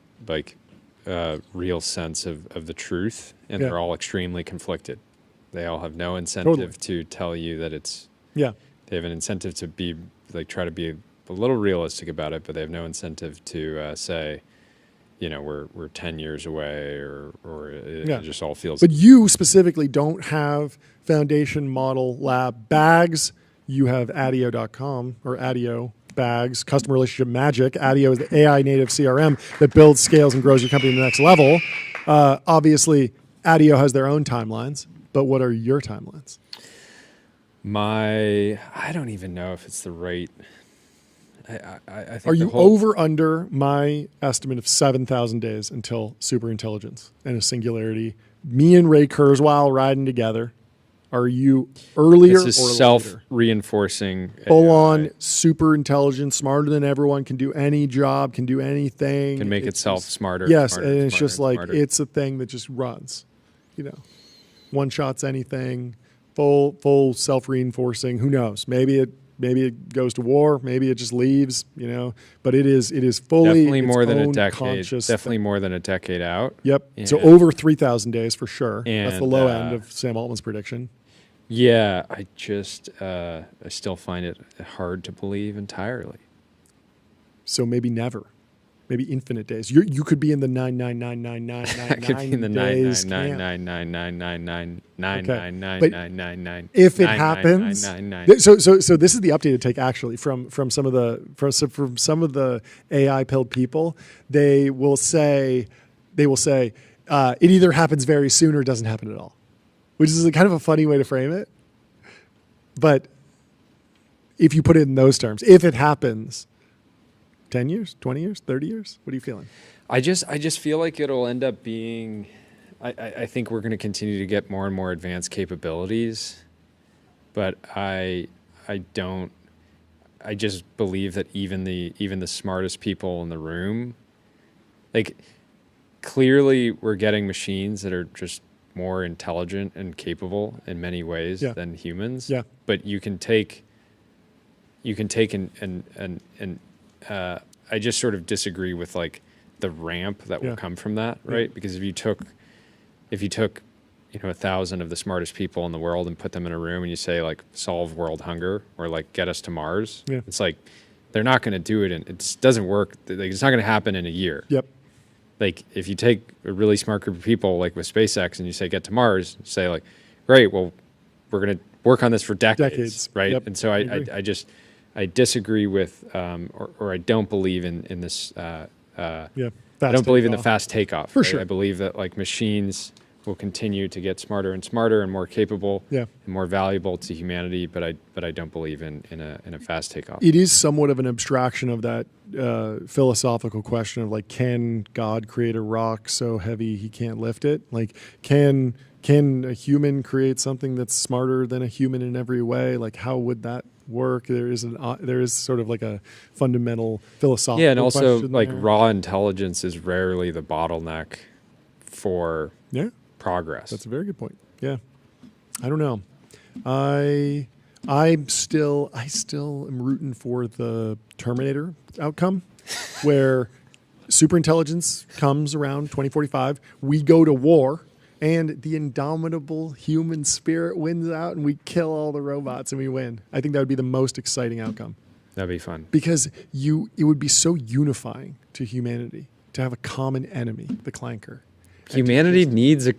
real sense of the truth, and they're all extremely conflicted. They all have no incentive to tell you that it's. Yeah. They have an incentive to be try to be a little realistic about it, but they have no incentive to say, we're 10 years away, or it just all feels. But you specifically don't have foundation model lab bags. You have Adio.com or Adio bags, customer relationship magic. Adio is the AI native CRM that builds, scales, and grows your company to the next level. Obviously, Adio has their own timelines, but what are your timelines? I don't even know if it's the right. I think are you over under my estimate of 7,000 days until super intelligence and a singularity? Me and Ray Kurzweil riding together. Are you earlier this is or self-reinforcing? Full on super intelligent, smarter than everyone, can do any job, can do anything. Can make itself smarter. Yes, smarter, and it's smarter, just like smarter. it's a thing that just runs. One shots anything. Full self-reinforcing. Who knows? Maybe it goes to war. Maybe it just leaves. But it is fully definitely more than a decade. Definitely more than a decade out. Yep. And so over 3,000 days for sure. And, that's the low end of Sam Altman's prediction. Yeah, I still find it hard to believe entirely. So maybe never. Maybe infinite days. You could be in the 9999999 I could be in the days 9999999999999. If it happens, so this is the updated take actually from some of the AI pilled people. They will say it either happens very soon or doesn't happen at all, which is kind of a funny way to frame it. But if you put it in those terms, if it happens. 10 years, 20 years, 30 years? What are you feeling? I just feel like it'll end up being. I think we're going to continue to get more and more advanced capabilities, but I just believe that even the smartest people in the room, clearly we're getting machines that are just more intelligent and capable in many ways than humans. Yeah. But you can take and I just sort of disagree with the ramp that will come from that, right? Because if you took 1,000 of the smartest people in the world and put them in a room and you say solve world hunger or get us to Mars, it's they're not going to do it, and it doesn't work. It's not going to happen in a year. Yep. If you take a really smart group of people with SpaceX and you say get to Mars, say great, well we're going to work on this for decades. Right? Yep. And so I disagree with, or I don't believe in this. I don't believe in the fast takeoff. For right? sure. I believe that machines will continue to get smarter and smarter and more capable and more valuable to humanity. But I don't believe in a fast takeoff. It is somewhat of an abstraction of that philosophical question of can God create a rock so heavy he can't lift it? Can a human create something that's smarter than a human in every way? How would that work? There is sort of a fundamental philosophical and also question there. Raw intelligence is rarely the bottleneck for progress. That's a very good point. Yeah, I don't know. I still am rooting for the Terminator outcome, where superintelligence comes around 2045. We go to war, and the indomitable human spirit wins out, and we kill all the robots, and we win. I think that would be the most exciting outcome. That'd be fun. Because it would be so unifying to humanity to have a common enemy, the clanker. Humanity needs a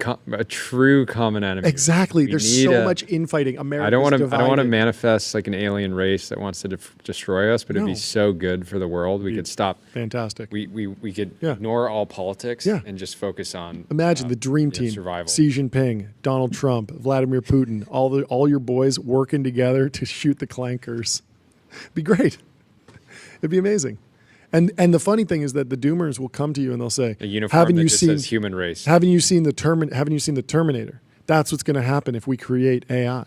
true common enemy. Exactly. We There's need so much infighting. America's I don't want to divided. manifest like an alien race that wants to destroy us, but it'd be so good for the world. We could stop. Fantastic. We could ignore all politics and just focus on. Imagine the dream team: survival. Xi Jinping, Donald Trump, Vladimir Putin, all your boys working together to shoot the clankers. Be great. It'd be amazing. And the funny thing is that the Doomers will come to you and they'll say, A uniform "Haven't that you just seen says human race." Haven't you seen the Terminator? That's what's going to happen if we create AI.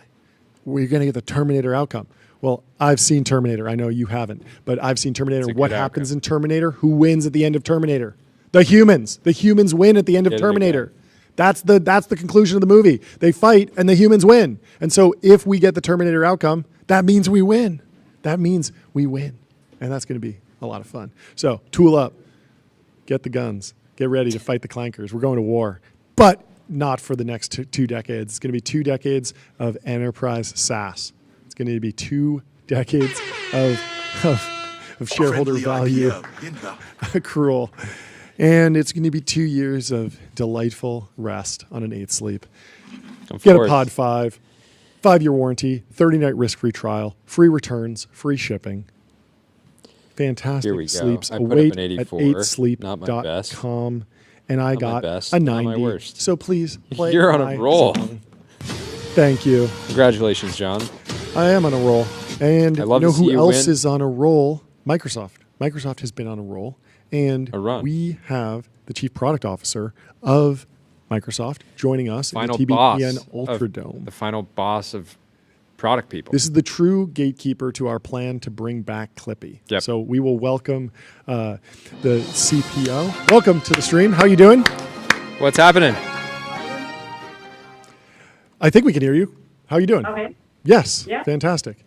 We're going to get the Terminator outcome. Well, I've seen Terminator. I know you haven't, but I've seen Terminator. It's a What good happens outcome. in Terminator? Who wins at the end of Terminator? The humans. The humans win at the end of Get it Terminator. again. That's the conclusion of the movie. They fight and the humans win. And so if we get the Terminator outcome, that means we win. That means we win. And that's going to be a lot of fun. So tool up, get the guns, get ready to fight the clankers. We're going to war, but not for the next two decades. It's going to be 2 decades of enterprise SaaS. It's going to be 2 decades of shareholder Friendly value IPO inbound. accrual. And it's going to be 2 years of delightful rest on an 8 sleep. Of Get course. a Pod 5, 5-year warranty, 30-night risk-free trial, free returns, free shipping. Fantastic Here we go. sleeps I put up await an at 84, not my best. 8sleep.com. And I Not my got best, a not my 90. worst. So please play You're on a my roll. song. Thank you. Congratulations, John. I am on a roll. And I you love know to see who you else win. is on a roll? Microsoft. Microsoft has been on a roll. And A run. we have the chief product officer of Microsoft joining us Final in the boss TBPN of Ultra Dome. the final boss of product people. This is the true gatekeeper to our plan to bring back Clippy. Yep. So we will welcome the CPO. Welcome to the stream. How you doing? What's happening? I think we can hear you. How you doing? Okay. Yes. Yeah. Fantastic.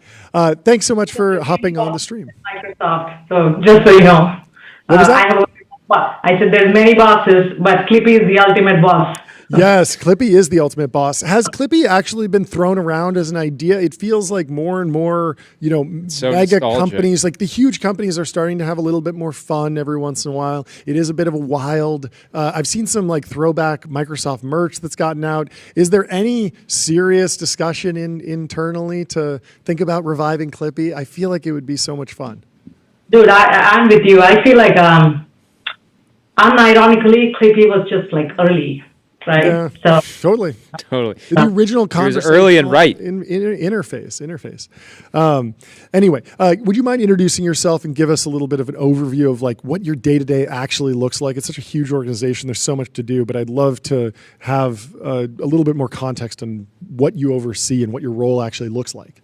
Thanks so much for hopping on the stream. Microsoft. So just so you know, What was that? I said there's many bosses, but Clippy is the ultimate boss. Yes, Clippy is the ultimate boss. Has Clippy actually been thrown around as an idea? It feels like more and more, So mega nostalgic. companies, like the huge companies are starting to have a little bit more fun every once in a while. It is a bit of a wild. I've seen some like throwback Microsoft merch that's gotten out. Is there any serious discussion internally to think about reviving Clippy? I feel like it would be so much fun. Dude, I'm with you. I feel like, unironically, Clippy was just like early, right? Yeah, So totally. Totally. The original was conversation. early and right. Interface. Anyway, would you mind introducing yourself and give us a little bit of an overview of like what your day-to-day actually looks like? It's such a huge organization. There's so much to do, but I'd love to have a little bit more context on what you oversee and what your role actually looks like.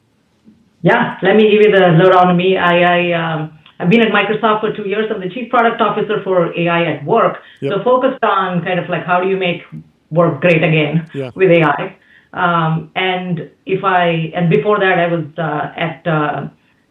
yeah, let me give you the lowdown on me. I've been at Microsoft for 2 years. I'm the chief product officer for AI at work. Yep. So focused on kind of like how do you make work great again Yeah. with AI. And before that I was at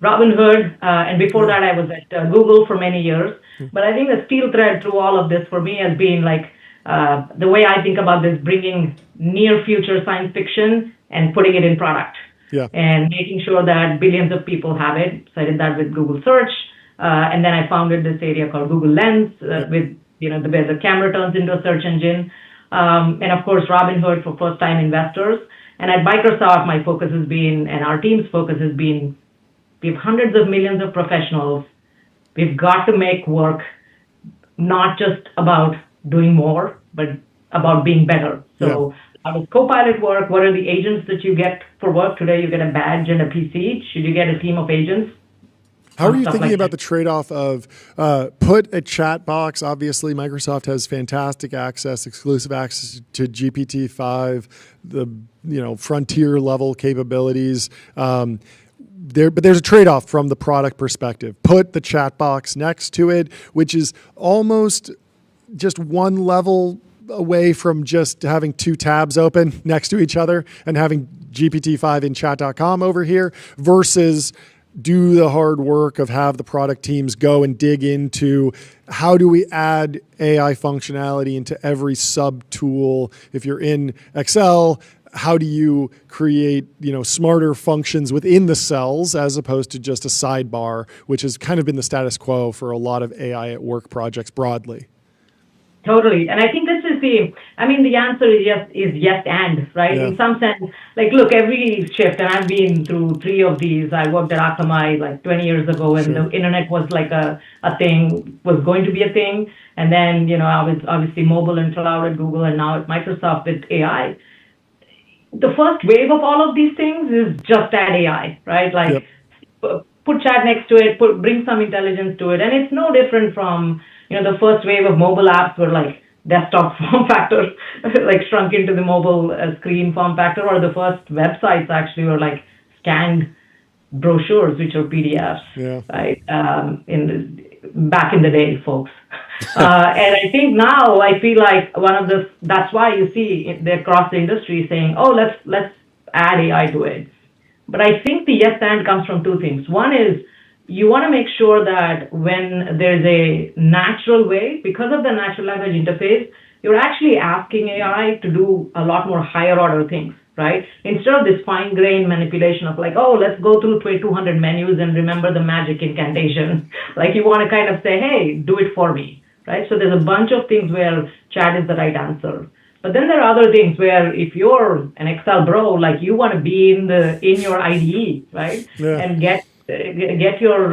Robinhood, and before that I was at Google for many years. But I think the steel thread through all of this for me has been like the way I think about this, bringing near future science fiction and putting it in product. Yeah. And making sure that billions of people have it. So I did that with Google Search, and then I founded this area called Google Lens, with where the camera turns into a search engine, and of course Robinhood for first-time investors. And at Microsoft, my focus has been, and our team's focus has been, we have hundreds of millions of professionals. We've got to make work not just about doing more, but about being better. So. How does Copilot work? What are the agents that you get for work? Today you get a badge and a PC. Should you get a team of agents? How are you Stuff thinking like about that. the trade-off of put a chat box? Obviously, Microsoft has fantastic access, exclusive access to GPT-5, the frontier level capabilities. But there's a trade-off from the product perspective. Put the chat box next to it, which is almost just one level away from just having 2 tabs open next to each other and having GPT-5 in chat.com over here versus do the hard work of have the product teams go and dig into how do we add AI functionality into every sub tool. If you're in Excel, how do you create, smarter functions within the cells as opposed to just a sidebar, which has kind of been the status quo for a lot of AI at work projects broadly. Totally. And I think this is the answer is yes and, right? Yeah. In some sense, look, every shift, and I've been through 3 of these. I worked at Akamai 20 years ago when the internet was a thing, was going to be a thing. And then, I was obviously mobile and cloud at Google, and now at Microsoft with AI. The first wave of all of these things is just add AI, right? Put chat next to it, bring some intelligence to it. And it's no different from, the first wave of mobile apps were desktop form factor, shrunk into the mobile screen form factor, or the first websites actually were scanned brochures, which are PDFs, right? Back in the day, folks. And I think now I feel like that's why you see across the industry saying, oh, let's add AI to it. But I think the yes and comes from 2 things. One is you want to make sure that when there's a natural way, because of the natural language interface, you're actually asking AI to do a lot more higher order things, right? Instead of this fine-grained manipulation of let's go through 200 menus and remember the magic incantation. You want to kind of say, hey, do it for me, right? So there's a bunch of things where chat is the right answer. But then there are other things where if you're an Excel bro, you want to be in your IDE, right? Yeah. And get your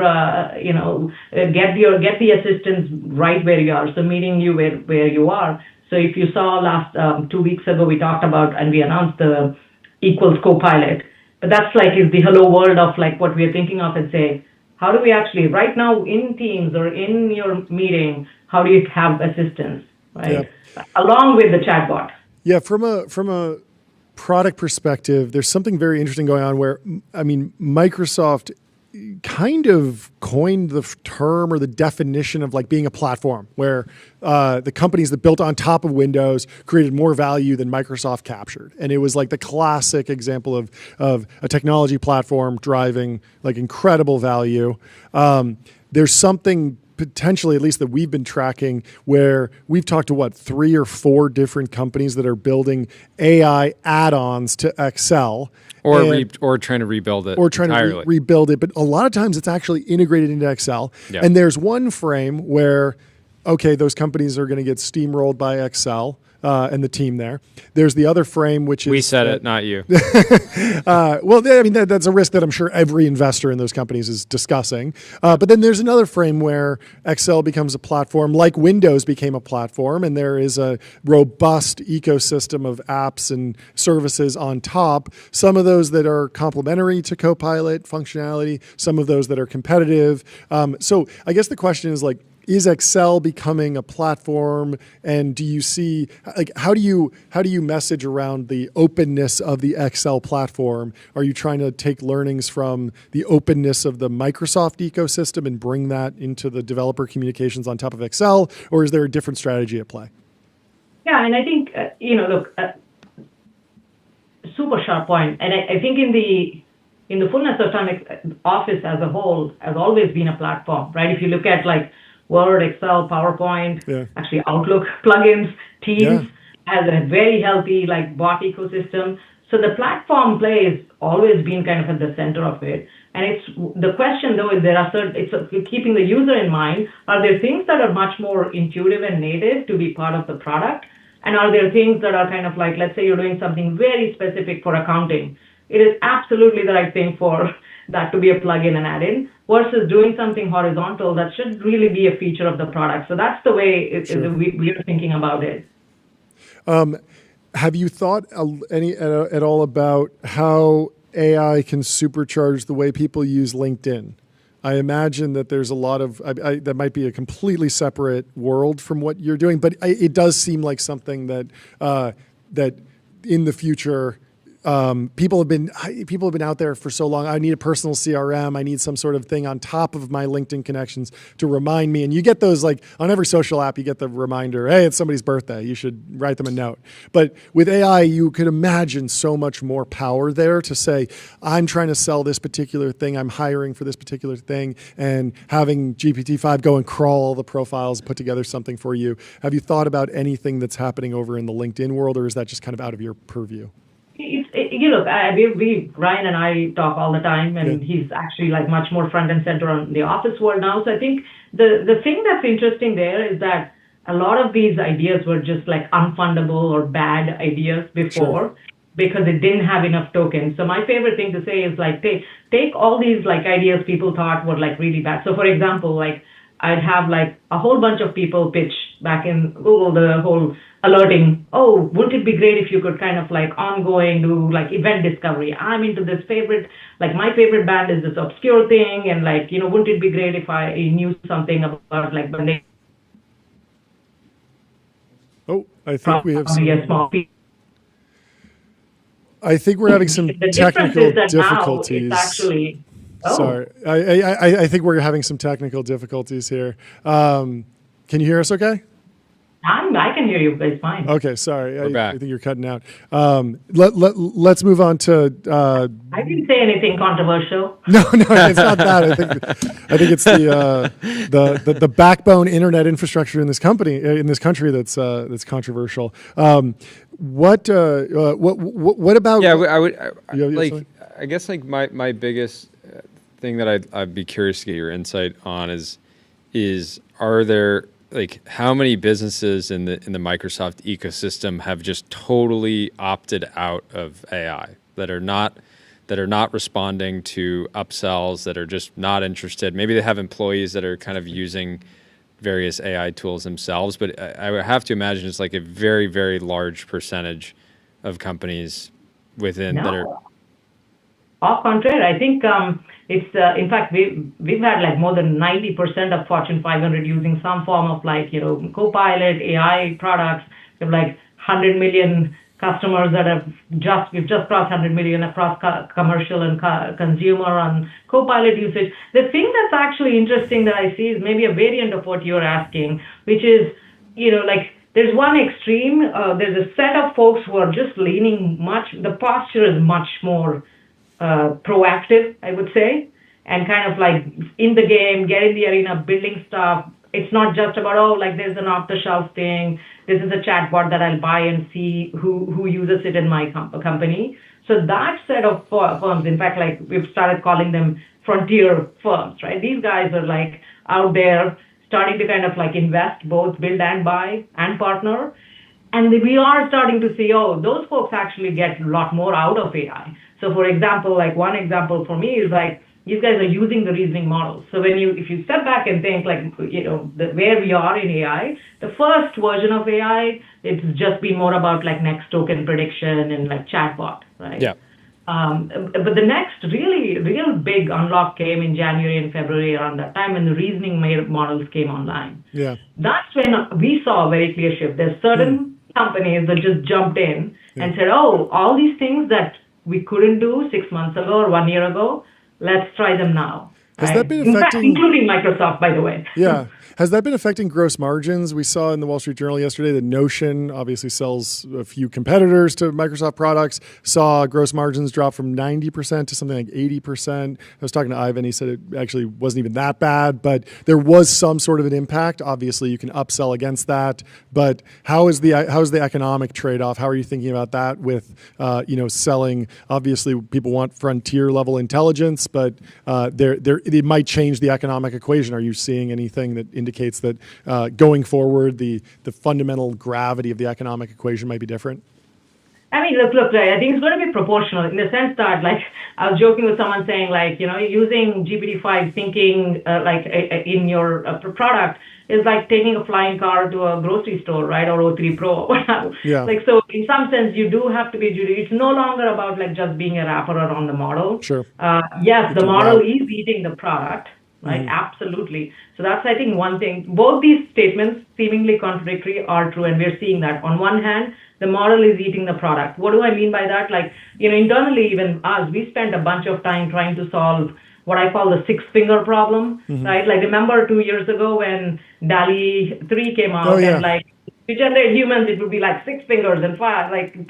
get the assistance right where you are. So meeting you where you are. So if you saw last 2 weeks ago, we talked about and we announced the equals Copilot. But that's is the hello world of what we are thinking of and say, how do we actually right now in Teams or in your meeting, how do you have assistance, right? Yeah. Along with the chatbot. Yeah, from a product perspective, there's something very interesting going on where Microsoft kind of coined the term or the definition of being a platform where the companies that built on top of Windows created more value than Microsoft captured. And it was the classic example of a technology platform driving incredible value. There's something potentially, at least that we've been tracking, where we've talked to 3 or 4 different companies that are building AI add-ons to Excel. Or trying to rebuild it. Or trying entirely. to rebuild it. But a lot of times it's actually integrated into Excel. Yeah. And there's one frame where, those companies are going to get steamrolled by Excel and the team there. There's the other frame, which is... We said it, not you. That's a risk that I'm sure every investor in those companies is discussing. But then there's another frame where Excel becomes a platform, like Windows became a platform, and there is a robust ecosystem of apps and services on top. Some of those that are complementary to Copilot functionality, some of those that are competitive. So I guess the question is Excel becoming a platform, and do you see how do you message around the openness of the Excel platform? Are you trying to take learnings from the openness of the Microsoft ecosystem and bring that into the developer communications on top of Excel, or is there a different strategy at play? Yeah, and I think super sharp point, and I think in the fullness of time, Office as a whole has always been a platform, right? If you look at Word, Excel, PowerPoint, actually Outlook plugins, Teams has a very healthy bot ecosystem. So the platform play has always been kind of at the center of it. And it's the question though is keeping the user in mind. Are there things that are much more intuitive and native to be part of the product? And are there things that are kind of let's say you're doing something very specific for accounting? It is absolutely the right thing for that to be a plugin and add-in versus doing something horizontal that should really be a feature of the product. So that's the way we are thinking about it. Have you thought at all about how AI can supercharge the way people use LinkedIn? I imagine that there's a lot of that might be a completely separate world from what you're doing, but it does seem like something that that in the future people have been out there for so long. I need a personal CRM. I need some sort of thing on top of my LinkedIn connections to remind me. And you get those, like on every social app, you get the reminder, hey, it's somebody's birthday. You should write them a note. But with AI, you could imagine so much more power there to say, I'm trying to sell this particular thing. I'm hiring for this particular thing, and having GPT-5 go and crawl all the profiles, put together something for you. Have you thought about anything that's happening over in the LinkedIn world, or is that just kind of out of your purview? Look, Ryan and I talk all the time, and he's actually like much more front and center on the office world now. So I think the thing that's interesting there is that a lot of these ideas were just like unfundable or bad ideas before because it didn't have enough tokens. So my favorite thing to say is like, take all these like ideas people thought were like really bad. So for example, like I'd have like a whole bunch of people pitch back in Google the whole alerting, oh, wouldn't it be great if you could kind of like ongoing do like event discovery? I'm into this favorite, like my favorite band is this obscure thing, and like, wouldn't it be great if I knew something about like when they I think we have a small piece. I think we're having some technical difficulties. Actually, Sorry, I think we're having some technical difficulties here. Can you hear us okay? I can hear you. It's fine. Okay, sorry. We're back. I think you're cutting out. Let's move on to. I didn't say anything controversial. No, it's not that. I think it's the backbone internet infrastructure in this country that's controversial. What about? Yeah, I guess like my biggest thing that I'd be curious to get your insight on is are there, like, how many businesses in the Microsoft ecosystem have just totally opted out of AI, that are not responding to upsells, that are just not interested? Maybe they have employees that are kind of using various AI tools themselves, but I would have to imagine it's like a very, very large percentage of companies that are. Au contraire, I think it's in fact we've had like more than 90% of Fortune 500 using some form of like Copilot AI products. We have like 100 million customers that we've just crossed 100 million across commercial and consumer on Copilot usage. The thing that's actually interesting that I see is maybe a variant of what you're asking, which is like there's one extreme. There's a set of folks who are just leaning the posture is much more proactive, I would say, and kind of like in the game, get in the arena, building stuff. It's not just about, like there's an off-the-shelf thing. This is a chatbot that I'll buy and see who uses it in my company. So that set of firms, in fact, like we've started calling them frontier firms, right? These guys are like out there starting to kind of like invest, both build and buy and partner. And we are starting to see, those folks actually get a lot more out of AI. So for example, like one example for me is like, these guys are using the reasoning models. So if you step back and think like, where we are in AI, the first version of AI, it's just been more about like next token prediction and like chatbot, right? Yeah. But the next real big unlock came in January and February around that time when the reasoning models came online. Yeah. That's when we saw a very clear shift. There's certain companies that just jumped in and said, all these things that we couldn't do 6 months ago or 1 year ago, let's try them now. Has that been in fact, affecting, including Microsoft, by the way? Yeah. Has that been affecting gross margins? We saw in the Wall Street Journal yesterday that Notion obviously sells a few competitors to Microsoft products, saw gross margins drop from 90% to something like 80%. I was talking to Ivan. He said it actually wasn't even that bad, but there was some sort of an impact. Obviously, you can upsell against that. But how is the economic trade-off? How are you thinking about that with selling? Obviously, people want frontier-level intelligence, but it might change the economic equation. Are you seeing anything that indicates that going forward, the fundamental gravity of the economic equation might be different? I mean, look, I think it's going to be proportional in the sense that, like, I was joking with someone saying, like, using GPT-5 thinking, in your product is like taking a flying car to a grocery store, right, or O3 Pro. Yeah. Like, so in some sense, you do have to be judicious. It's no longer about, like, just being a wrapper on the model. Sure. Yes, the model is eating the product, right? Absolutely. So that's, I think, one thing. Both these statements, seemingly contradictory, are true, and we're seeing that. On one hand, the model is eating the product. What do I mean by that? Like, internally, even us, we spent a bunch of time trying to solve what I call the six-finger problem, right? Like, remember 2 years ago when DALL-E 3 came out, and like, to generate humans, it would be like 6 fingers and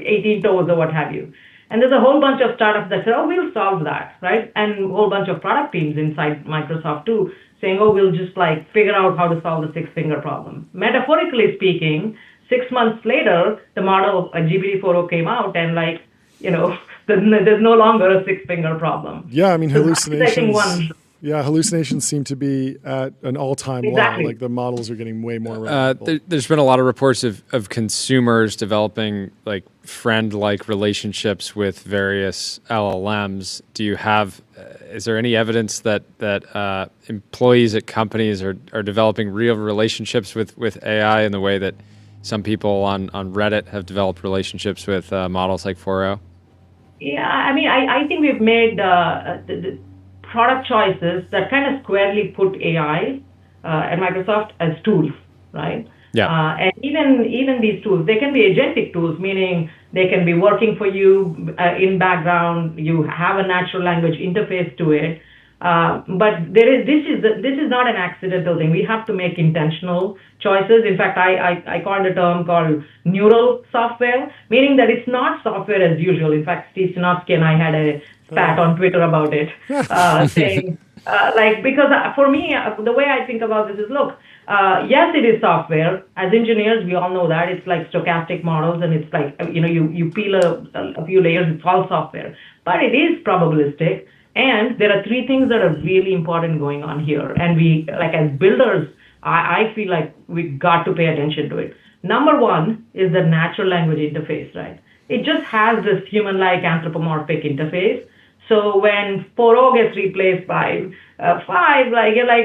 18 toes or what have you. And there's a whole bunch of startups that said, oh, we'll solve that, right? And a whole bunch of product teams inside Microsoft too, saying, oh, we'll just like figure out how to solve the 6-finger problem. Metaphorically speaking, 6 months later, the model GPT-4o came out, and like, there's no longer a 6-finger problem. Yeah, I mean, So hallucinations. Yeah, hallucinations seem to be at an all-time Exactly. low. Like the models are getting way more reliable. There's been a lot of reports of consumers developing like friend-like relationships with various LLMs. Do you have? Is there any evidence that employees at companies are developing real relationships with AI in the way that some people on Reddit have developed relationships with models like 4o? Yeah, I mean, I think we've made the product choices that kind of squarely put AI at Microsoft as tools, right? Yeah. And even these tools, they can be agentic tools, meaning they can be working for you in background. You have a natural language interface to it. But this is not an accidental thing. We have to make intentional choices. In fact, I coined a term called neural software, meaning that it's not software as usual. In fact, Steve Sinofsky and I had a spat on Twitter about it, saying, because for me, the way I think about this is, look, yes, it is software. As engineers, we all know that. It's like stochastic models, and it's like, you peel a few layers, it's all software. But it is probabilistic. And there are 3 things that are really important going on here. And we, like as builders, I feel like we got to pay attention to it. Number 1 is the natural language interface, right? It just has this human-like anthropomorphic interface. So when 4o gets replaced by 5,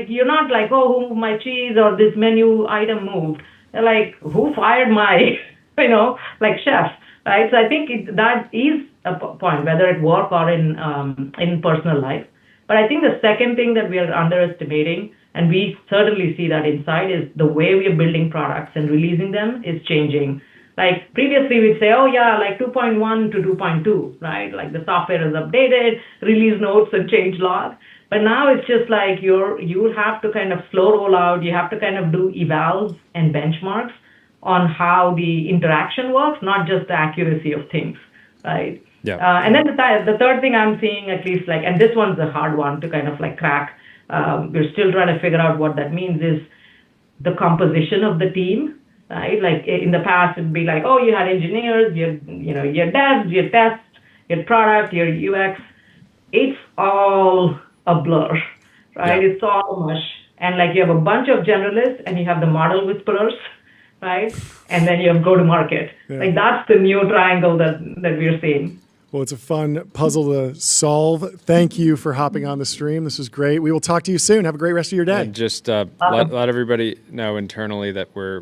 you're not like, oh, who moved my cheese or this menu item moved. They're like, who fired my, chef, right? So I think that is a point, whether at work or in personal life. But I think the second thing that we are underestimating, and we certainly see that inside, is the way we are building products and releasing them is changing. Like previously we'd say, oh yeah, like 2.1 to 2.2, right? Like the software is updated, release notes and change log. But now it's just like you have to kind of slow roll out. You have to kind of do evals and benchmarks on how the interaction works, not just the accuracy of things, right? Yeah. And then the third thing I'm seeing, at least like, and this one's a hard one to kind of like crack. We're still trying to figure out what that means, is the composition of the team, right? Like in the past, it'd be like, oh, you had engineers, your devs, your test, your product, your UX. It's all a blur, right? Yeah. It's all mush. And like you have a bunch of generalists and you have the model whisperers, right? And then you have go-to-market. Yeah. Like that's the new triangle that we're seeing. Well, it's a fun puzzle to solve. Thank you for hopping on the stream. This was great. We will talk to you soon. Have a great rest of your day. And just let everybody know internally that we're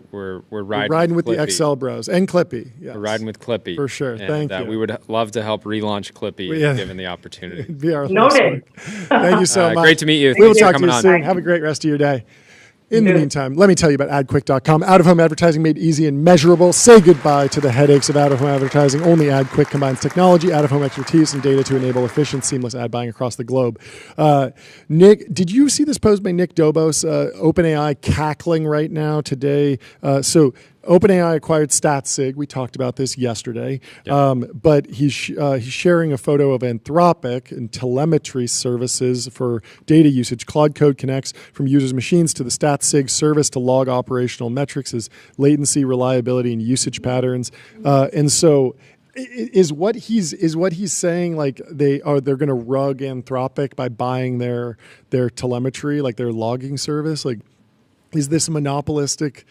riding with Clippy. the Excel Bros and Clippy. Yes. We're riding with Clippy. For sure. And, Thank you. We would love to help relaunch Clippy given the opportunity. It'd be our Noted. Thank you so much. Great to meet you. We will Thanks for talk to you coming on. soon. Have a great rest of your day. In the meantime, let me tell you about AdQuick.com. Out-of-home advertising made easy and measurable. Say goodbye to the headaches of out-of-home advertising. Only AdQuick combines technology, out-of-home expertise, and data to enable efficient, seamless ad buying across the globe. Nick, did you see this post by Nick Dobos? OpenAI cackling right now today. So OpenAI acquired StatSig. We talked about this yesterday. But he's sharing a photo of Anthropic and telemetry services for data usage. Claude Code connects from users' machines to the StatSig service to log operational metrics as latency, reliability, and usage patterns. And so is what he's saying like they're going to rug Anthropic by buying their telemetry, like their logging service? Like, is this monopolistic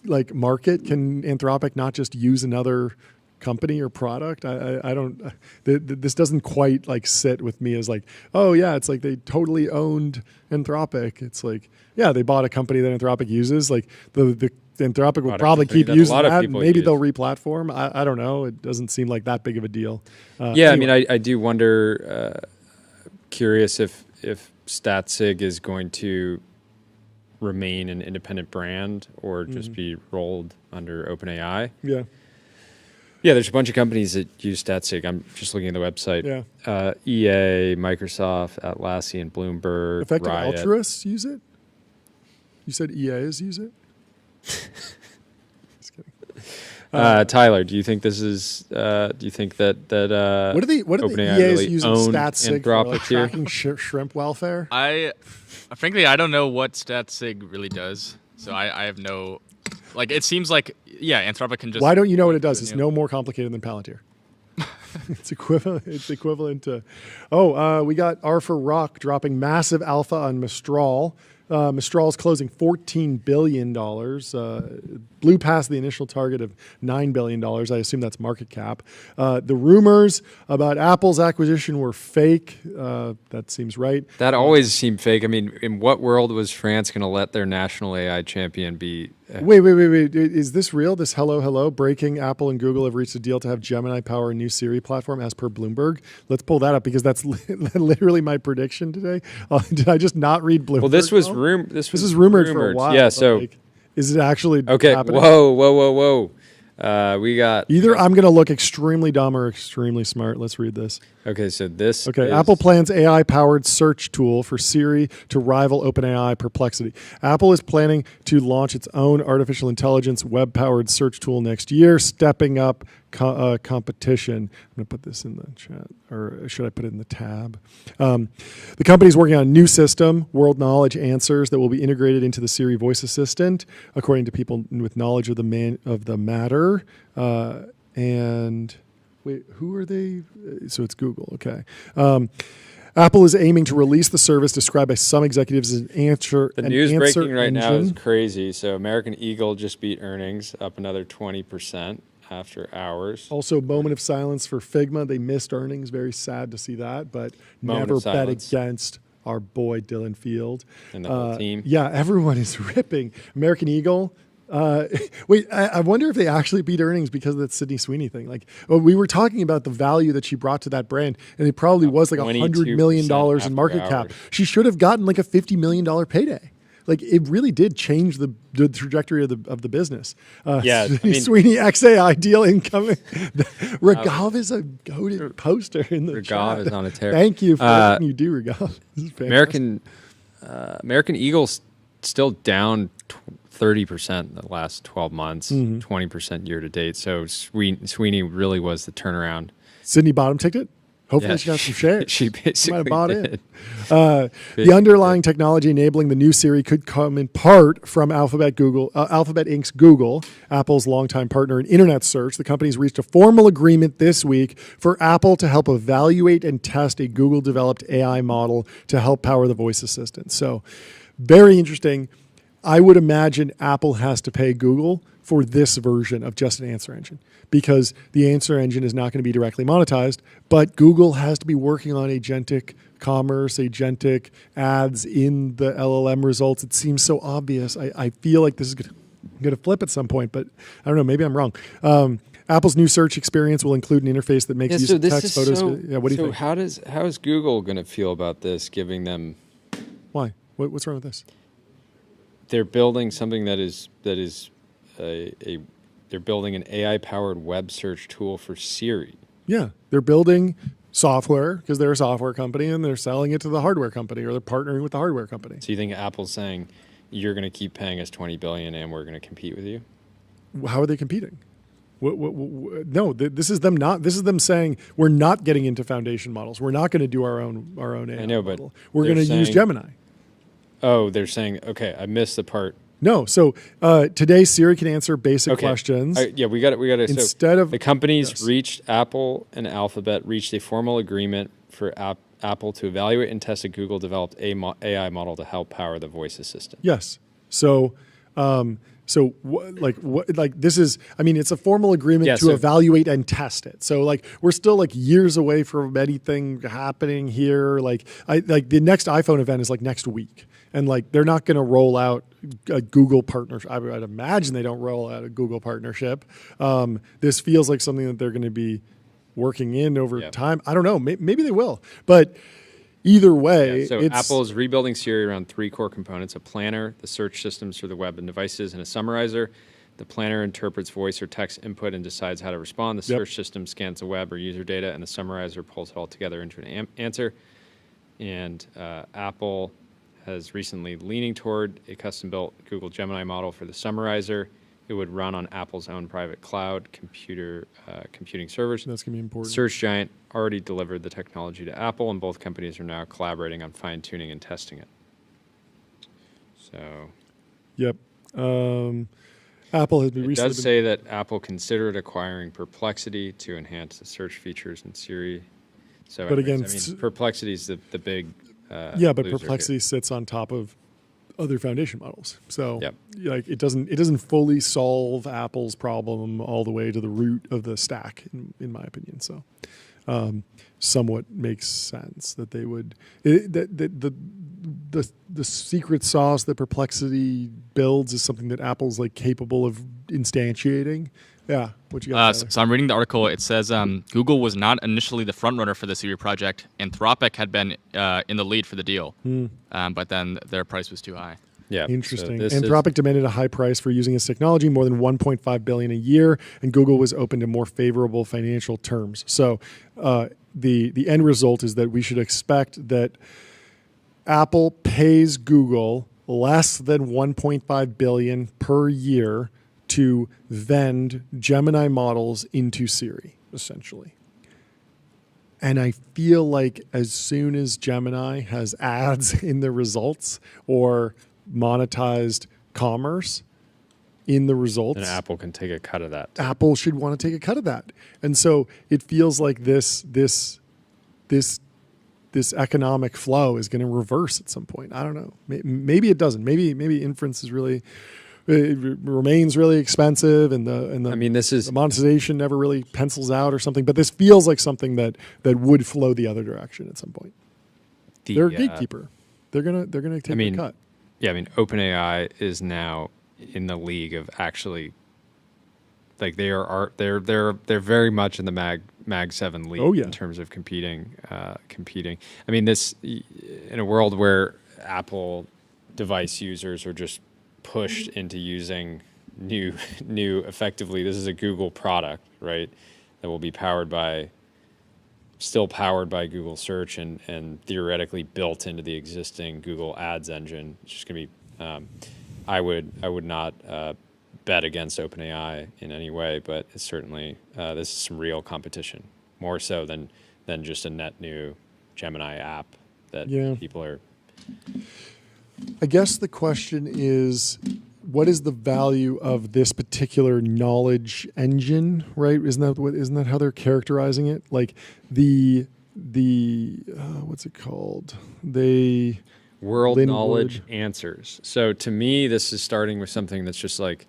like market? Can Anthropic not just use another company or product? I don't. This doesn't quite like sit with me as like, oh yeah, it's like they totally owned Anthropic. It's like, yeah, they bought a company that Anthropic uses. Like the Anthropic will probably keep using that. Maybe they'll replatform. I don't know. It doesn't seem like that big of a deal. Anyway. I mean, I do wonder. Curious if if StatSig is going to remain an independent brand or just be rolled under OpenAI. Yeah. Yeah, there's a bunch of companies that use StatSig. I'm just looking at the website. Yeah. EA, Microsoft, Atlassian, Bloomberg, Effective Riot. altruists use it? You said EAs use it? Just kidding. Tyler, do you think this is? Do you think that What are the OpenAI EAs really using own StatSig for? Like Anthropic here? tracking shrimp welfare? Frankly, I don't know what StatSig really does. So I have no, like, it seems like, yeah, Anthropic can just. Why don't you know what it does? It's no more complicated than Palantir. It's equivalent. It's equivalent to. We got Arthur Rock dropping massive alpha on Mistral. Mistral's closing $14 billion, blew past the initial target of $9 billion. I assume that's market cap. The rumors about Apple's acquisition were fake. That seems right. That always seemed fake. I mean, in what world was France going to let their national AI champion be? Wait. Is this real? This hello? Breaking, Apple and Google have reached a deal to have Gemini power a new Siri platform as per Bloomberg. Let's pull that up because that's literally my prediction today. Did I just not read Bloomberg? Well, this was This is rumored for a while. Yeah. So, like, is it actually okay? happening? Whoa. We got Either I'm going to look extremely dumb or extremely smart. Let's read this. Okay, so this. Okay, is, Apple plans AI-powered search tool for Siri to rival OpenAI Perplexity. Apple is planning to launch its own artificial intelligence web-powered search tool next year, stepping up competition. I'm going to put this in the chat, or should I put it in the tab? The company is working on a new system, World Knowledge Answers, that will be integrated into the Siri voice assistant, according to people with knowledge of the matter. And wait, who are they? So it's Google. Okay. Apple is aiming to release the service described by some executives as an answer. The news breaking right now is crazy. So American Eagle just beat earnings up another 20% after hours. Also, moment of silence for Figma. They missed earnings. Very sad to see that, but Moment never of bet silence. against our boy Dylan Field. And the whole team. Yeah, everyone is ripping. American Eagle. Wait, I wonder if they actually beat earnings because of that Sydney Sweeney thing. Like, we were talking about the value that she brought to that brand, and it probably was like $100 million in market cap. She should have gotten like a $50 million payday. Like, it really did change the trajectory of the business. Yeah, Sweeney XAI deal incoming. Regav is a goated poster in the chat. Regav is on a tear. Thank you for everything you do, Regav. This is fantastic. American Eagle's still down 30% in the last 12 months, 20% year to date. So Sweeney really was the turnaround. Sydney bottom ticket? Hopefully Yeah, she got some shares. She basically might have bought did. in. The underlying technology enabling the new Siri could come in part from Alphabet Inc.'s Google, Apple's longtime partner in internet search. The company's reached a formal agreement this week for Apple to help evaluate and test a Google-developed AI model to help power the voice assistant. So, very interesting. I would imagine Apple has to pay Google for this version of just an answer engine because the answer engine is not going to be directly monetized, but Google has to be working on agentic commerce, agentic ads in the LLM results. It seems so obvious. I feel like this is going to flip at some point, but I don't know. Maybe I'm wrong. Apple's new search experience will include an interface that makes use of text, photos. What do you think? How is Google going to feel about this, giving them... Why? What's wrong with this? They're building something they're building an AI-powered web search tool for Siri. Yeah, they're building software because they're a software company and they're selling it to the hardware company or they're partnering with the hardware company. So you think Apple's saying, you're going to keep paying us $20 billion and we're going to compete with you? How are they competing? No, this is them not. This is them saying we're not getting into foundation models. We're not going to do our own AI. I know, but model. We're going to use Gemini. Oh, they're saying, okay, I missed the part. No, so today Siri can answer basic questions. We got it. Instead of the companies reached, Apple and Alphabet reached a formal agreement for Apple to evaluate and test a Google-developed AI model to help power the voice assistant. Yes. So, this is. I mean, it's a formal agreement to evaluate and test it. So, like, we're still like years away from anything happening here. Like the next iPhone event is like next week. And like they're not going to roll out a Google partnership. I'd imagine they don't roll out a Google partnership. This feels like something that they're going to be working in over time. I don't know. Maybe they will. But either way, So it's Apple is rebuilding Siri around 3 core components: a planner, the search systems for the web and devices, and a summarizer. The planner interprets voice or text input and decides how to respond. The search system scans the web or user data, and the summarizer pulls it all together into an answer. And Apple has recently leaning toward a custom-built Google Gemini model for the summarizer. It would run on Apple's own private cloud computing servers. That's going to be important. Search Giant already delivered the technology to Apple, and both companies are now collaborating on fine-tuning and testing it. So, Yep. Apple has been it recently does say that Apple considered acquiring Perplexity to enhance the search features in Siri. So, But anyways, again, Perplexity is the big yeah, but loser Perplexity here. sits on top of other foundation models. So Yep. like it doesn't fully solve Apple's problem all the way to the root of the stack, in my opinion. So somewhat makes sense that they would the secret sauce that Perplexity builds is something that Apple's like capable of instantiating. Yeah, what you got? So I'm reading the article. It says Google was not initially the front runner for the Siri project. Anthropic had been in the lead for the deal, but then their price was too high. Yeah, Interesting. So this Anthropic demanded a high price for using its technology, more than $1.5 billion a year, and Google was open to more favorable financial terms. So the end result is that we should expect that Apple pays Google less than $1.5 billion per year to vend Gemini models into Siri, essentially. And I feel like as soon as Gemini has ads in the results or monetized commerce in the results, and Apple can take a cut of that. Apple should want to take a cut of that. And so it feels like this economic flow is going to reverse at some point. I don't know. Maybe it doesn't. Maybe inference is really it remains really expensive, and the monetization never really pencils out or something. But this feels like something that would flow the other direction at some point. They're a gatekeeper. They're gonna take a cut. Yeah, I mean, OpenAI is now in the league of actually, like they're very much in the Mag 7 league in terms of competing. I mean, this in a world where Apple device users are just pushed into using new effectively, this is a Google product, right? That will be still powered by Google Search and theoretically built into the existing Google Ads engine. It's just going to be, I would not bet against OpenAI in any way, but it's certainly, this is some real competition, more so than just a net new Gemini app that people are. I guess the question is, what is the value of this particular knowledge engine, right? Isn't that how they're characterizing it? Like the what's it called? World knowledge answers. So to me, this is starting with something that's just like,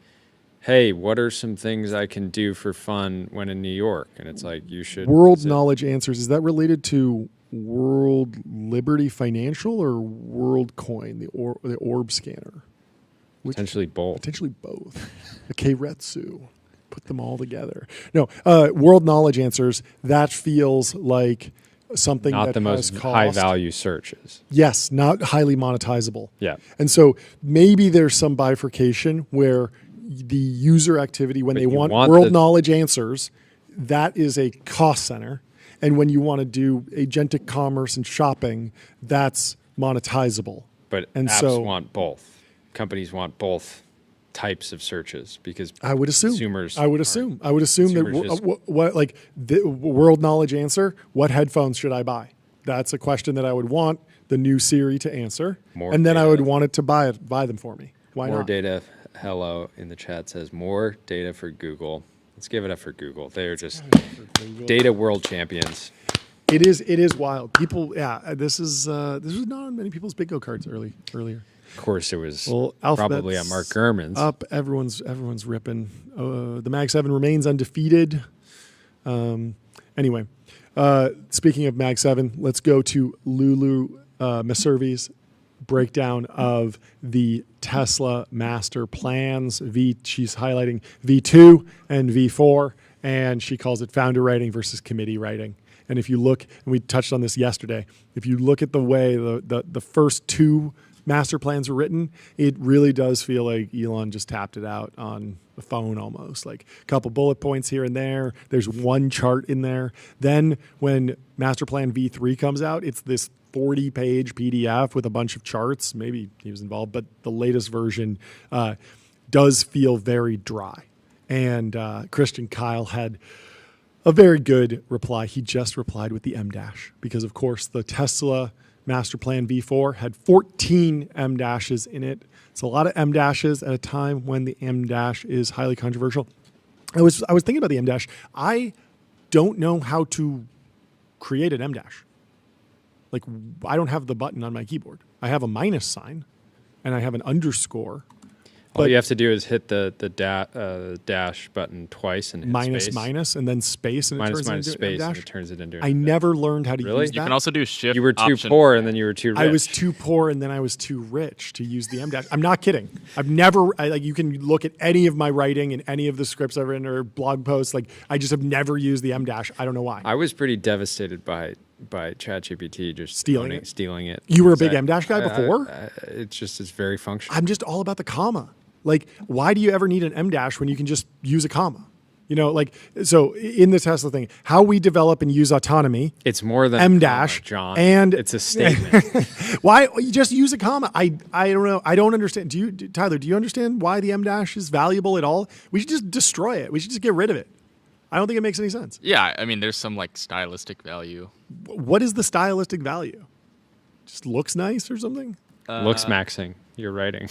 hey, what are some things I can do for fun when in New York? And it's like, you should. World knowledge answers. Is that related to World Liberty Financial or WorldCoin, the orb scanner? Potentially both. Potentially both. A Keiretsu. Put them all together. No, World Knowledge Answers, that feels like something not that the has most cost. high-value searches. Yes, not highly monetizable. Yeah. And so maybe there's some bifurcation where the user activity, when they want World Knowledge Answers, that is a cost center. And when you want to do agentic commerce and shopping, that's monetizable. But apps want both. Companies want both types of searches because I would assume consumers. I would assume that what like the World Knowledge Answer. What headphones should I buy? That's a question that I would want the new Siri to answer, and then I would want it to buy them for me. Why not? More data. Hello in the chat says more data for Google. Let's give it up for Google. They are just data world champions. It is wild. People, this was not on many people's bingo cards earlier. Of course, it was Alphabet's probably on Mark Gurman's. Up, everyone's ripping. The Mag 7 remains undefeated. Anyway, speaking of Mag 7, let's go to Lulu Maservi's breakdown of the Tesla master plans. She's highlighting V2 and V4 and she calls it founder writing versus committee writing. And if you look, and we touched on this yesterday, if you look at the way the first two master plans were written, it really does feel like Elon just tapped it out on the phone almost. Like a couple bullet points here and there. There's one chart in there. Then when Master Plan V3 comes out, it's this 40-page PDF with a bunch of charts. Maybe he was involved, but the latest version does feel very dry. And Christian Kyle had a very good reply. He just replied with the M dash because, of course, the Tesla Master Plan V4 had 14 M dashes in it. It's a lot of M dashes at a time when the M dash is highly controversial. I was thinking about the M dash. I don't know how to create an M dash. Like, I don't have the button on my keyboard. I have a minus sign, and I have an underscore. All you have to do is hit the dash button twice and hit minus, and then space, and it turns it into space, M dash. and it turns it into an I M dash. never learned how to Really? use that. You can also do shift. You were too option. poor, and then you were too rich. I was too poor, and then I was too rich to use the M dash. I'm not kidding. I've never. You can look at any of my writing and any of the scripts I've written or blog posts. Like, I just have never used the M dash. I don't know why. I was pretty devastated by ChatGPT just Stealing it. You were a big M dash guy before? It's very functional. I'm just all about the comma. Like, why do you ever need an M dash when you can just use a comma? You know, like, so in the Tesla thing, how we develop and use autonomy. It's more than M a dash, comma, John. And it's a statement. Why you just use a comma? I don't know. I don't understand. Tyler? Do you understand why the M dash is valuable at all? We should just destroy it. We should just get rid of it. I don't think it makes any sense. Yeah, I mean, there's some like stylistic value. What is the stylistic value? Just looks nice or something? Looks maxing. You're writing.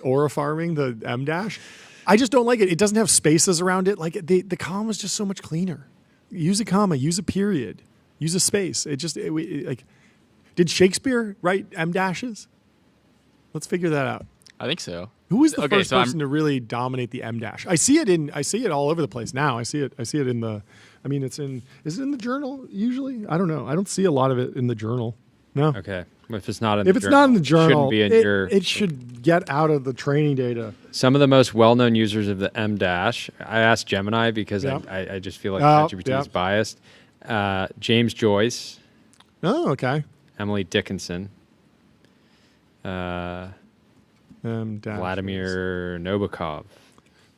Aura farming the M dash. I just don't like it. It doesn't have spaces around it. Like the comma is just so much cleaner. Use a comma. Use a period. Use a space. Like, did Shakespeare write M dashes? Let's figure that out. I think so. Who was the first person to really dominate the M dash? I see it all over the place now. I see it in the. I mean, is it in the journal usually? I don't know. I don't see a lot of it in the journal. No. Okay. If it's not in the journal, shouldn't be in it should get out of the training data. Some of the most well-known users of the M dash. I asked Gemini because I just feel like ChatGPT is biased. James Joyce. Oh, okay. Emily Dickinson. M dash. Vladimir Nabokov.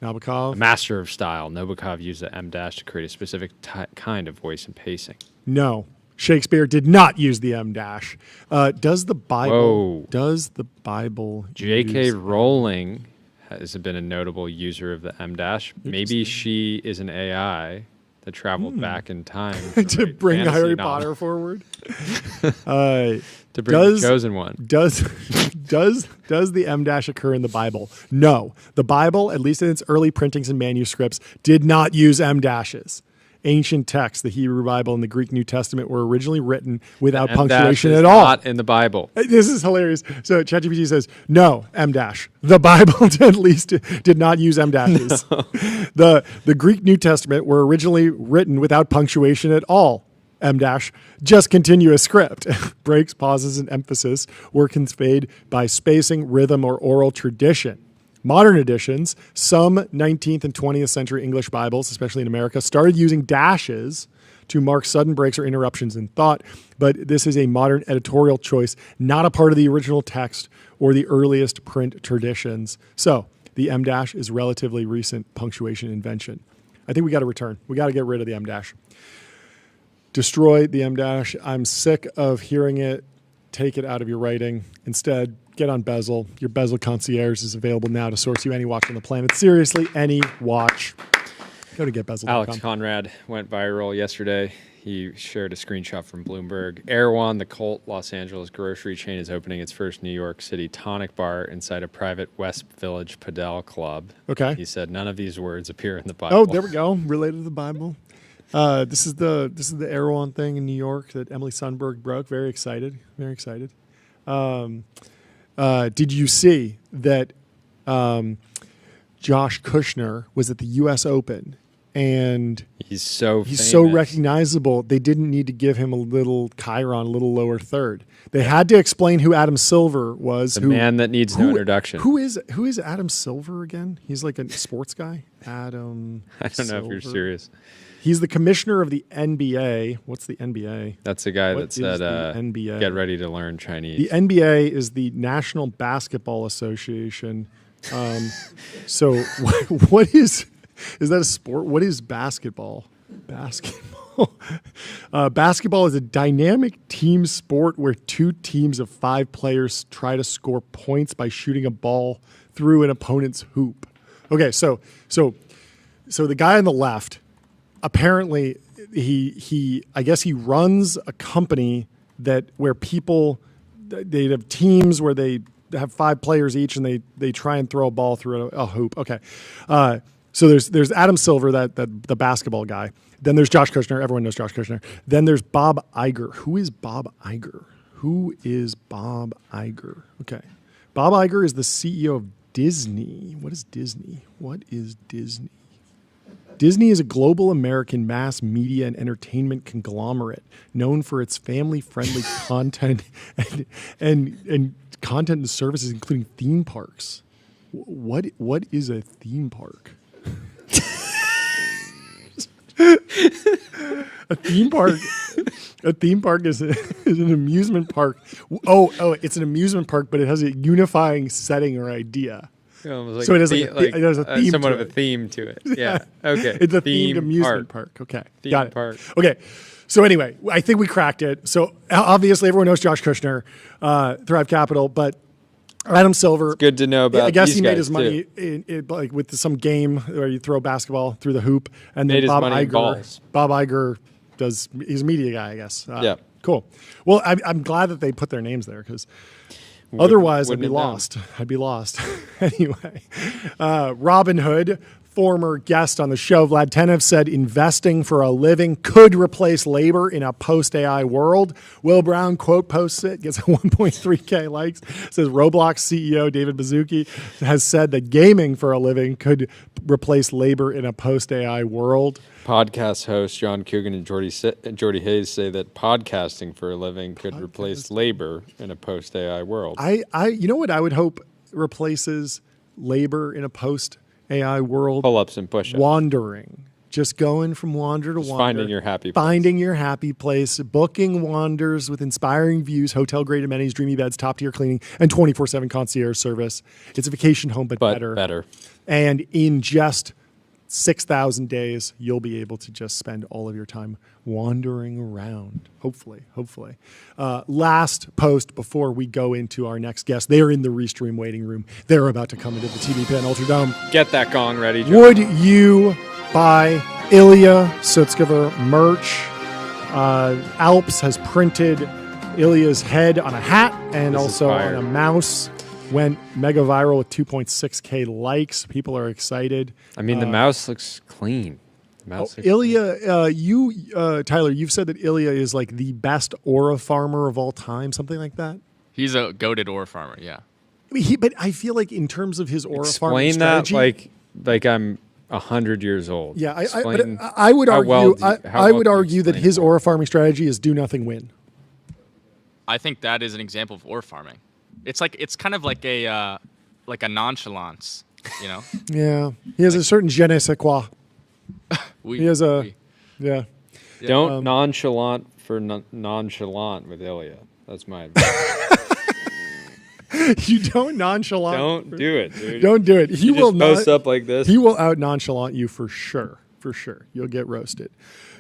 Nabokov. A master of style. Nabokov used the M dash to create a specific kind of voice and pacing. No. Shakespeare did not use the M dash. Does the Bible? Whoa. Does the Bible? J.K. Rowling has been a notable user of the M dash. Maybe she is an AI that traveled back in time to bring Harry Potter forward. To bring the chosen one. Does the M dash occur in the Bible? No. The Bible, at least in its early printings and manuscripts, did not use M dashes. Ancient texts, the Hebrew Bible and the Greek New Testament, were originally written without punctuation at all. Not in the Bible. This is hilarious. So ChatGPT says, no, M dash. The Bible at least did not use M dashes. No. The Greek New Testament were originally written without punctuation at all. M dash, just continuous script. Breaks, pauses, and emphasis were conveyed by spacing, rhythm, or oral tradition. Modern editions, some 19th and 20th century English Bibles, especially in America, started using dashes to mark sudden breaks or interruptions in thought, but this is a modern editorial choice, not a part of the original text or the earliest print traditions. So the M dash is relatively recent punctuation invention. I think we got to return. We got to get rid of the M dash. Destroy the M dash. I'm sick of hearing it. Take it out of your writing. Instead, get on Bezel. Your Bezel concierge is available now to source you any watch on the planet. Seriously, any watch. Go to getbezel.com. Alex Conrad went viral yesterday. He shared a screenshot from Bloomberg. Erewhon, the cult Los Angeles grocery chain, is opening its first New York City tonic bar inside a private West Village Padel club. Okay. He said none of these words appear in the Bible. Oh, there we go. Related to the Bible. This is the Erewhon thing in New York that Emily Sundberg broke. Very excited. Very excited. Did you see that Josh Kushner was at the U.S. Open He's so so recognizable. They didn't need to give him a little chyron, a little lower third. They had to explain who Adam Silver was. The man that needs no introduction. Who is Adam Silver again? He's like a sports guy. Adam. I don't know if you're serious. He's the commissioner of the NBA. What's the NBA? That's the guy that said, NBA? "Get ready to learn Chinese." The NBA is the National Basketball Association. So what is that a sport? What is basketball? Basketball. Basketball is a dynamic team sport where two teams of 5 players try to score points by shooting a ball through an opponent's hoop. Okay, so the guy on the left, apparently I guess he runs a company where people, they have teams where they have 5 players each and they try and throw a ball through a hoop. Okay. So there's Adam Silver, the basketball guy. Then there's Josh Kushner. Everyone knows Josh Kushner. Then there's Bob Iger. Who is Bob Iger? Okay. Bob Iger is the CEO of Disney. What is Disney? Disney is a global American mass media and entertainment conglomerate known for its family-friendly content and content and services, including theme parks. What is a theme park? A theme park is an amusement park. Oh, it's an amusement park, but it has a unifying setting or idea. Like so it has it has a theme, somewhat of a theme to it. Yeah. Okay. It's a themed amusement park. Okay. Got it. Park. Okay. So anyway, I think we cracked it. So obviously everyone knows Josh Kushner, Thrive Capital, but Adam Silver. It's good to know about. I guess these he made guys his money like with some game where you throw basketball through the hoop, and then Bob Iger he's a media guy, I guess. Yeah. Cool. Well, I'm glad that they put their names there because otherwise I'd be lost. Anyway, Robin Hood, former guest on the show, Vlad Tenev, said investing for a living could replace labor in a post-AI world. Will Brown quote posts it, gets 1.3K likes, says Roblox CEO David Baszucki has said that gaming for a living could replace labor in a post-AI world. Podcast hosts John Coogan and Jordy Hayes say that podcasting for a living could replace labor in a post-AI world. You know what I would hope replaces labor in a post-AI world? Pull-ups and push-ups. Wandering. Just going from wander to wander. Finding your happy place. Finding your happy place. Booking wanders with inspiring views, hotel-grade amenities, dreamy beds, top-tier cleaning, and 24/7 concierge service. It's a vacation home, but better. And in just 6,000 days, you'll be able to just spend all of your time wandering around. Hopefully. Last post before we go into our next guest. They're in the Restream waiting room. They're about to come into the TBPN Ultradome. Get that gong ready, John. Would you buy Ilya Sutskever merch? Alps has printed Ilya's head on a hat and also on a mouse. Went mega viral with 2.6K likes. People are excited. I mean, the mouse looks clean. Ilya, Tyler, you've said that Ilya is like the best aura farmer of all time, something like that. He's a goated aura farmer, yeah. But I feel like in terms of his aura farming strategy, strategy, like I'm 100 years old. Yeah, I would argue that his aura farming strategy is do nothing, win. I think that is an example of aura farming. It's kind of like a nonchalance, you know? Yeah. He has a certain je ne sais quoi. Yeah. Don't nonchalant for nonchalant with Ilya. That's my advice. You don't nonchalant. Don't do it, dude. Don't do it. He will post up like this. He will out nonchalant you for sure. For sure. You'll get roasted.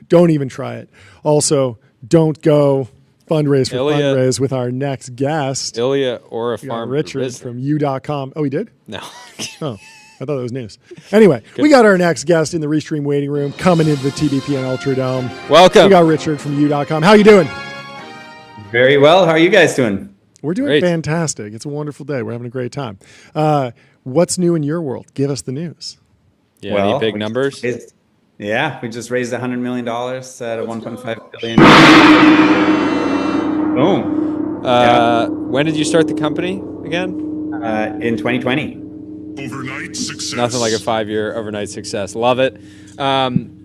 Don't even try it. Also, don't go fundraise with our next guest. Ilya or a farm. Richard from U.com. Oh, he did? No. Oh, I thought that was news. Anyway, we got our next guest in the Restream waiting room coming into the TBPN Ultradome. Welcome. We got Richard from U.com. How you doing? Very well. How are you guys doing? We're doing fantastic. It's a wonderful day. We're having a great time. What's new in your world? Give us the news. Yeah, any big numbers? We just raised $100 million at a $1.5 billion. Boom. When did you start the company again? In 2020. Overnight success. Nothing like a 5-year overnight success. Love it.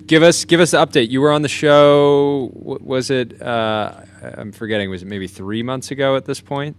Give us the update. You were on the show. Was it? I'm forgetting. Was it maybe 3 months ago at this point?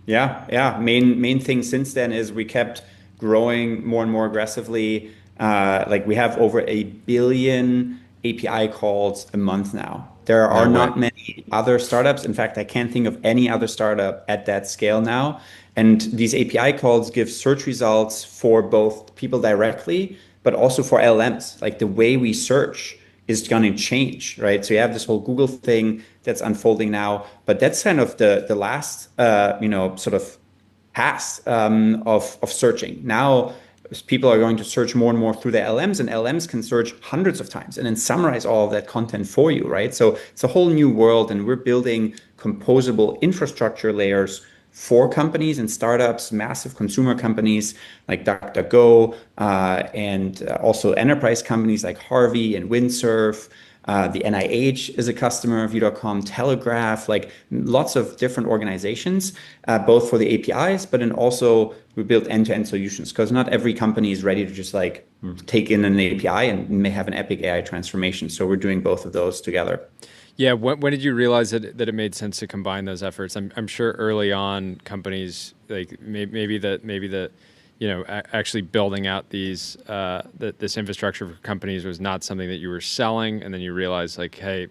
Yeah. Main thing since then is we kept growing more and more aggressively. Like we have over 1 billion API calls a month now. There are not many other startups. In fact, I can't think of any other startup at that scale now. And these API calls give search results for both people directly, but also for LLMs. Like the way we search is going to change, right? So you have this whole Google thing that's unfolding now, but that's kind of the last, sort of pass of searching. Now, people are going to search more and more through the LLMs, and LLMs can search hundreds of times and then summarize all of that content for you, right? So it's a whole new world, and we're building composable infrastructure layers for companies and startups, massive consumer companies like DuckDuckGo, and also enterprise companies like Harvey and Windsurf. The NIH is a customer of U.com, Telegraph, like lots of different organizations, both for the APIs, but then also we build end-to-end solutions because not every company is ready to just like take in an API and may have an epic AI transformation. So we're doing both of those together. Yeah. When did you realize that it made sense to combine those efforts? I'm sure early on companies like maybe actually building out these this infrastructure for companies was not something that you were selling, and then you realize like, hey,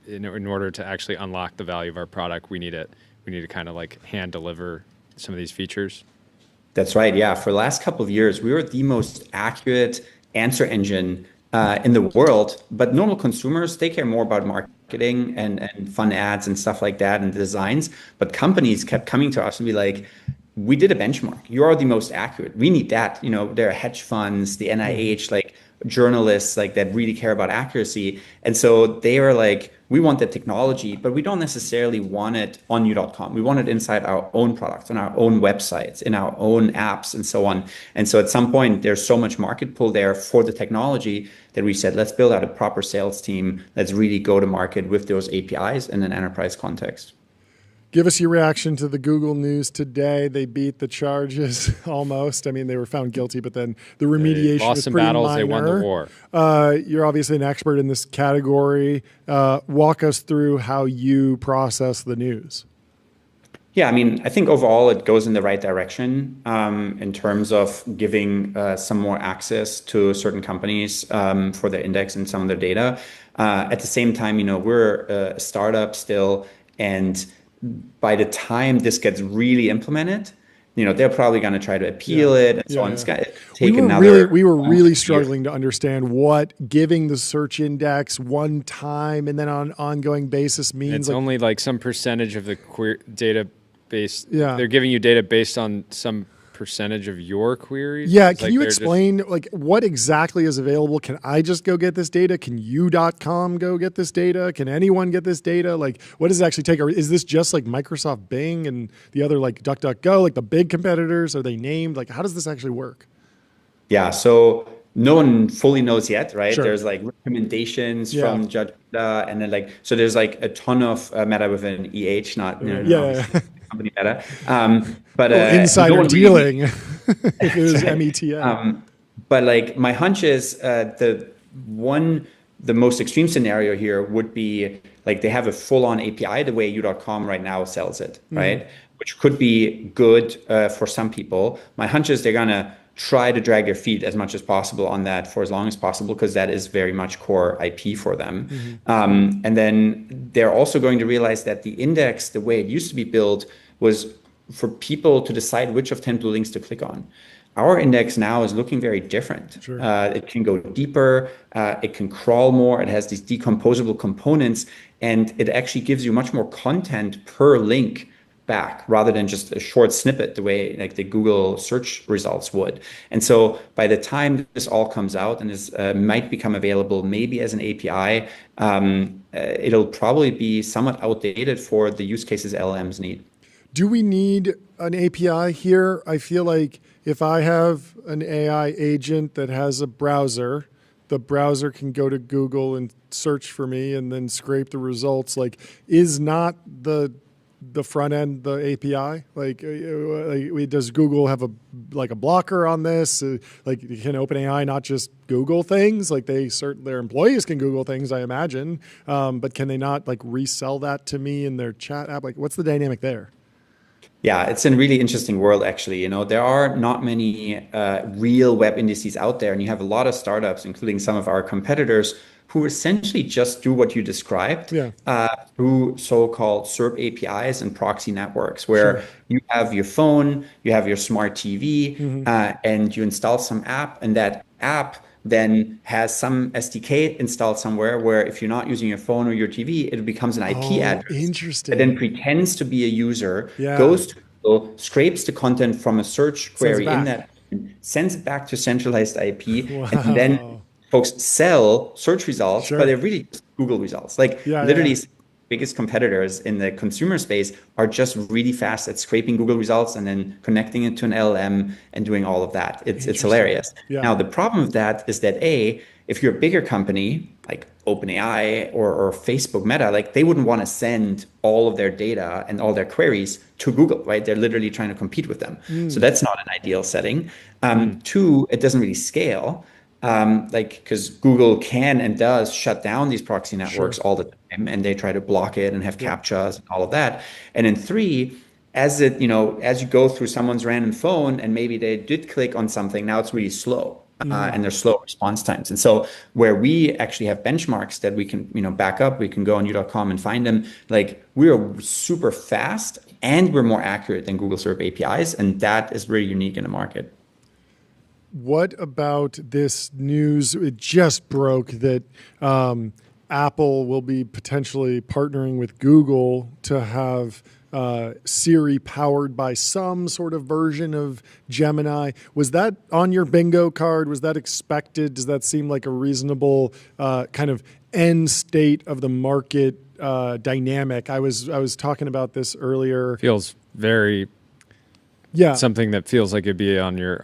in order to actually unlock the value of our product, we need to kind of like hand deliver some of these features. That's right. Yeah, for the last couple of years, we were the most accurate answer engine in the world, but normal consumers, they care more about marketing and fun ads and stuff like that and designs. But companies kept coming to us and be like, we did a benchmark. You are the most accurate. We need that. You know, there are hedge funds, the NIH, like journalists like that really care about accuracy. And so they are like, we want that technology, but we don't necessarily want it on you.com. We want it inside our own products, on our own websites, in our own apps and so on. And so at some point, there's so much market pull there for the technology that we said, let's build out a proper sales team. Let's really go to market with those APIs in an enterprise context. Give us your reaction to the Google news today. They beat the charges almost. I mean, they were found guilty, but then the remediation was pretty battles, minor. they won the war. You're obviously an expert in this category. Walk us through how you process the news. Yeah, I mean, I think overall it goes in the right direction in terms of giving some more access to certain companies for their index and some of their data. At the same time, we're a startup still, and by the time this gets really implemented, they're probably going to try to appeal it and so on. It's going to take another. We were really struggling to understand what giving the search index one time and then on an ongoing basis means. It's only like some percentage of the database. Yeah. They're giving you data based on some percentage of your queries. Yeah. Can you explain like what exactly is available? Can I just go get this data? Can you.com go get this data? Can anyone get this data? Like what does it actually take? Or is this just like Microsoft Bing and the other like DuckDuckGo, like the big competitors? Are they named? Like how does this actually work? Yeah. So no one fully knows yet, right? Sure. There's like recommendations from Judge Meta, and then so there's like a ton of Meta with an EH, not company Meta. But insider dealing if it was METN. But like my hunch is the most extreme scenario here would be like they have a full-on API the way you.com right now sells it, right? Which could be good for some people. My hunch is they're gonna try to drag their feet as much as possible on that for as long as possible, because that is very much core IP for them. And then they're also going to realize that the index, the way it used to be built, was for people to decide which of 10 blue links to click on. Our index now is looking very different. Sure. It can go deeper, it can crawl more, it has these decomposable components, and it actually gives you much more content per link back rather than just a short snippet the way like the Google search results would. And so by the time this all comes out and is might become available maybe as an API, it'll probably be somewhat outdated for the use cases LLMs need. Do we need an API here? I feel like if I have an AI agent that has a browser, the browser can go to Google and search for me and then scrape the results. Like, is not the the front end, the API? Does Google have a blocker on this? Can OpenAI not just Google things? Their employees can Google things, I imagine, but can they not resell that to me in their chat app? What's the dynamic there? Yeah, it's a really interesting world, actually. There are not many real web indices out there, and you have a lot of startups, including some of our competitors, who essentially just do what you described through so-called SERP APIs and proxy networks, where you have your phone, you have your smart TV, and you install some app, and that app then has some SDK installed somewhere where if you're not using your phone or your TV, it becomes an IP address. Interesting. That then pretends to be a user, goes to Google, scrapes the content from a search query in that, sends it back to centralized IP, and then folks sell search results, but they're really just Google results. Literally, biggest competitors in the consumer space are just really fast at scraping Google results and then connecting it to an LLM and doing all of that. It's hilarious. Now, the problem with that is that if you're a bigger company like OpenAI or Facebook Meta, they wouldn't want to send all of their data and all their queries to Google, right? They're literally trying to compete with them. So that's not an ideal setting. Two, it doesn't really scale. Because Google can and does shut down these proxy networks all the time, and they try to block it and have CAPTCHAs and all of that. And then three, as you go through someone's random phone and maybe they did click on something, now it's really slow. And there's slow response times. And so where we actually have benchmarks that we can, back up, we can go on u.com and find them, we are super fast and we're more accurate than Google SERP APIs. And that is very unique in the market. What about this news? It just broke that Apple will be potentially partnering with Google to have Siri powered by some sort of version of Gemini. Was that on your bingo card? Was that expected? Does that seem like a reasonable kind of end state of the market dynamic? I was talking about this earlier. Feels very something that feels like it'd be on your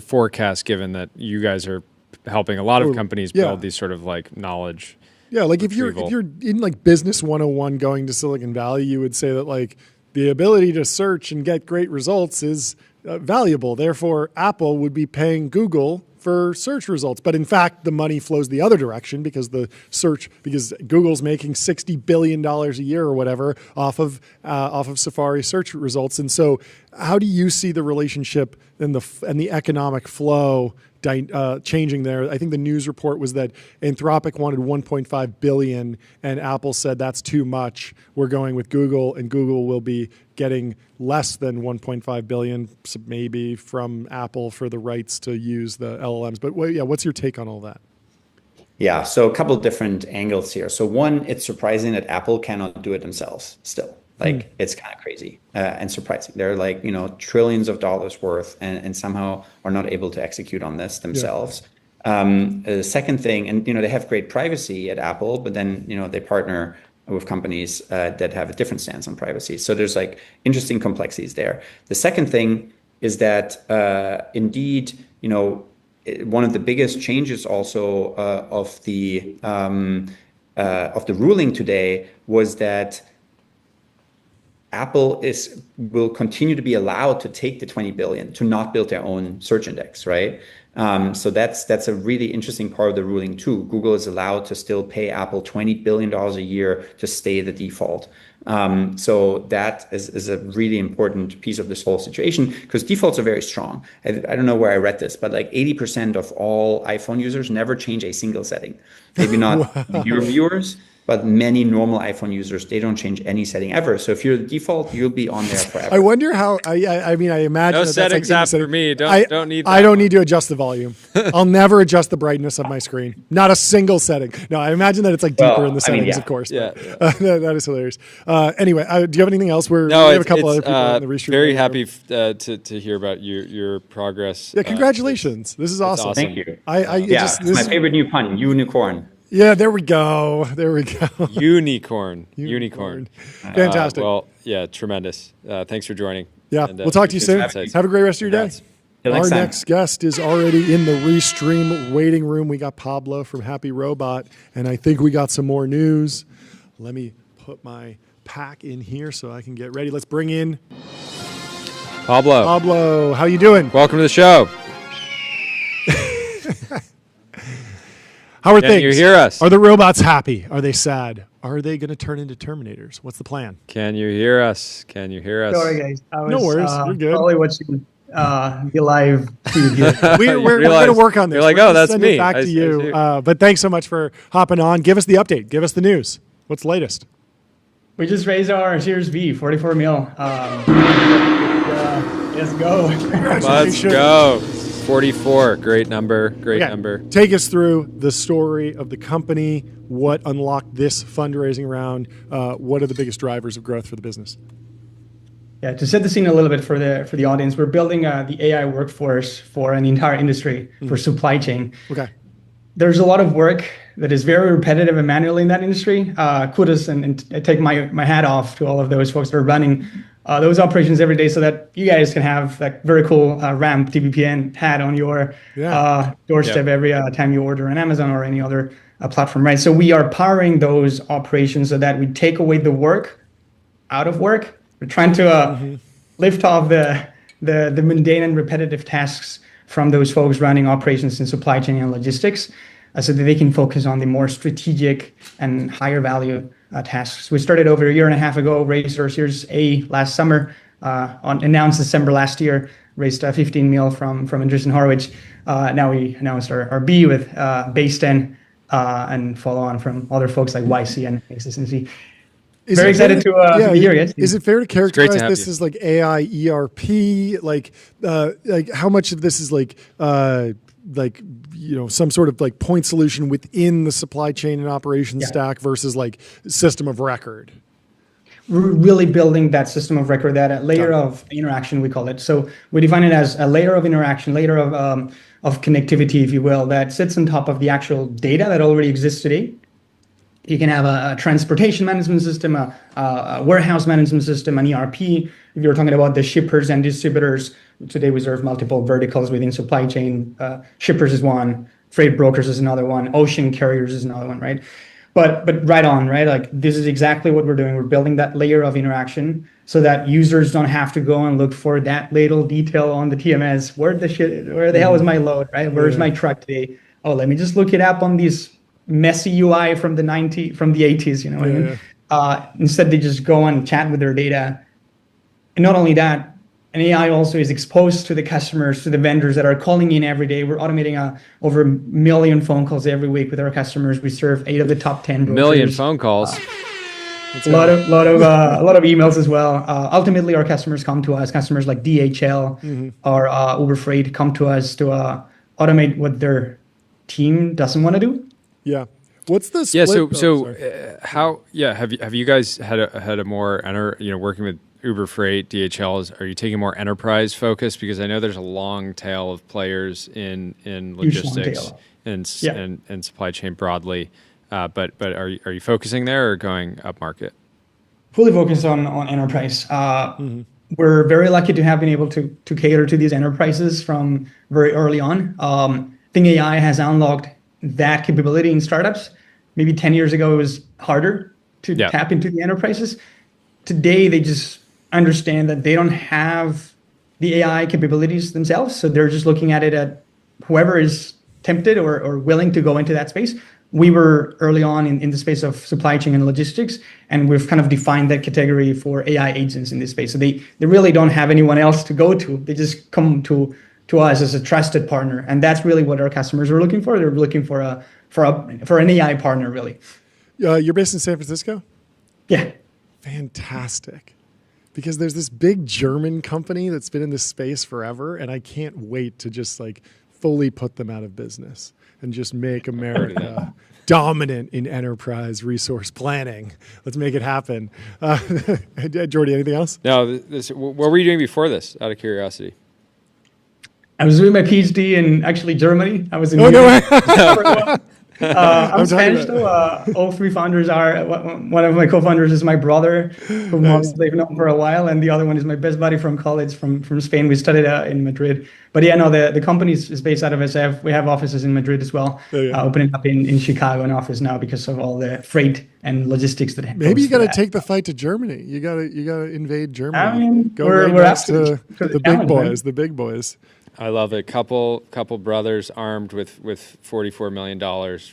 forecast, given that you guys are helping a lot of companies build these sort of knowledge. Yeah, if you're in Business 101 going to Silicon Valley, you would say that the ability to search and get great results is valuable. Therefore, Apple would be paying Google for search results. But in fact, the money flows the other direction because Google's making $60 billion a year or whatever off of Safari search results. And so how do you see the relationship and the economic flow changing there? I think the news report was that Anthropic wanted 1.5 billion and Apple said that's too much. We're going with Google, and Google will be getting less than 1.5 billion maybe from Apple for the rights to use the LLMs. But what's your take on all that? Yeah, so a couple of different angles here. So one, it's surprising that Apple cannot do it themselves still. It's kind of crazy and surprising. They're trillions of dollars worth and somehow are not able to execute on this themselves. The second thing, and they have great privacy at Apple, but then they partner with companies that have a different stance on privacy. So there's interesting complexities there. The second thing is that indeed, one of the biggest changes also of the ruling today was that Apple will continue to be allowed to take the 20 billion to not build their own search index, right? So that's a really interesting part of the ruling too. Google is allowed to still pay Apple $20 billion a year to stay the default. So that is a really important piece of this whole situation because defaults are very strong. I don't know where I read this, but 80% of all iPhone users never change a single setting. Maybe not your viewers, but many normal iPhone users, they don't change any setting ever. So if you're the default, you'll be on there forever. I wonder how. I imagine no settings app for me. Don't need. I don't need to adjust the volume. I'll never adjust the brightness of my screen. Not a single setting. No, I imagine that it's deeper in the settings, of course. Yeah, that is hilarious. Anyway, do you have anything else? We have a couple other people in the restream. Very happy to hear about your progress. Yeah, congratulations. This is awesome. Thank you. This is my favorite new pun, unicorn. Yeah, there we go. Unicorn. Fantastic. Tremendous. Thanks for joining. Yeah, we'll talk to you soon. Have a great rest of your day. Our next guest is already in the restream waiting room. We got Pablo from HappyRobot, and I think we got some more news. Let me put my pack in here so I can get ready. Let's bring in Pablo. Pablo. How you doing? Welcome to the show. How are Can things? you hear us? Are the robots happy? Are they sad? Are they going to turn into Terminators? What's the plan? Can you hear us? Can you hear us? Sorry, guys. I was, No worries. You're good. Probably watching the live feed here. We're going realize- to work on this. you're like, We're oh, gonna that's send me. It back I to see- you. I see. But thanks so much for hopping on. Give us the update. Give us the news. What's the latest? We just raised our Series B, 44 mil. Let's go. Let's go. 44. Great number. Great Okay. number. Take us through the story of the company. What unlocked this fundraising round? What are the biggest drivers of growth for the business? Yeah, to set the scene a little bit for the audience, we're building the AI workforce for an entire industry for supply chain. Okay. There's a lot of work that is very repetitive and manual in that industry. Kudos and I take my hat off to all of those folks that are running those operations every day so that you guys can have that very cool ramp TBPN hat on your doorstep every time you order on Amazon or any other platform, right? So we are powering those operations so that we take away the work out of work. We're trying to lift off the mundane and repetitive tasks from those folks running operations in supply chain and logistics so that they can focus on the more strategic and higher value tasks. We started over a year and a half ago, raised our Series A last summer, announced December last year, raised 15 mil from Andreessen Horowitz. Now we announced our B with base 10 and follow on from other folks like YC and XSNC. Very excited to be here, yes. Is it fair to characterize have this you. as like AI ERP? Like how much of this is like some sort of like point solution within the supply chain and operations stack versus like system of record? We're really building that system of record, that layer of interaction, we call it. So we define it as a layer of interaction, layer of connectivity, if you will, that sits on top of the actual data that already exists today. You can have a transportation management system, a warehouse management system, an ERP. If you're talking about the shippers and distributors, today we serve multiple verticals within supply chain. Shippers is one, freight brokers is another one, ocean carriers is another one, right? But right on, right? Like this is exactly what we're doing. We're building that layer of interaction so that users don't have to go and look for that little detail on the TMS. Where the hell is my load, right? Where's my truck today? Oh, let me just look it up on these messy UI from the 80s, you know what I mean? Instead, they just go and chat with their data. And not only that, an AI also is exposed to the customers, to the vendors that are calling in every day. We're automating over 1 million phone calls every week with our customers. We serve 8 of the top 10 brokers. Million phone calls. A lot of emails as well. Ultimately, our customers come to us. Customers like DHL or Uber Freight come to us to automate what their team doesn't want to do. Yeah. What's the split? Have you guys had a more working with Uber Freight, DHL? Are you taking more enterprise focus? Because I know there's a long tail of players in logistics and supply chain broadly. But are you focusing there or going up market? Fully focused on enterprise. We're very lucky to have been able to cater to these enterprises from very early on. I think AI has unlocked that capability in startups. Maybe 10 years ago, it was harder to tap into the enterprises. Today, they just understand that they don't have the AI capabilities themselves. So they're just looking at it at whoever is tempted or willing to go into that space. We were early on in the space of supply chain and logistics, and we've kind of defined that category for AI agents in this space. So they really don't have anyone else to go to. They just come to us as a trusted partner, and that's really what our customers are looking for. They're looking for an AI partner, really. You're based in San Francisco? Yeah. Fantastic. Because there's this big German company that's been in this space forever, and I can't wait to just like fully put them out of business and just make America dominant in enterprise resource planning. Let's make it happen. Jordy, anything else? No. What were you doing before this, out of curiosity? I was doing my PhD in actually Germany. I was in no way. I'm Spanish though. All three founders are, one of my co-founders is my brother, whom obviously I've known for a while, and the other one is my best buddy from college from Spain. We studied in Madrid. But yeah, no, the company is based out of SF. We have offices in Madrid as well, opening up in Chicago an office now because of all the freight and logistics that maybe you got to take the fight to Germany. You got to invade Germany. I mean, Go we're after the big boys, the big boys. I love it. Couple brothers armed with $44 million,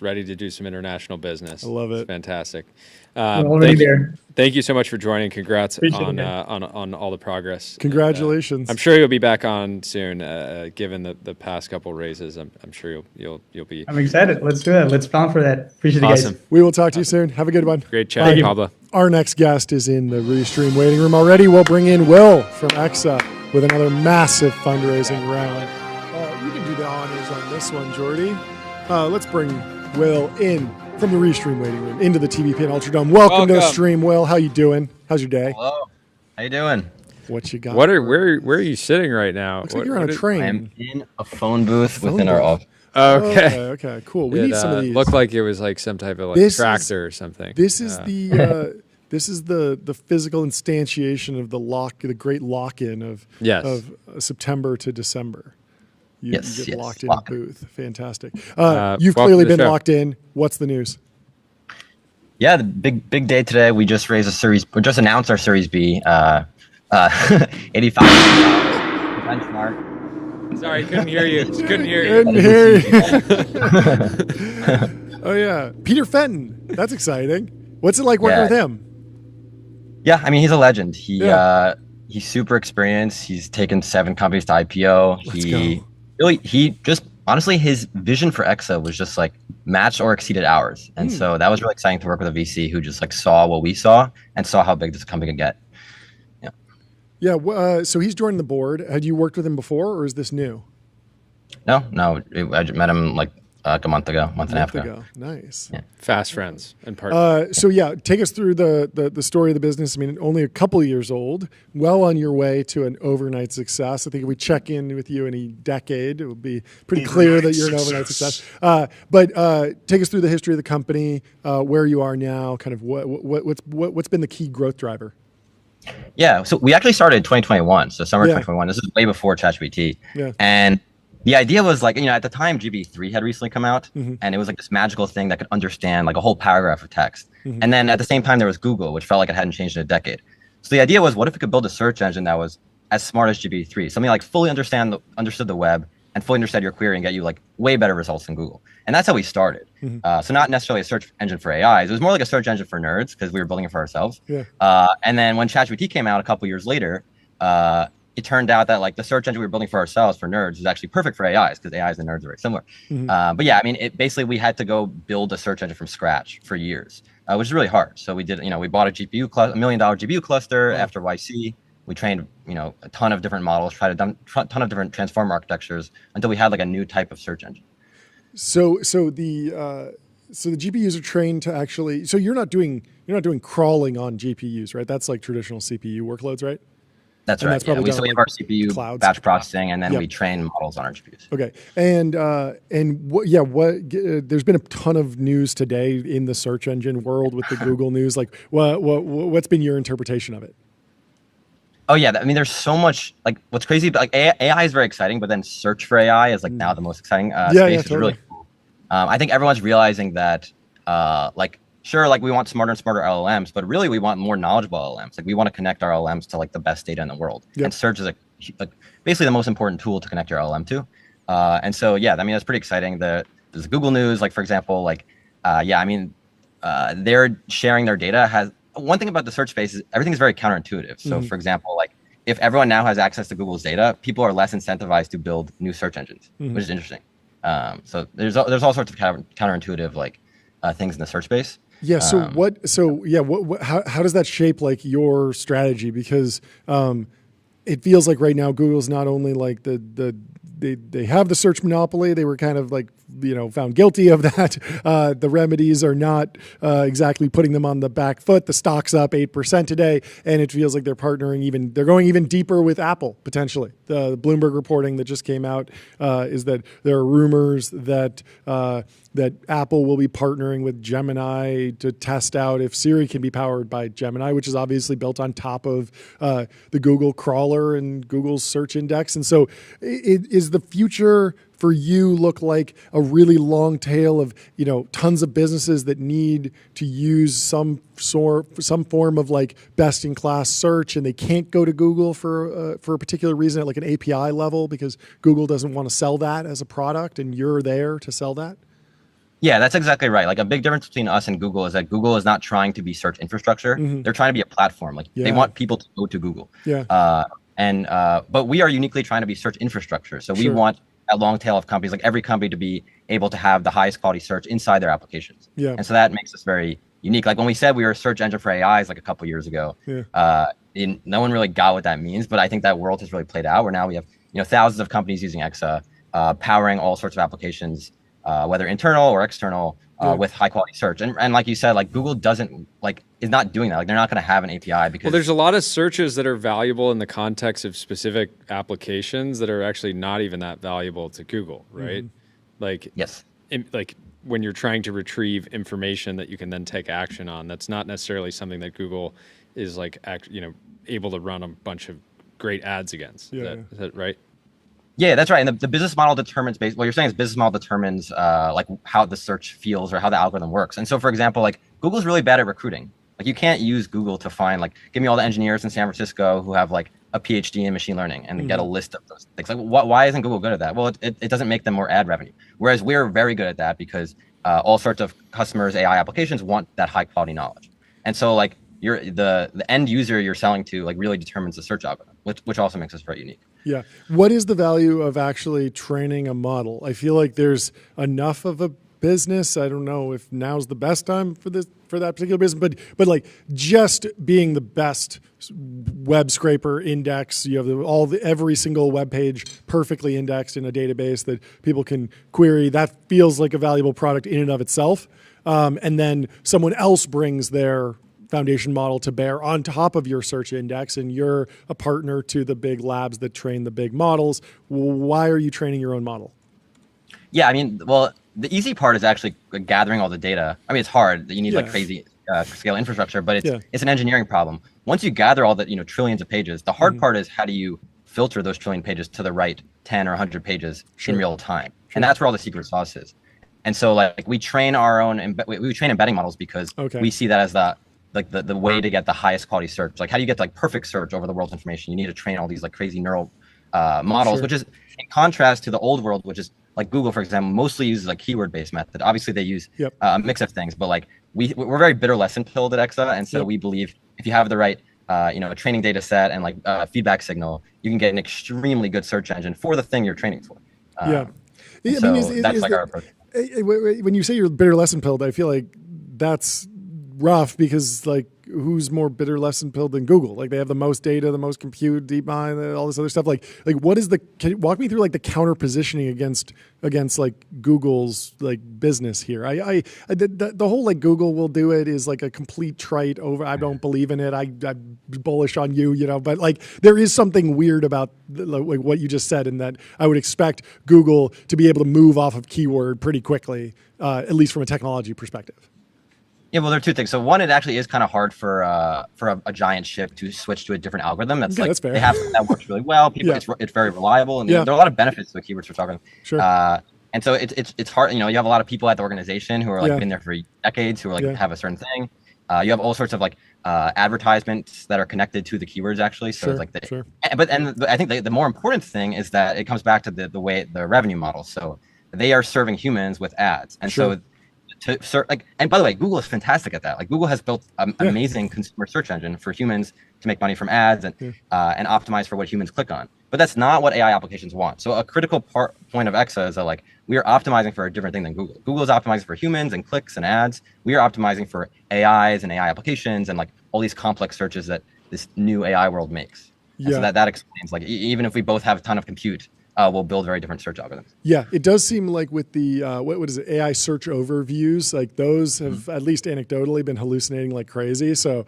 ready to do some international business. I love it. It's fantastic. We're already there. Thank you so much for joining. Congrats Appreciate on all the progress. Congratulations. I'm sure you'll be back on soon, given the past couple raises. I'm sure you'll be. I'm excited. Let's do that. Let's plan for that. Appreciate it, guys. We will talk to you soon. Have a good one. Great chat, Pablo. Our next guest is in the Restream waiting room already. We'll bring in Will from Exa with another massive fundraising round. You can do the honors on this one, Jordy. Let's bring Will in from the Restream waiting room into the TBPN Ultradome. Welcome to the stream, Will. How you doing? How's your day? Hello. How you doing? What you got? Where are you sitting right now? Looks like you're on a train. I'm in a phone booth within our office. Okay, cool. We need some of these. Looked like it was like some type of tractor or something. This is this is the physical instantiation of the great lock-in of September to December. You get locked in a booth. Fantastic. You've clearly been locked in. What's the news? Yeah, the big day today. We just announced our Series B, $85 benchmark. Sorry, couldn't hear you. Couldn't hear you. Oh yeah, Peter Fenton. That's exciting. What's it like working with him? Yeah, I mean he's a legend. He's super experienced. He's taken 7 companies to IPO. He just honestly, his vision for Exa was just like matched or exceeded ours. And so that was really exciting to work with a VC who just like saw what we saw and saw how big this company could get. Yeah. So he's joining the board. Had you worked with him before or is this new? No. I met him like a month and a half ago. Nice. Yeah. Fast friends and partners. So yeah, take us through the story of the business. I mean, only a couple of years old, well on your way to an overnight success. I think if we check in with you in a decade, it would be pretty clear that you're an overnight success. But take us through the history of the company, where you are now, kind of what's been the key growth driver. Yeah, so we actually started in 2021, so summer 2021. This is way before ChatGPT. Yeah. And the idea was like, at the time GB3 had recently come out and it was like this magical thing that could understand like a whole paragraph of text. And then at the same time there was Google, which felt like it hadn't changed in a decade. So the idea was, what if we could build a search engine that was as smart as GB3, something like fully understood the web and fully understood your query and get you like way better results than Google. And that's how we started. So not necessarily a search engine for AIs. It was more like a search engine for nerds because we were building it for ourselves. Yeah. And then when ChatGPT came out a couple years later, it turned out that like the search engine we were building for ourselves for nerds is actually perfect for AIs because AIs and nerds are very similar. But yeah, I mean, basically we had to go build a search engine from scratch for years, which is really hard. So we did, we bought a $1 million GPU cluster after YC. We trained, a ton of different models, tried a ton of different transformer architectures until we had like a new type of search engine. So the GPUs are trained to actually. So you're not doing crawling on GPUs, right? That's like traditional CPU workloads, right? That's right. Yeah. We still have our CPU clouds, batch processing, and then we train models on our GPUs. Okay. There's been a ton of news today in the search engine world with the Google news. Like, what's been your interpretation of it? Oh yeah, I mean, there's so much. Like, what's crazy? Like, AI is very exciting, but then search for AI is like now the most exciting space. It's really cool. I think everyone's realizing that, sure, like we want smarter and smarter LLMs, but really we want more knowledgeable LLMs. Like we want to connect our LLMs to like the best data in the world. Yep. And search is basically the most important tool to connect your LLM to. And so, yeah, I mean, that's pretty exciting. There's Google News, like for example, they're sharing their data. One thing about the search space is everything is very counterintuitive. So for example, like if everyone now has access to Google's data, people are less incentivized to build new search engines, which is interesting. So there's all sorts of counterintuitive things in the search space. Yeah. So how does that shape like your strategy? Because it feels like right now Google's not only like they have the search monopoly. They were kind of like found guilty of that. The remedies are not exactly putting them on the back foot. The stock's up 8% today, and it feels like they're partnering they're going even deeper with Apple potentially. The Bloomberg reporting that just came out is that there are rumors that that Apple will be partnering with Gemini to test out if Siri can be powered by Gemini, which is obviously built on top of the Google crawler and Google's search index. And so is the future for you look like a really long tail of, tons of businesses that need to use some form of like best in class search, and they can't go to Google for a particular reason at like an API level because Google doesn't want to sell that as a product, and you're there to sell that? Yeah, that's exactly right. Like a big difference between us and Google is that Google is not trying to be search infrastructure. They're trying to be a platform. Like they want people to go to Google. Yeah. But we are uniquely trying to be search infrastructure. So we want a long tail of companies, like every company, to be able to have the highest quality search inside their applications. Yeah. And so that makes us very unique. Like when we said we were a search engine for AIs like a couple years ago, no one really got what that means, but I think that world has really played out where now we have thousands of companies using Exa, powering all sorts of applications, whether internal or external, with high quality search. And like you said, like Google is not doing that. Like they're not going to have an API because there's a lot of searches that are valuable in the context of specific applications that are actually not even that valuable to Google, right? Like yes, like when you're trying to retrieve information that you can then take action on, that's not necessarily something that Google is like able to run a bunch of great ads against. Is that right? Yeah, that's right. And the business model determines, what you're saying is business model determines like how the search feels or how the algorithm works. And so, for example, like Google's really bad at recruiting. Like you can't use Google to find like, give me all the engineers in San Francisco who have like a PhD in machine learning and get a list of those things. Like why isn't Google good at that? Well, it doesn't make them more ad revenue. Whereas we're very good at that because all sorts of customers, AI applications want that high quality knowledge. And so like the end user you're selling to like really determines the search algorithm, which also makes us very unique. Yeah. What is the value of actually training a model? I feel like there's enough of a business. I don't know if now's the best time for that particular business, but like just being the best web scraper index, you have every single web page perfectly indexed in a database that people can query. That feels like a valuable product in and of itself. And then someone else brings their foundation model to bear on top of your search index, and you're a partner to the big labs that train the big models. Why are you training your own model? Yeah, I mean, well, the easy part is actually gathering all the data. I mean, it's hard. You need like crazy scale infrastructure, but it's an engineering problem. Once you gather all the trillions of pages, the hard part is how do you filter those trillion pages to the right 10 or 100 pages in real time, and that's where all the secret sauce is. And so like we train our own, we train embedding models because we see that as the way to get the highest quality search. Like how do you get like perfect search over the world's information? You need to train all these like crazy neural models, which is in contrast to the old world, which is like Google, for example, mostly uses a keyword-based method. Obviously they use a mix of things, but like we're very bitter lesson pilled at Exa. And so we believe if you have the right, a training data set and like feedback signal, you can get an extremely good search engine for the thing you're training for. I mean, that's like our approach. When you say you're bitter lesson pilled, I feel like that's rough because like who's more bitter lesson pilled than Google? Like they have the most data, the most compute, deep mind, all this other stuff. Like what is can you walk me through like the counter positioning against like Google's like business here? The whole like Google will do it is like a complete trite over. I don't believe in it. I'm bullish on you, but like there is something weird about like what you just said, in that I would expect Google to be able to move off of keyword pretty quickly, at least from a technology perspective. Yeah, well, there are two things. So one, it actually is kind of hard for a giant ship to switch to a different algorithm. That's that's fair. They have something that works really well. People, it's very reliable, and there are a lot of benefits to the keywords we're talking. Sure. And so it's hard. You have a lot of people at the organization who are like been there for decades, who are like have a certain thing. You have all sorts of like advertisements that are connected to the keywords actually. So it's like I think the more important thing is that it comes back to the way the revenue model. So they are serving humans with ads, and so. And by the way, Google is fantastic at that. Like Google has built an amazing consumer search engine for humans to make money from ads and optimize for what humans click on. But that's not what AI applications want. So a critical point of Exa is that like we are optimizing for a different thing than Google. Google is optimizing for humans and clicks and ads. We are optimizing for AIs and AI applications and like all these complex searches that this new AI world makes. And so that explains like even if we both have a ton of compute, will build very different search algorithms. Yeah, it does seem like with the what is it, AI search overviews, like those have at least anecdotally been hallucinating like crazy. So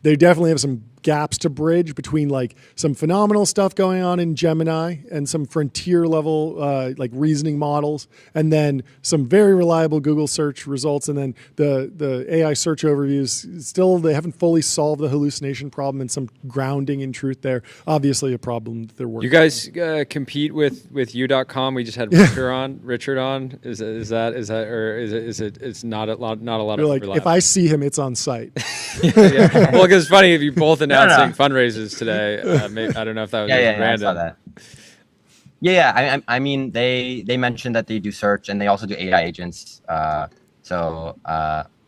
they definitely have some gaps to bridge between like some phenomenal stuff going on in Gemini and some frontier level like reasoning models, and then some very reliable Google search results, and then the AI search overviews. Still, they haven't fully solved the hallucination problem, and some grounding in truth there. Obviously, a problem that they're working. You guys compete with you.com. We just had Richard on. Is that or is it? It's not a lot You're of like, if I see him, it's on site. Yeah. Well, because it's funny if you both announcing fundraisers today. I don't know if that was random. I saw that. Yeah. I mean, they mentioned that they do search and they also do AI agents.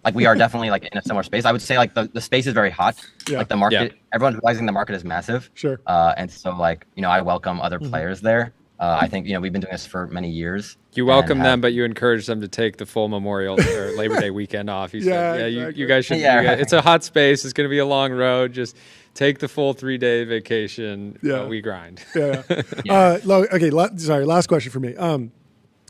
Like we are definitely like in a similar space. I would say like the space is very hot. Like the market, everyone's realizing the market is massive. Sure. And so like, I welcome other players there. I think, we've been doing this for many years. You welcome them, but you encourage them to take the full Memorial or Labor Day weekend off. You said, exactly. you guys should. It's a hot space. It's going to be a long road. Just take the full 3-day vacation. We grind. Okay. Sorry. Last question for me.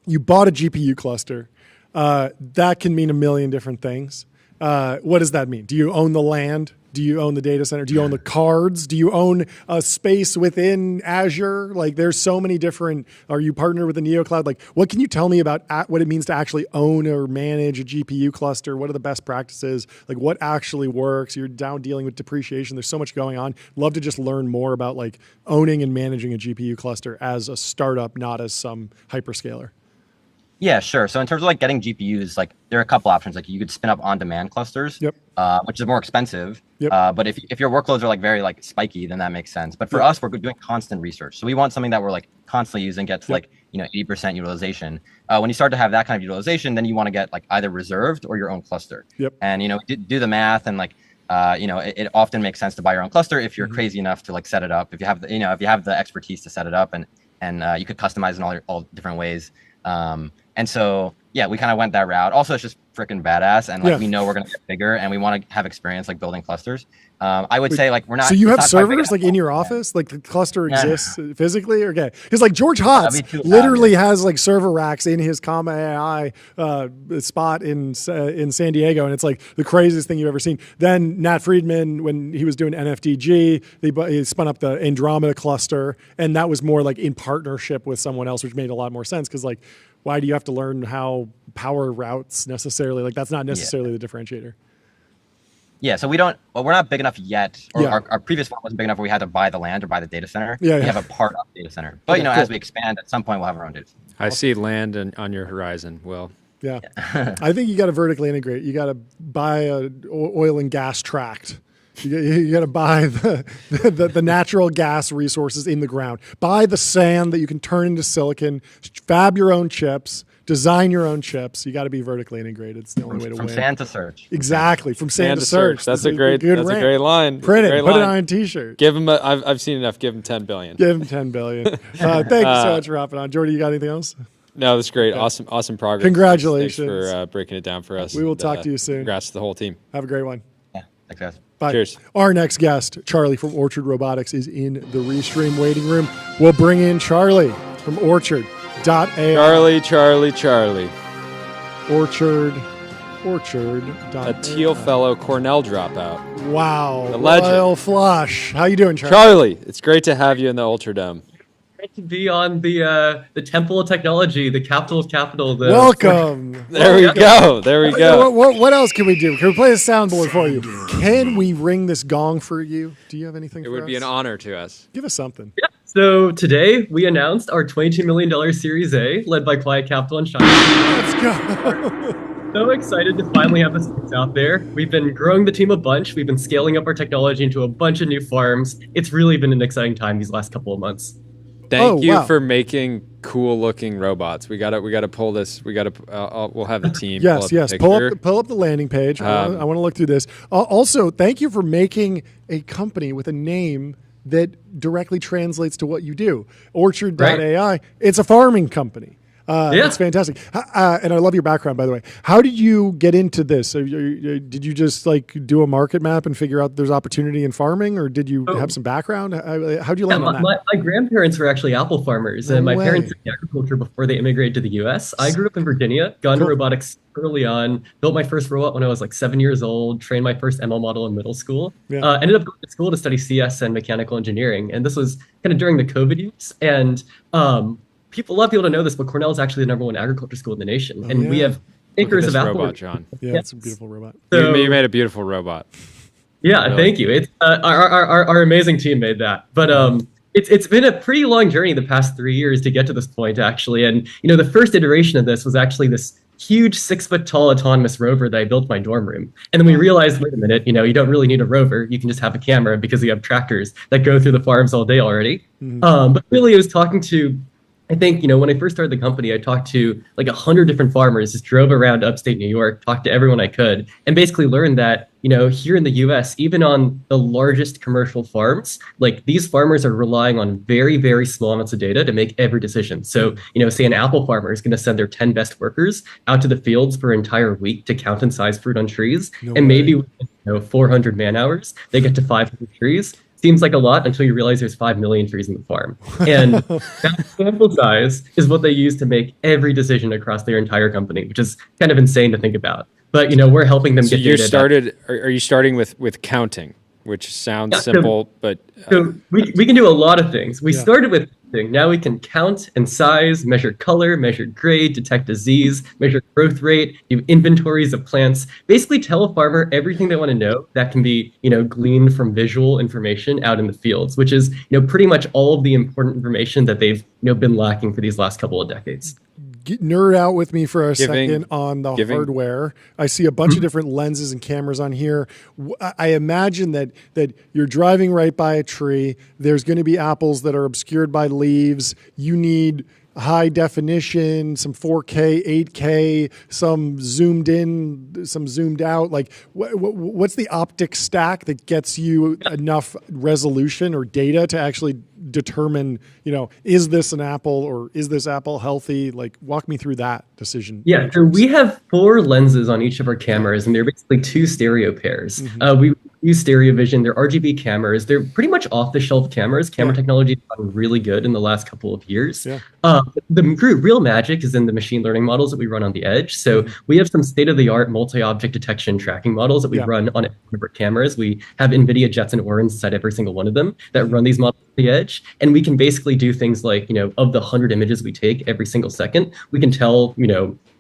You bought a GPU cluster. That can mean a million different things. What does that mean? Do you own the land? Do you own the data center? Do you own the cards? Do you own a space within Azure? Like there's so many different, are you partnered with a NeoCloud? Like what can you tell me about what it means to actually own or manage a GPU cluster? What are the best practices? Like what actually works? You're down dealing with depreciation. There's so much going on. Love to just learn more about like owning and managing a GPU cluster as a startup, not as some hyperscaler. Yeah, sure. So in terms of like getting GPUs, like there are a couple options. Like you could spin up on-demand clusters, which is more expensive. But if your workloads are like very like spiky, then that makes sense. But for us, we're doing constant research. So we want something that we're like constantly using, get to like 80% utilization. When you start to have that kind of utilization, then you want to get like either reserved or your own cluster. And do the math and like it often makes sense to buy your own cluster if you're crazy enough to like set it up. If you have the if you have the expertise to set it up and you could customize in all different ways. And so, we kind of went that route. Also, it's just freaking badass. And like, we know we're going to get bigger and we want to have experience like building clusters. I would say like, we're not. So you have servers like in your office? Like the cluster exists physically? Okay. Because like George Hotz literally has like server racks in his Comma AI spot in San Diego. And it's like the craziest thing you've ever seen. Then Nat Friedman, when he was doing NFDG, he spun up the Andromeda cluster. And that was more like in partnership with someone else, which made a lot more sense. Because like, why do you have to learn how power routes necessarily? Like that's not necessarily the differentiator. Yeah, so we're not big enough yet. Or our previous one wasn't big enough where we had to buy the land or buy the data center. We have a part of the data center. But as we expand, at some point we'll have our own data center. I see land on your horizon, Will. Yeah. I think you got to vertically integrate. You got to buy a oil and gas tract. You got to buy the natural gas resources in the ground. Buy the sand that you can turn into silicon. Fab your own chips. Design your own chips. You got to be vertically integrated. It's the only way to win. From sand to search. Exactly. From sand to search. That's a great line. Print it. Put it on a T-shirt. Give him. I've seen enough. Give him $10 billion. Give him $10 billion. Thank you so much for hopping on, Jordy. You got anything else? No, that's great. Awesome progress. Congratulations. Thanks for breaking it down for us. We will talk to you soon. Congrats to the whole team. Have a great one. Yeah. Thanks, guys. Bye. Cheers. Our next guest, Charlie from Orchard Robotics, is in the Restream waiting room. We'll bring in Charlie from Orchard.ai. Charlie. Orchard. A Teal Fellow Cornell dropout. Wow. The legend. Royal flush. How you doing, Charlie? Charlie, it's great to have you in the Ultra Dome. Great to be on the Temple of Technology, the capital of capital. Welcome. There we go. What else can we do? Can we play a soundboard for you? Can we ring this gong for you? Do you have anything for us? It would be an honor to us. Give us something. Yeah. So today we announced our $22 million Series A, led by Quiet Capital and China. Let's go. So excited to finally have this out there. We've been growing the team a bunch. We've been scaling up our technology into a bunch of new farms. It's really been an exciting time these last couple of months. Thank you for making cool-looking robots. We gotta pull this. We'll have the team. Yes. Pull up the landing page. I want to look through this. Also, thank you for making a company with a name that directly translates to what you do. Orchard.ai. It's a farming company. It's fantastic. And I love your background, by the way. How did you get into this? Did you just like do a market map and figure out there's opportunity in farming, or did you have some background? How'd you land on that? My grandparents were actually apple farmers, and my parents did agriculture before they immigrated to the U.S. I grew up in Virginia, got into robotics early on, built my first robot when I was like 7 years old, trained my first ML model in middle school, ended up going to school to study CS and mechanical engineering. And this was kind of during the COVID years. And a lot of people don't know this, but Cornell is actually the #1 agriculture school in the nation. And we have acres of apple. Robot, John. Yeah, it's a beautiful robot. So, you made a beautiful robot. Yeah, really. Thank you. It's our amazing team made that. But it's been a pretty long journey the past 3 years to get to this point, actually. And the first iteration of this was actually this huge 6-foot-tall autonomous rover that I built in my dorm room. And then we realized, wait a minute, you don't really need a rover. You can just have a camera because you have tractors that go through the farms all day already. But really, I was talking to, I think, when I first started the company, I talked to like 100 different farmers, just drove around upstate New York, talked to everyone I could, and basically learned that, here in the US, even on the largest commercial farms, like these farmers are relying on very, very small amounts of data to make every decision. So, say an apple farmer is going to send their 10 best workers out to the fields for an entire week to count and size fruit on trees. Maybe with 400 man hours, they get to 500 trees. Seems like a lot until you realize there's 5 million trees in the farm. And that sample size is what they use to make every decision across their entire company, which is kind of insane to think about. But, we're helping them get data. Are you starting with counting, which sounds simple, but... So we can do a lot of things. We started with counting. Now we can count and size, measure color, measure grade, detect disease, measure growth rate, do inventories of plants, basically tell a farmer everything they want to know that can be, gleaned from visual information out in the fields, which is, pretty much all of the important information that they've, been lacking for these last couple of decades. Nerd out with me for a second on the hardware. I see a bunch of different lenses and cameras on here. I imagine that you're driving right by a tree. There's going to be apples that are obscured by leaves. You need high definition, some 4K, 8K, some zoomed in, some zoomed out. Like, what's the optics stack that gets you enough resolution or data to actually determine, is this an apple or is this apple healthy? Like, walk me through that decision. Yeah, so we have 4 lenses on each of our cameras, and they're basically 2 stereo pairs. We use stereo vision. They're RGB cameras. They're pretty much off-the-shelf cameras. Camera technology has gotten really good in the last couple of years. The real magic is in the machine learning models that we run on the edge. So we have some state-of-the-art multi-object detection tracking models that we run on our cameras. We have NVIDIA Jetson Orans inside every single one of them that run these models on the edge. And we can basically do things like, of the 100 images we take every single second, we can tell,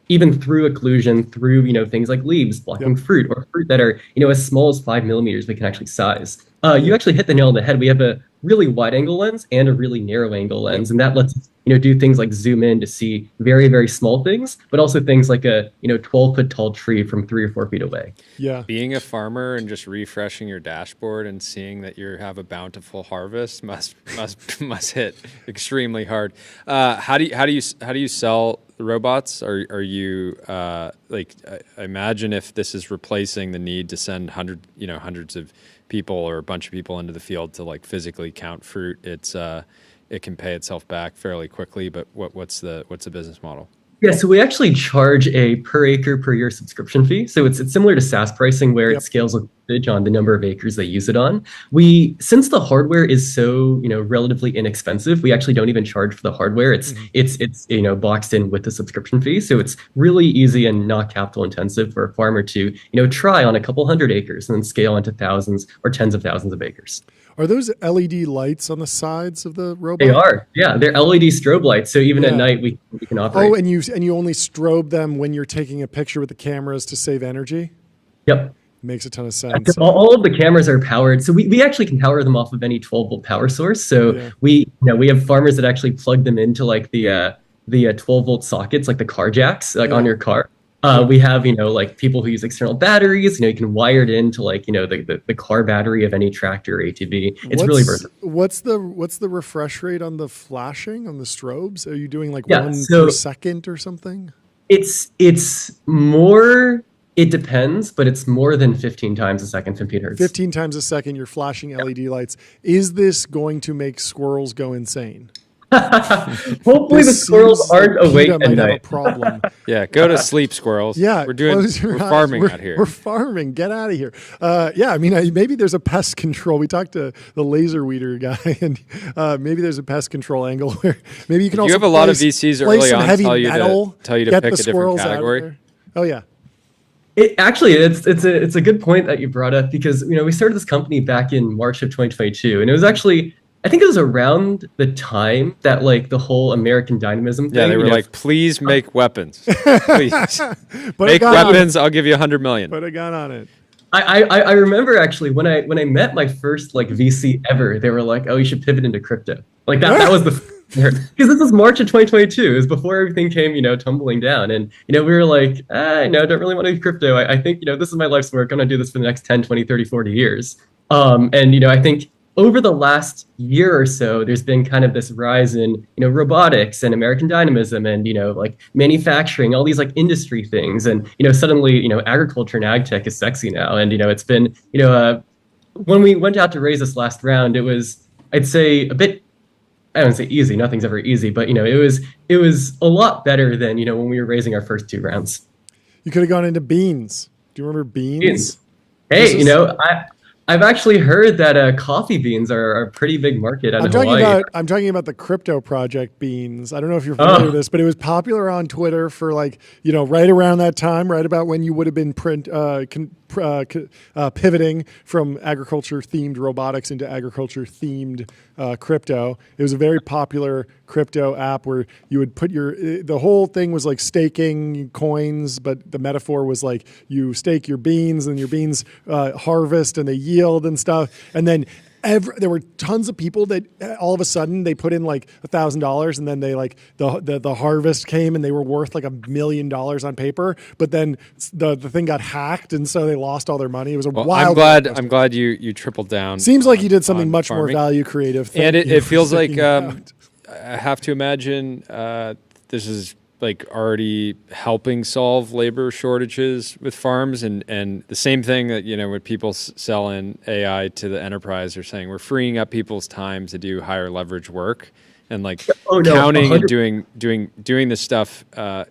even through occlusion, through, things like leaves blocking fruit, or fruit that are, as small as 5 millimeters, we can actually size. You actually hit the nail on the head. We have a really wide angle lens and a really narrow angle lens. And that lets us, do things like zoom in to see very, very small things, but also things like a, 12-foot tall tree from 3 or 4 feet away. Yeah. Being a farmer and just refreshing your dashboard and seeing that you have a bountiful harvest must hit extremely hard. How do you sell the robots? Are you I imagine if this is replacing the need to send hundreds of people or a bunch of people into the field to like physically count fruit, it can pay itself back fairly quickly. But what's the business model? Yeah, so we actually charge a per acre per year subscription fee. So it's similar to SaaS pricing, where it scales with usage on the number of acres they use it on. Since the hardware is so relatively inexpensive, we actually don't even charge for the hardware. It's boxed in with the subscription fee. So it's really easy and not capital intensive for a farmer to try on a couple hundred acres and then scale into thousands or tens of thousands of acres. Are those LED lights on the sides of the robot? They are. Yeah, they're LED strobe lights. So even at night, we can operate. Oh, and you only strobe them when you're taking a picture with the cameras to save energy? Yep. Makes a ton of sense. All of the cameras are powered. So we actually can power them off of any 12-volt power source. So we have farmers that actually plug them into like the 12-volt sockets, like the car jacks, on your car. We have, like people who use external batteries, you can wire it into like, the car battery of any tractor or ATV. It's really versatile. What's the refresh rate on the flashing, on the strobes? Are you doing like 1 per second or something? It's more, it depends, but it's more than 15 times a second, 15 hertz. 15 times a second, you're flashing LED lights. Is this going to make squirrels go insane? Hopefully the squirrels aren't awake at might have a night. problem. Yeah, go to sleep, squirrels. Yeah, we're farming out here. We're farming. Get out of here. Yeah, I mean, maybe there's a pest control. We talked to the laser weeder guy, and maybe there's a pest control angle where maybe you can also. You have a lot of VCs early on tell you to pick a different category. Oh yeah. It's a good point that you brought up, because we started this company back in March of 2022, and it was actually, I think it was around the time that like the whole American dynamism thing. Yeah, they were like, please make weapons. Please make weapons. I'll give you $100 million. Put a gun on it. I remember actually when I met my first like VC ever, they were like, oh, you should pivot into crypto. Like that was the because this was March of 2022. It was before everything came, tumbling down. And, we were like, don't really want to do crypto. I think, this is my life's work. I'm going to do this for the next 10, 20, 30, 40 years. And, I think over the last year or so, there's been kind of this rise in, robotics and American dynamism and, like manufacturing, all these like industry things. And, suddenly, agriculture and ag tech is sexy now. And, it's been, when we went out to raise this last round, it was, I'd say a bit, I don't say easy, nothing's ever easy, but it was a lot better than, when we were raising our first 2 rounds. You could have gone into beans. Do you remember beans? Hey, I've actually heard that coffee beans are a pretty big market out of Hawaii. I'm talking about the crypto project beans. I don't know if you're familiar with this, but it was popular on Twitter for like, right around that time, right about when you would have been pivoting from agriculture-themed robotics into agriculture-themed crypto. It was a very popular crypto app where you would put the whole thing was like staking coins, but the metaphor was like you stake your beans and your beans harvest and they yield and stuff. And then there were tons of people that all of a sudden they put in like $1,000 and then they like the harvest came and they were worth like $1 million on paper, but then the thing got hacked and so they lost all their money. It was wild. I'm glad you tripled down. Seems like you did something much more value creative. And it feels like I have to imagine this is like already helping solve labor shortages with farms, and the same thing that when people sell in AI to the enterprise, they're saying we're freeing up people's time to do higher leverage work and like counting 100%. And doing this stuff.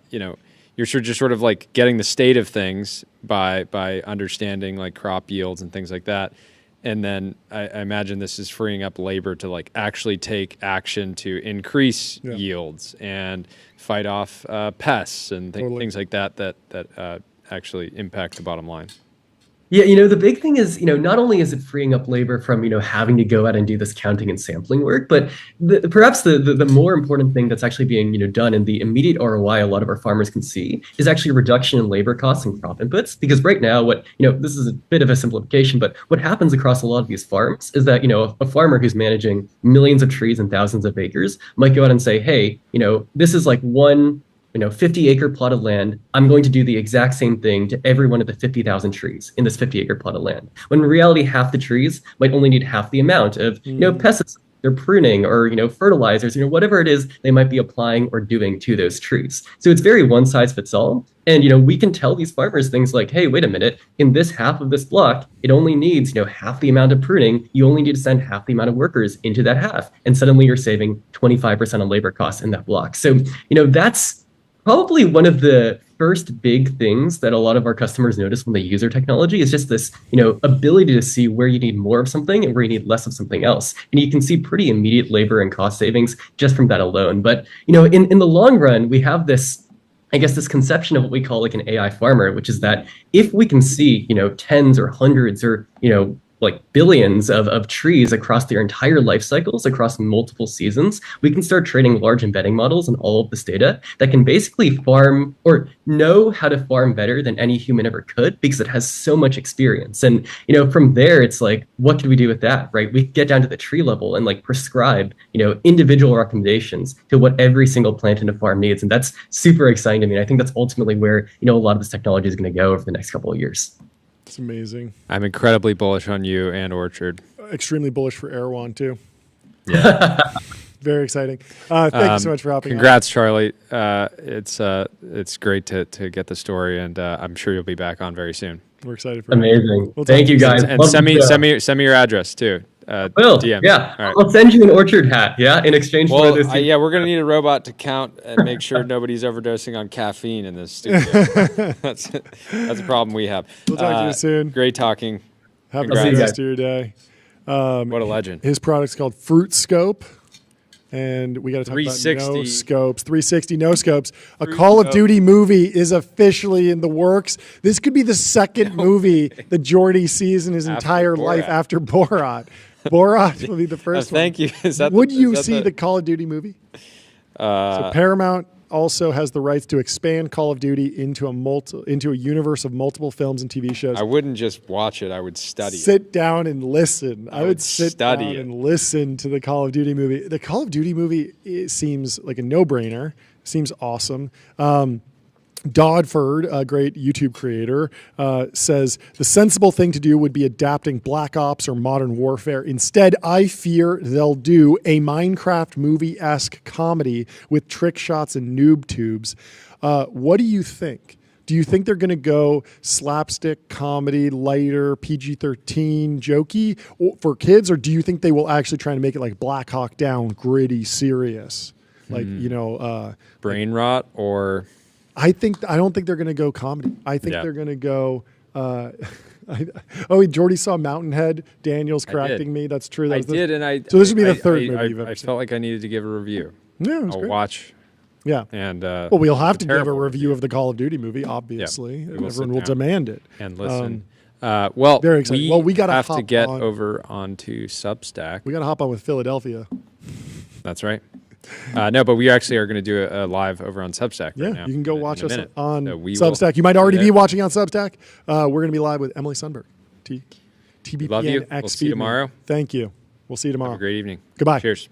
You're just sort of like getting the state of things by understanding like crop yields and things like that. And then I imagine this is freeing up labor to like actually take action to increase yields and fight off pests and things like that actually impact the bottom line. Yeah, the big thing is, not only is it freeing up labor from, having to go out and do this counting and sampling work, but perhaps the more important thing that's actually being, done and the immediate ROI a lot of our farmers can see is actually a reduction in labor costs and crop inputs. Because right now, this is a bit of a simplification, but what happens across a lot of these farms is that, a farmer who's managing millions of trees and thousands of acres might go out and say, hey, this is like one 50-acre plot of land. I'm going to do the exact same thing to every one of the 50,000 trees in this 50-acre plot of land. When in reality, half the trees might only need half the amount of, pesticides they're pruning or, fertilizers, whatever it is they might be applying or doing to those trees. So it's very one size fits all. And, we can tell these farmers things like, hey, wait a minute, in this half of this block, it only needs, half the amount of pruning. You only need to send half the amount of workers into that half. And suddenly you're saving 25% on labor costs in that block. So, that's probably one of the first big things that a lot of our customers notice when they use our technology is just this, ability to see where you need more of something and where you need less of something else. And you can see pretty immediate labor and cost savings just from that alone. But, in the long run, we have this, this conception of what we call like an AI farmer, which is that if we can see, tens or hundreds or, like billions of trees across their entire life cycles, across multiple seasons, we can start training large embedding models on all of this data that can basically farm or know how to farm better than any human ever could because it has so much experience. And, from there, it's like, what can we do with that, right? We get down to the tree level and like prescribe, individual recommendations to what every single plant in a farm needs. And that's super exciting to me. And I think that's ultimately where, a lot of this technology is going to go over the next couple of years. It's amazing. I'm incredibly bullish on you and Orchard. Extremely bullish for Erewhon too. Yeah. Very exciting. Thank you so much for helping. Congrats, Charlie. It's great to get the story, and I'm sure you'll be back on very soon. We're excited for amazing. We'll Thank you guys. And send me your address too. DM. Yeah, All right. I'll send you an Orchard hat. Yeah, in exchange for this. Yeah, we're gonna need a robot to count and make sure nobody's overdosing on caffeine in this studio. That's a problem we have. We'll talk to you soon. Great talking. Have a great rest of your day. What a legend. His product's called Fruit Scope. And we got to talk about 360. no scopes. 360 no scopes. A Call of Duty movie is officially in the works. This could be the second movie that Jordy sees in his entire life after Borat. Borat will be the first one. Thank you. Would you see the Call of Duty movie? So Paramount also has the rights to expand Call of Duty into a universe of multiple films and TV shows. I wouldn't just watch it. I would study it. Sit down and listen. I would sit down study it. and listen to the Call of Duty movie. The Call of Duty movie, it seems like a no-brainer. Seems awesome. Dodford, a great YouTube creator, says the sensible thing to do would be adapting Black Ops or Modern Warfare. Instead, I fear they'll do a Minecraft movie-esque comedy with trick shots and noob tubes. What do you think? Do you think they're going to go slapstick comedy, lighter, PG-13, jokey for kids, or do you think they will actually try to make it like Black Hawk Down, gritty, serious, like brain rot or? I don't think they're going to go comedy. I think they're going to go. Jordy saw Mountainhead. Daniel's correcting me. That's true. I did, and so this would be the third movie you've ever I seen. felt like I needed to give a review. Yeah, it was I'll great. watch. Yeah, and well, we'll have to give a review of the Call of Duty movie. Obviously, Yeah, everyone will demand it and listen. Well, very exciting. We got have to get over onto Substack. We got to hop on with Philadelphia. That's right. No, but we actually are going to do a live over on Substack. Yeah, right now, you can go watch us on Substack. You might already be watching on Substack. We're going to be live with Emily Sundberg. TBPN. Love you. We'll see you tomorrow. Thank you. We'll see you tomorrow. Have a great evening. Goodbye. Cheers.